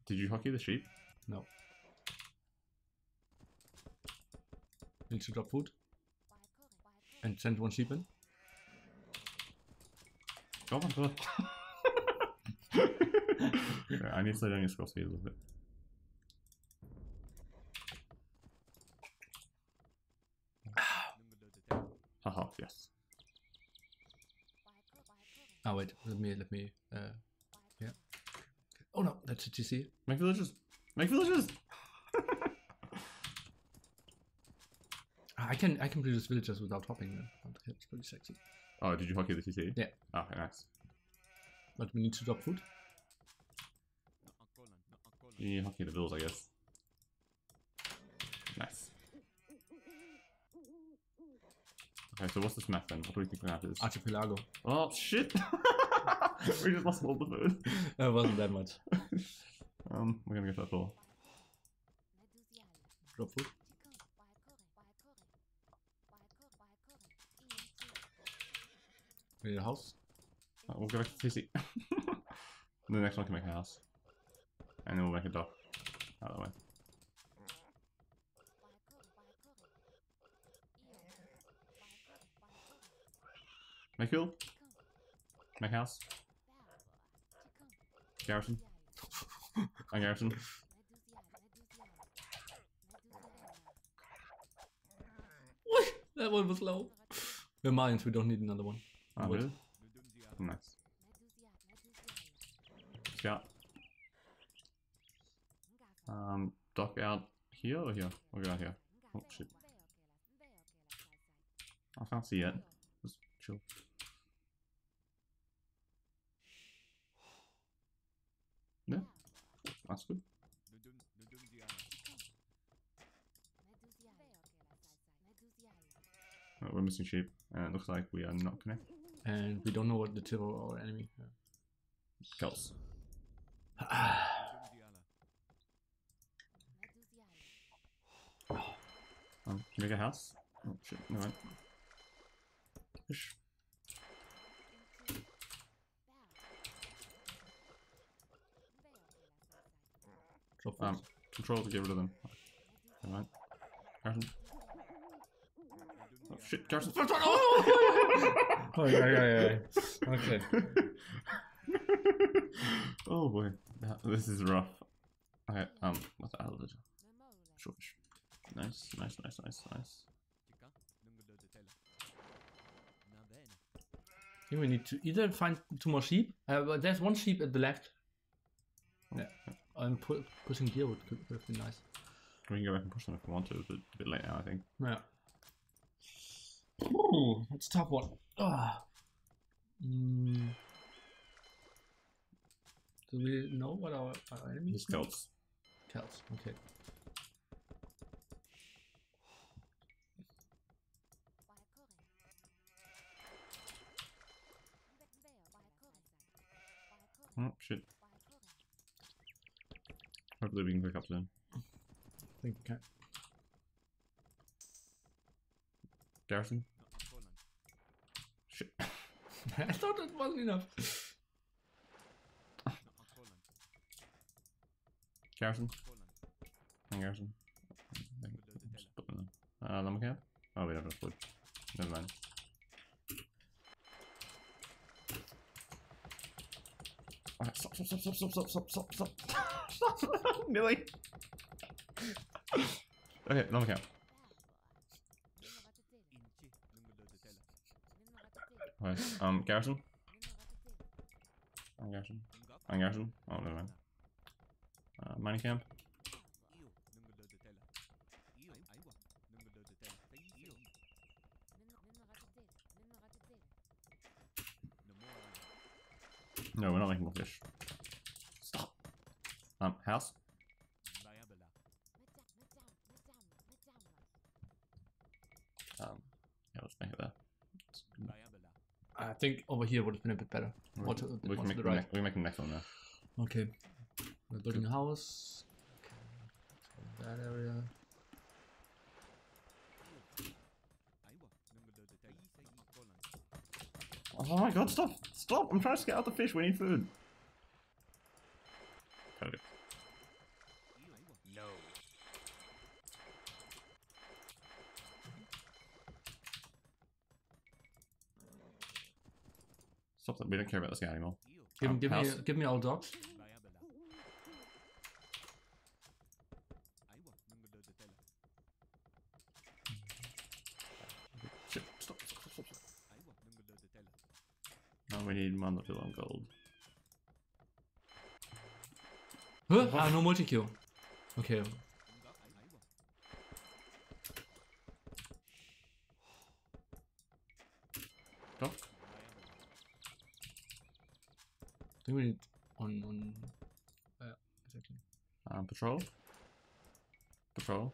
Did you hockey the sheep? No. Need to drop food. And send one sheep in. Oh my god. Yeah, I need to slow down your scroll speed a little bit. Haha, yes. Oh wait, let me yeah. Oh no, that's a TC. Make villagers! Make villagers! I can produce villagers without hopping them. It's pretty sexy. Oh, did you hockey the TC? Yeah. Oh, okay, nice. But we need to drop food. You need to hockey the vills, I guess. Nice. Okay, so what's this map then? What do we think the map is? Archipelago. Oh shit! We just lost all the food. It wasn't that much. We're gonna go for that floor. Drop food. We need a house. We'll go back to TC. The next one can make a house. And then we'll make a dock. Out of the way. Make hill. Make house. Garrison. And garrison. That one was low. We're mines, we don't need another one. Oh, really? Nice. Scout. Dock out here or here? We'll go out here. Oh shit. I can't see yet. Just chill. Yeah, that's good. Oh, we're missing sheep, and it looks like we are not connected. And we don't know what the tip of our enemy. Celts. Can you make a house? Oh shit, no right. Fish. Control to get rid of them. Alright. Garrison. Oh shit, Garrison. Oh yeah. Okay. Oh boy. This is rough. Okay, what the hell is it? Shortish. Nice. I think we need to either find 2 more sheep. But there's 1 sheep at the left. Oh, yeah. And pushing gear would be nice. We can go back and push them if we want to, but a bit late now, I think. Yeah. Ooh, that's a tough one. Do we know what our enemies are? Celts. Celts, okay. Oh shit. Hopefully we can pick up soon. I think we can. Garrison? Shit. I thought it wasn't enough. Garrison? And Garrison? Just put them there. Lumber camp? Oh, we don't have wood. Never mind. Alright, stop. Stop. Nili! Okay, normal count. Alright, garrison. Garrison. Garrison. Oh, never mind. Mining camp. No, we're not making more fish. Stop. House. Yeah, let's make it there. I think over here would have been a bit better. We can make the next one now. Okay. We're building a house. Okay. That area. Oh my god, stop! Stop! I'm trying to get out the fish, we need food. Okay. No. Stop that, we don't care about this guy anymore. Give me all dogs. Shit, stop. Now we need monofil on gold. Huh? Ah, no multi-kill. Okay. Doc? I think we need on exactly. Patrol. Patrol.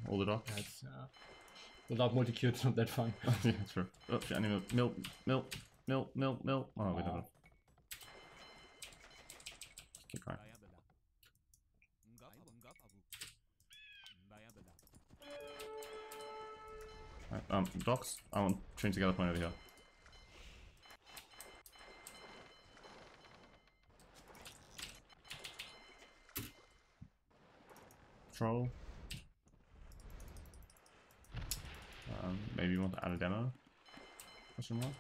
All the dogs. That's without multi-kill, it's not that fun. Yeah, true. Oh shit, I need milk. Oh, we don't have. Keep going. Right, docks. I want train together point over here. Patrol. Maybe you want to add a demo? Question mark?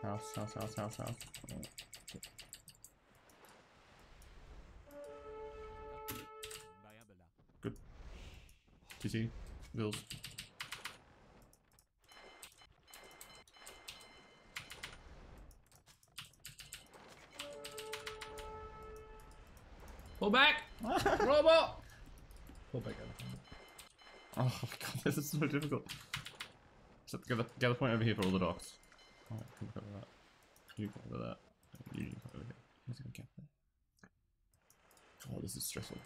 House. Good. TC, bills. Pull back! Robot! Pull back out. Oh my god, this is so difficult. So get the point over here for all the docks. Oh, can cover that. You cover that. You cover here. Who's gonna get there? Oh, this is stressful.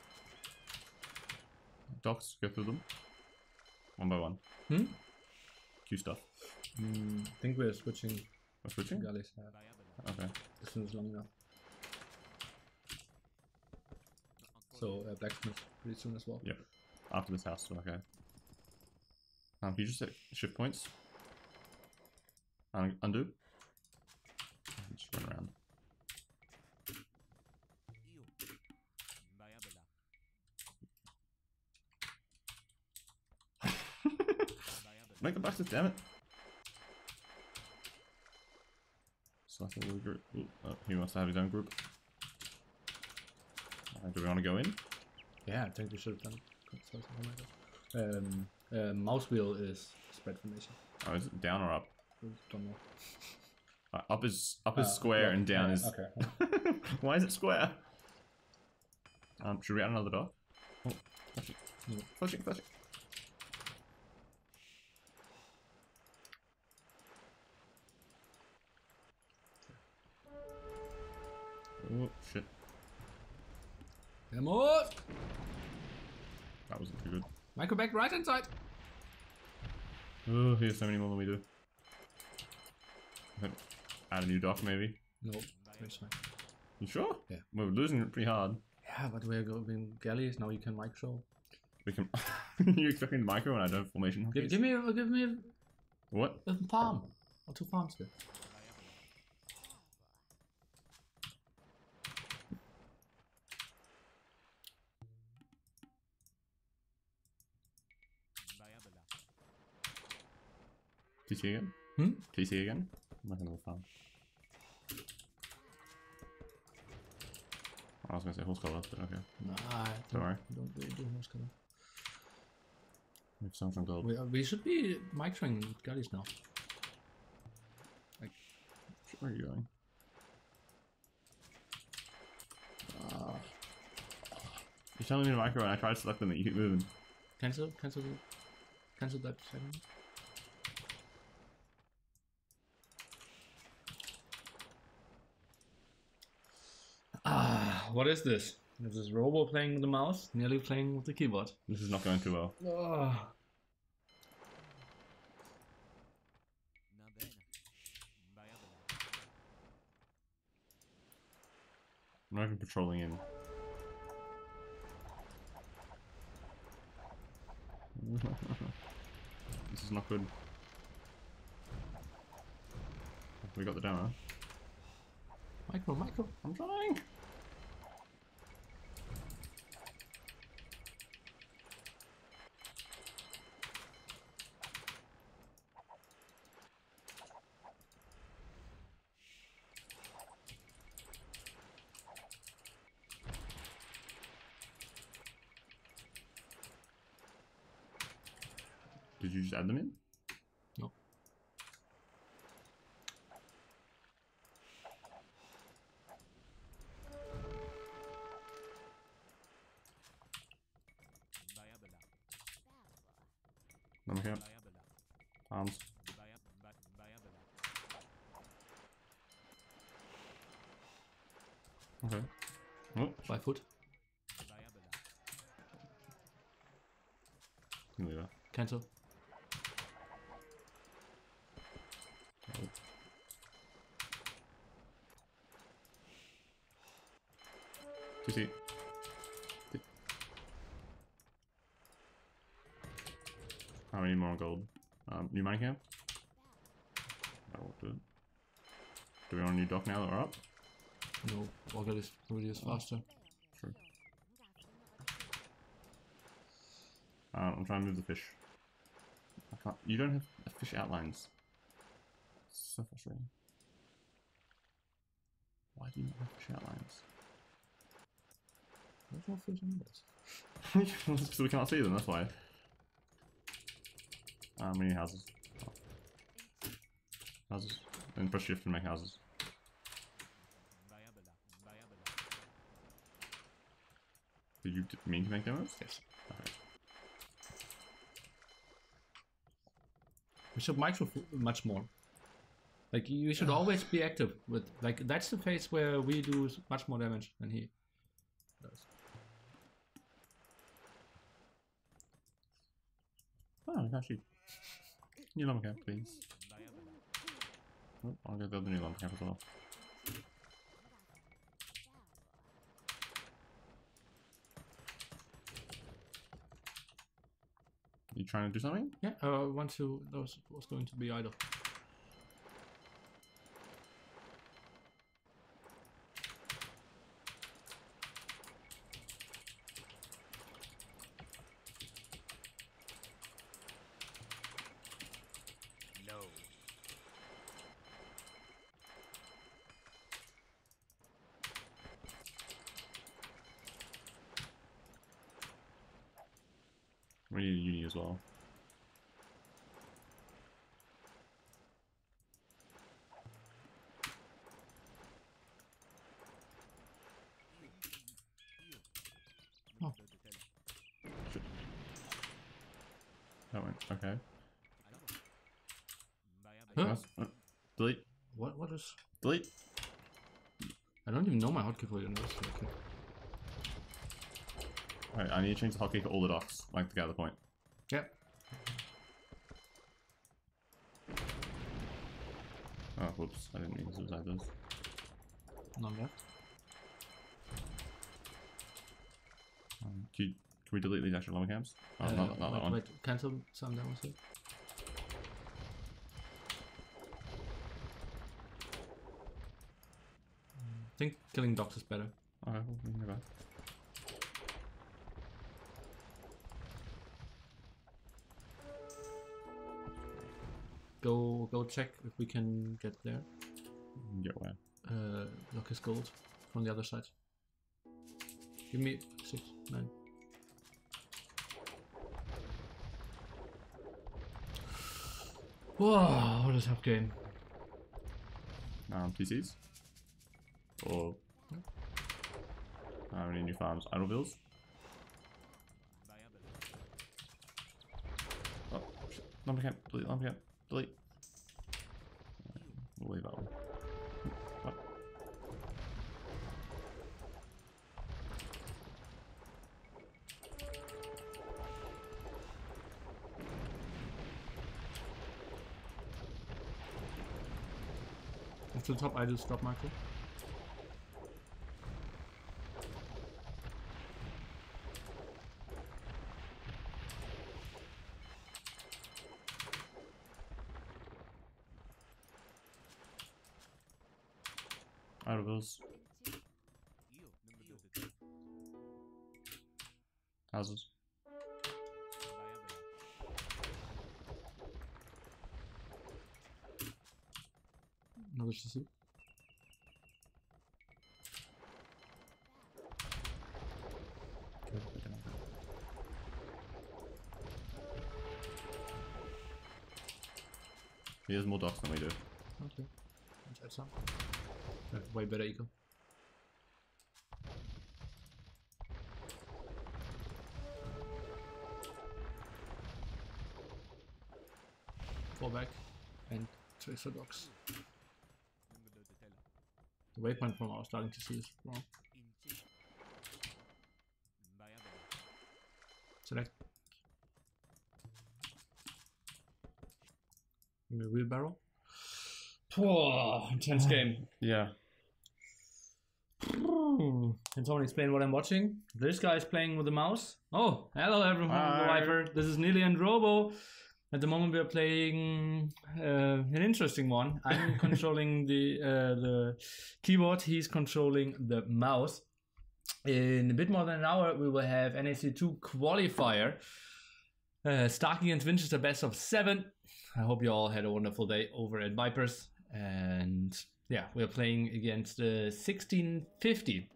Docks, go through them. One by one. Q stuff. I think we're switching. We're switching? Galleys. Okay. This one's long enough. So blacksmith pretty soon as well. Yep. After this house, okay. Can you just hit shift points? Undo? Just run around. Make the boxes, damn it! So I think we'll group. Oh, he wants to have his own group. Do we want to go in? Yeah, I think we should have done something like that. Mouse wheel is spread formation. Oh, is it down or up? Don't know. Up is square and down is. Okay. Why is it square? Should we add another dot? Oh, flashing. Oh shit. Demos! That wasn't too good. Micro back right hand side. Oh, here's so many more than we do. Add a new dock maybe. Nope. That's fine. You sure? Yeah. We're losing it pretty hard. Yeah, but we're going galleys, now you can micro. We can. You expecting micro when I don't have formation? Give me What? a farm. Or 2 farms there. TC again? TC again? I'm not gonna farm. I was gonna say horse color, but okay. Nah, Don't worry. Don't really do horse color. We have so much on gold. We should be microing gullies now. Like, where are you going? You're telling me to micro and I try to select them and you keep moving. cancel that segment. What is this? This is Robo playing with the mouse, nearly playing with the keyboard. This is not going too well. I'm not even patrolling in. This is not good. We got the demo. Micro. I'm trying. Did you just add them in? No. Number count. Arms. Okay. Oh, 5 foot. leave that. Cancel. TC. How many more gold? New mining camp? That will do it. Do we want a new dock now that we're up? No, Auger is really faster. True. I'm trying to move the fish. I can't. You don't have fish outlines. So frustrating. Why do you not have fish outlines? There's no fish in this. So we cannot see them, that's why. We need houses. Oh. Houses. And press shift to make houses. Did you mean to make demos? Yes. Okay. We should micro much more. Like, you should always be active with, like, that's the phase where we do much more damage than he does. Oh, actually. New lumber camp, please. Oh, I'll go build the new lumber camp as well. You trying to do something? Yeah, once you, those was going to be idle. No. We need a uni as well. Oh. Shit. That went okay. Huh? Nice. Delete. What is... Delete. I don't even know my hotkey for you. Okay. Alright, I need to change the hotkey for all the docks, like to gather point. Yep. Oh, whoops. I didn't mean to suicide those. None left. Can we delete these extra lumber camps? Oh, not that one. Wait, cancel some demos here. I think killing docks is better. Okay, well, we can go back. Go check if we can get there. Get where? Look his gold from the other side. Give me 6, 9. Whoa, what a tough game. PCs? Or how many new farms? Idle bills? Oh, shit. Lumber camp, delete, lumber camp, delete. We'll leave that one. Oh. After the top, I just stop Michael. Out of those. Houses. Another CC. He has more docks than we do. Okay. Let's add some. Way better eco. Fall back and trace for docks. The waypoint from our starting to see is wrong. Select. Give me a wheelbarrow. Oh, intense game. Yeah. Can someone explain what I'm watching? This guy's playing with the mouse. Oh, hello everyone, TheViper. This is Nili and Robo. At the moment we are playing an interesting one. I'm controlling the keyboard, he's controlling the mouse. In a bit more than an hour we will have NAC2-Qualifier. Stark against Winchester best of 7. I hope you all had a wonderful day over at Vipers. And yeah, we're playing against 1650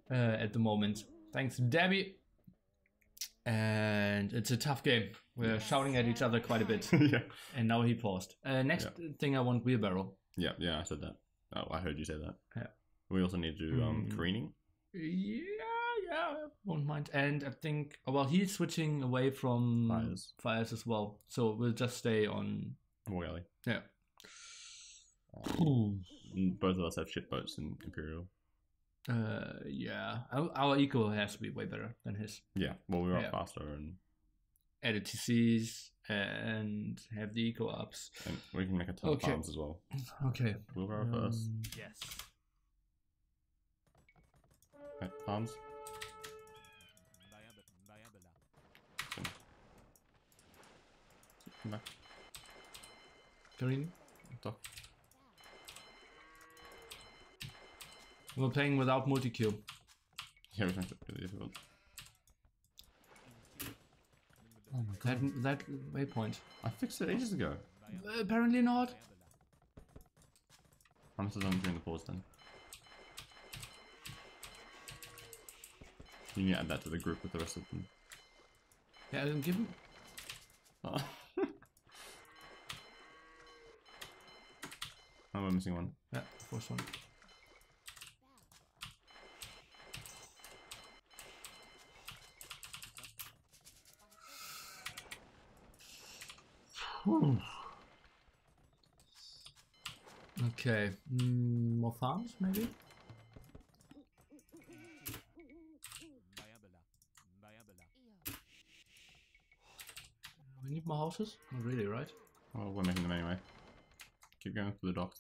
at the moment. Thanks Debbie. And it's a tough game. We're shouting at each other quite a bit. Yeah. And now he paused. Next thing I want wheelbarrow. Yeah, I said that. Oh, I heard you say that. Yeah. We also need to do careening. Yeah, won't mind. And I think, well, he's switching away from fires as well. So we'll just stay on Royale. Yeah. Both of us have shit boats in Imperial. Yeah. Our eco has to be way better than his. Yeah, well, we were up faster and edit TCs and have the eco ups. And we can make a ton of farms as well. Okay. We'll go first. Yes. Okay, farms. Come back. Green. Dock. We're playing without multi-queue. Yeah, we think it's really difficult. Oh my god. That waypoint. I fixed it ages ago. Apparently not. I must have done during the pause then. You need to add that to the group with the rest of them. Yeah, I didn't give him. Oh. Oh, we're missing one. Yeah, first one. Okay, more farms maybe? We need more houses? Not really, right? Well, we're making them anyway. Keep going for the docks.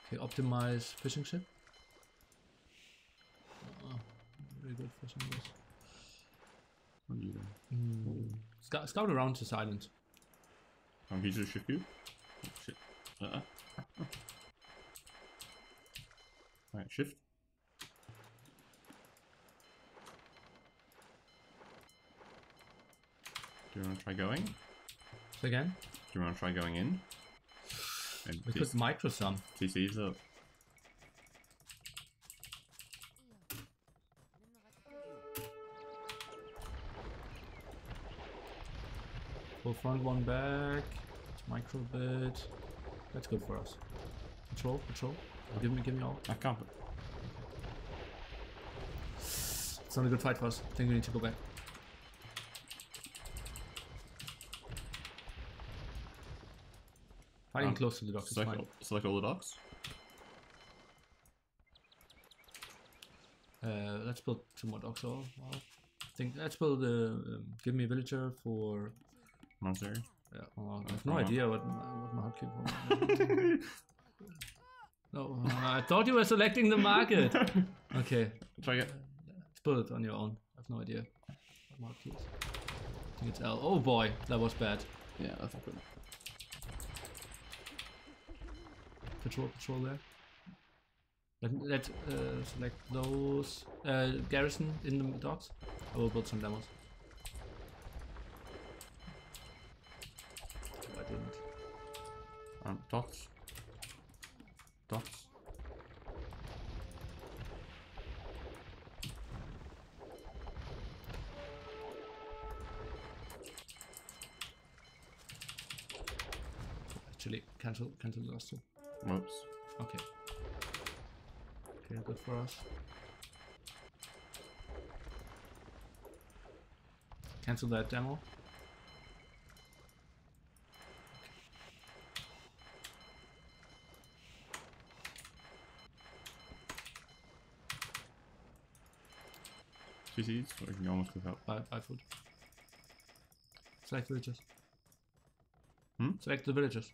Okay, optimize fishing ship. Very good fishing this. What are you doing? Scout around this island. Can you just shift you? Oh, shit. Alright, shift. Do you want to try going? So again? Do you want to try going in? And we could micro some. TC's up. Full front, one back. Micro bit. That's good for us. Control. Give me all. I can't. It's not a good fight for us. I think we need to go back. Fighting close to the docks is fine. Select all the docks. Let's build 2 more docks. Well, I think let's build give me a villager for Monster. Yeah, well, I have no idea what my hotkey for. No, I thought you were selecting the market. Okay. Try it. Let's build it on your own. I have no idea what my hotkey is. I think it's L. Oh boy, that was bad. Yeah, that's not good. Patrol there. Let's select those. Garrison in the docks. I will build some demos. I didn't. Docks. Actually, cancel the last 2. Whoops. Okay. Okay, good for us. Cancel that demo. CCs, so we can almost click up. 5 foot. Select villages. Hmm? Select the villages.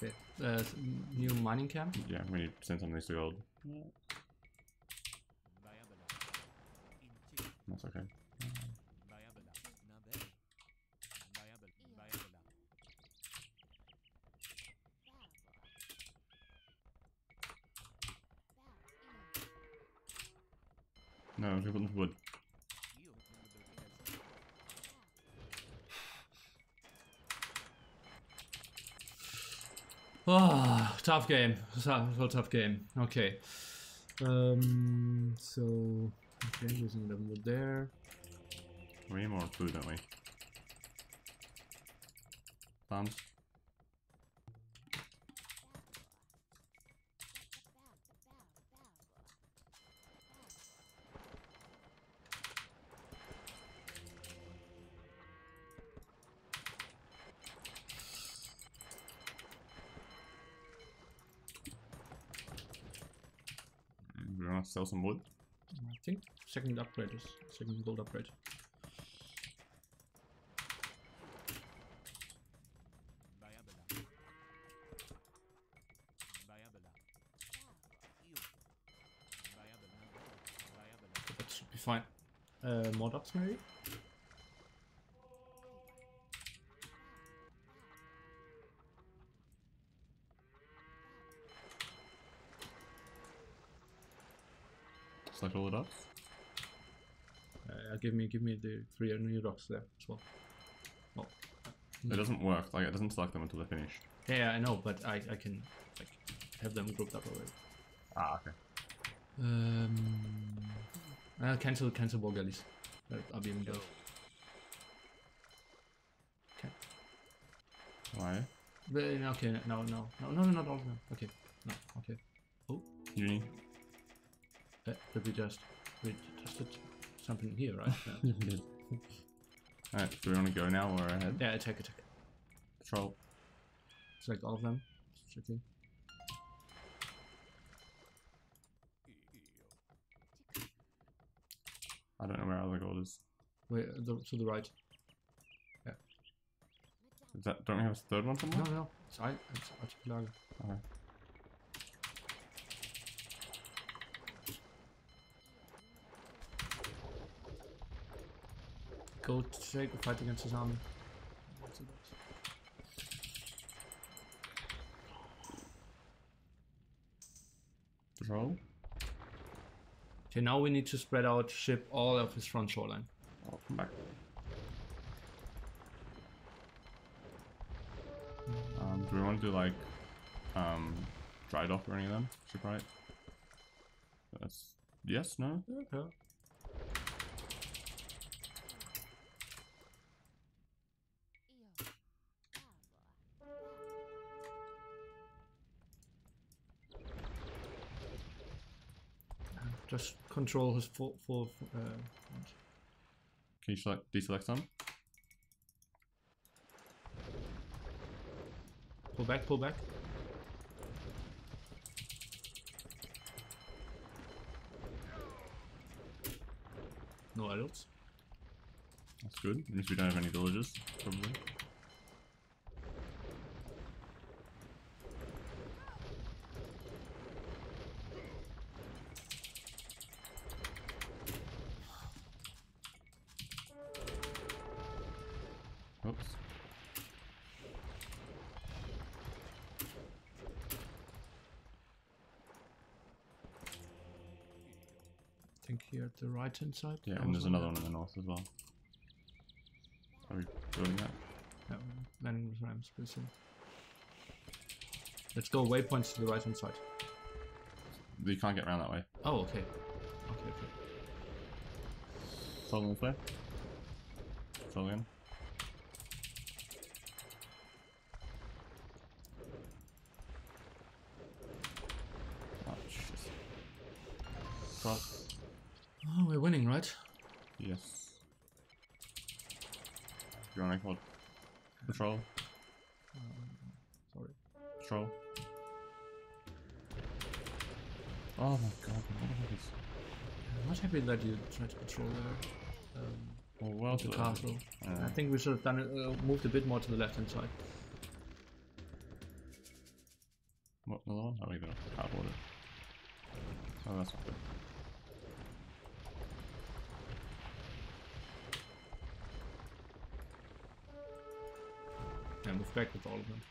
Okay. New mining camp. Yeah, we need to send some of these to gold. That's okay. No, we put them for wood. Oh, tough game. Tough game. Okay. So okay, using them wood there. We need more food, don't we? Farms. We want to sell some wood. I think second gold upgrade. That should be fine. More docks maybe? Select all the docks. Give me the 3 new docks there as well. Oh. It doesn't work. Like it doesn't select them until they're finished. Yeah, I know, but I can like have them grouped up already. Ah, okay. Cancel ball galleys. I'll be in build. Okay. Why? But, okay, no, not all of them. Okay, no, okay. Oh, Uni. Did we just did something here, right? Yeah. Alright, do we want to go now or ahead? Yeah, attack. Patrol. Select all of them. It's tricky. I don't know where other gold is. Wait, to the right. Yeah. Is that? Don't we have a third one somewhere? No, it's Archipelago. Okay. Go take the fight against his army. Patrol. Okay, now we need to spread out, ship all of his front shoreline. I'll come back. Do we want to do like dry dock or any of them? Ship right? That's yes, no. Okay. Just control his full Can you deselect some? pull back, pull back. No adults. That's good. Means we don't have any villagers, probably. Oops. I think here at the right hand side. Yeah, and there's another one in the north as well. Are we doing that? Yeah, landing with rams, pretty soon. Let's go waypoints to the right hand side. You can't get around that way. Oh, okay. Okay, okay. Follow this way. Follow in. Oh, shit. Cross. Oh, we're winning, right? Yes. You're on record. Patrol. Sorry. Patrol. Oh my god, what is this? I'm not happy that you tried to patrol there. Well, The castle. I think we should have done it, moved a bit more to the left hand side. What, another one? Oh, we got a cardboard it. Oh, that's not good. Yeah, move back with all of them.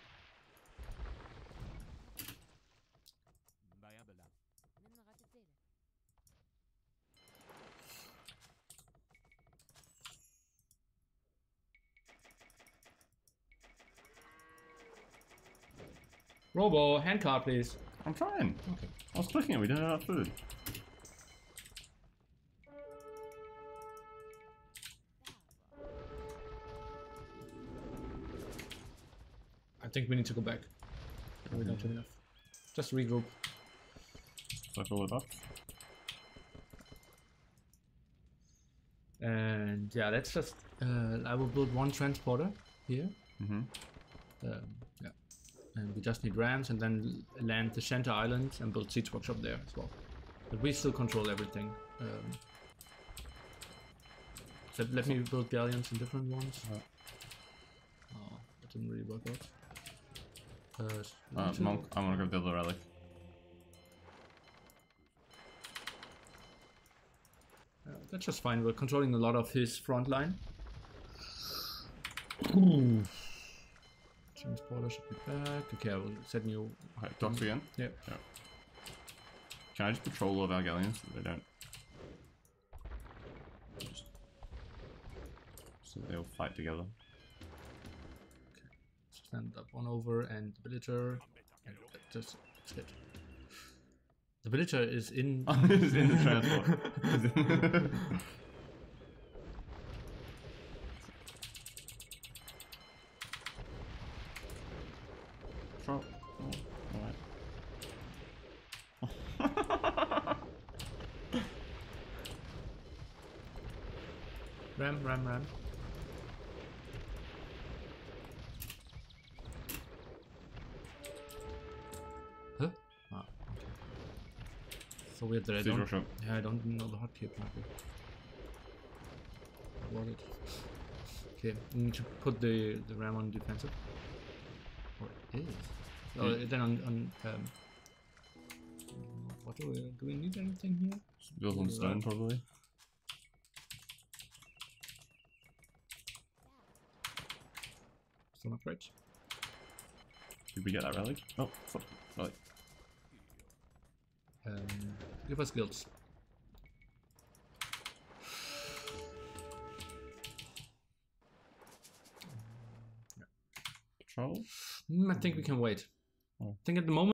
Robo, hand card, please. I'm trying. Okay. I was clicking it, we didn't have food. I think we need to go back. We don't have enough. Just regroup. So I fill it up. And yeah, let's just. I will build one transporter here. Mm-hmm. Yeah. And we just need rams and then land the center island and build siege workshop there as well. But we still control everything. So let me build galleons in different ones. Oh, that didn't really work out. Monk, I'm gonna go build a relic. That's just fine. We're controlling a lot of his front line. Transporter should be back. Okay, I will set new. Okay, docks again? Yeah. Can I just patrol all of our galleons so they don't... So they all fight together. Okay. Stand up one over and the villager. And just hit. The villager is in. It's in the transport. Control. Oh, alright. Ram. Huh? Ah, okay. So weird that I Siege don't. workshop. Yeah, I don't know the hotkey apparently. What it? Okay, we need to put the ram on defensive. Or it is. Oh, then on what do we need anything here? Build on stone probably. Stone upgrades. Did we get that relic? Oh, fuck. Relic. Give us guilds. Patrol? I think we can wait. Oh. I think at the moment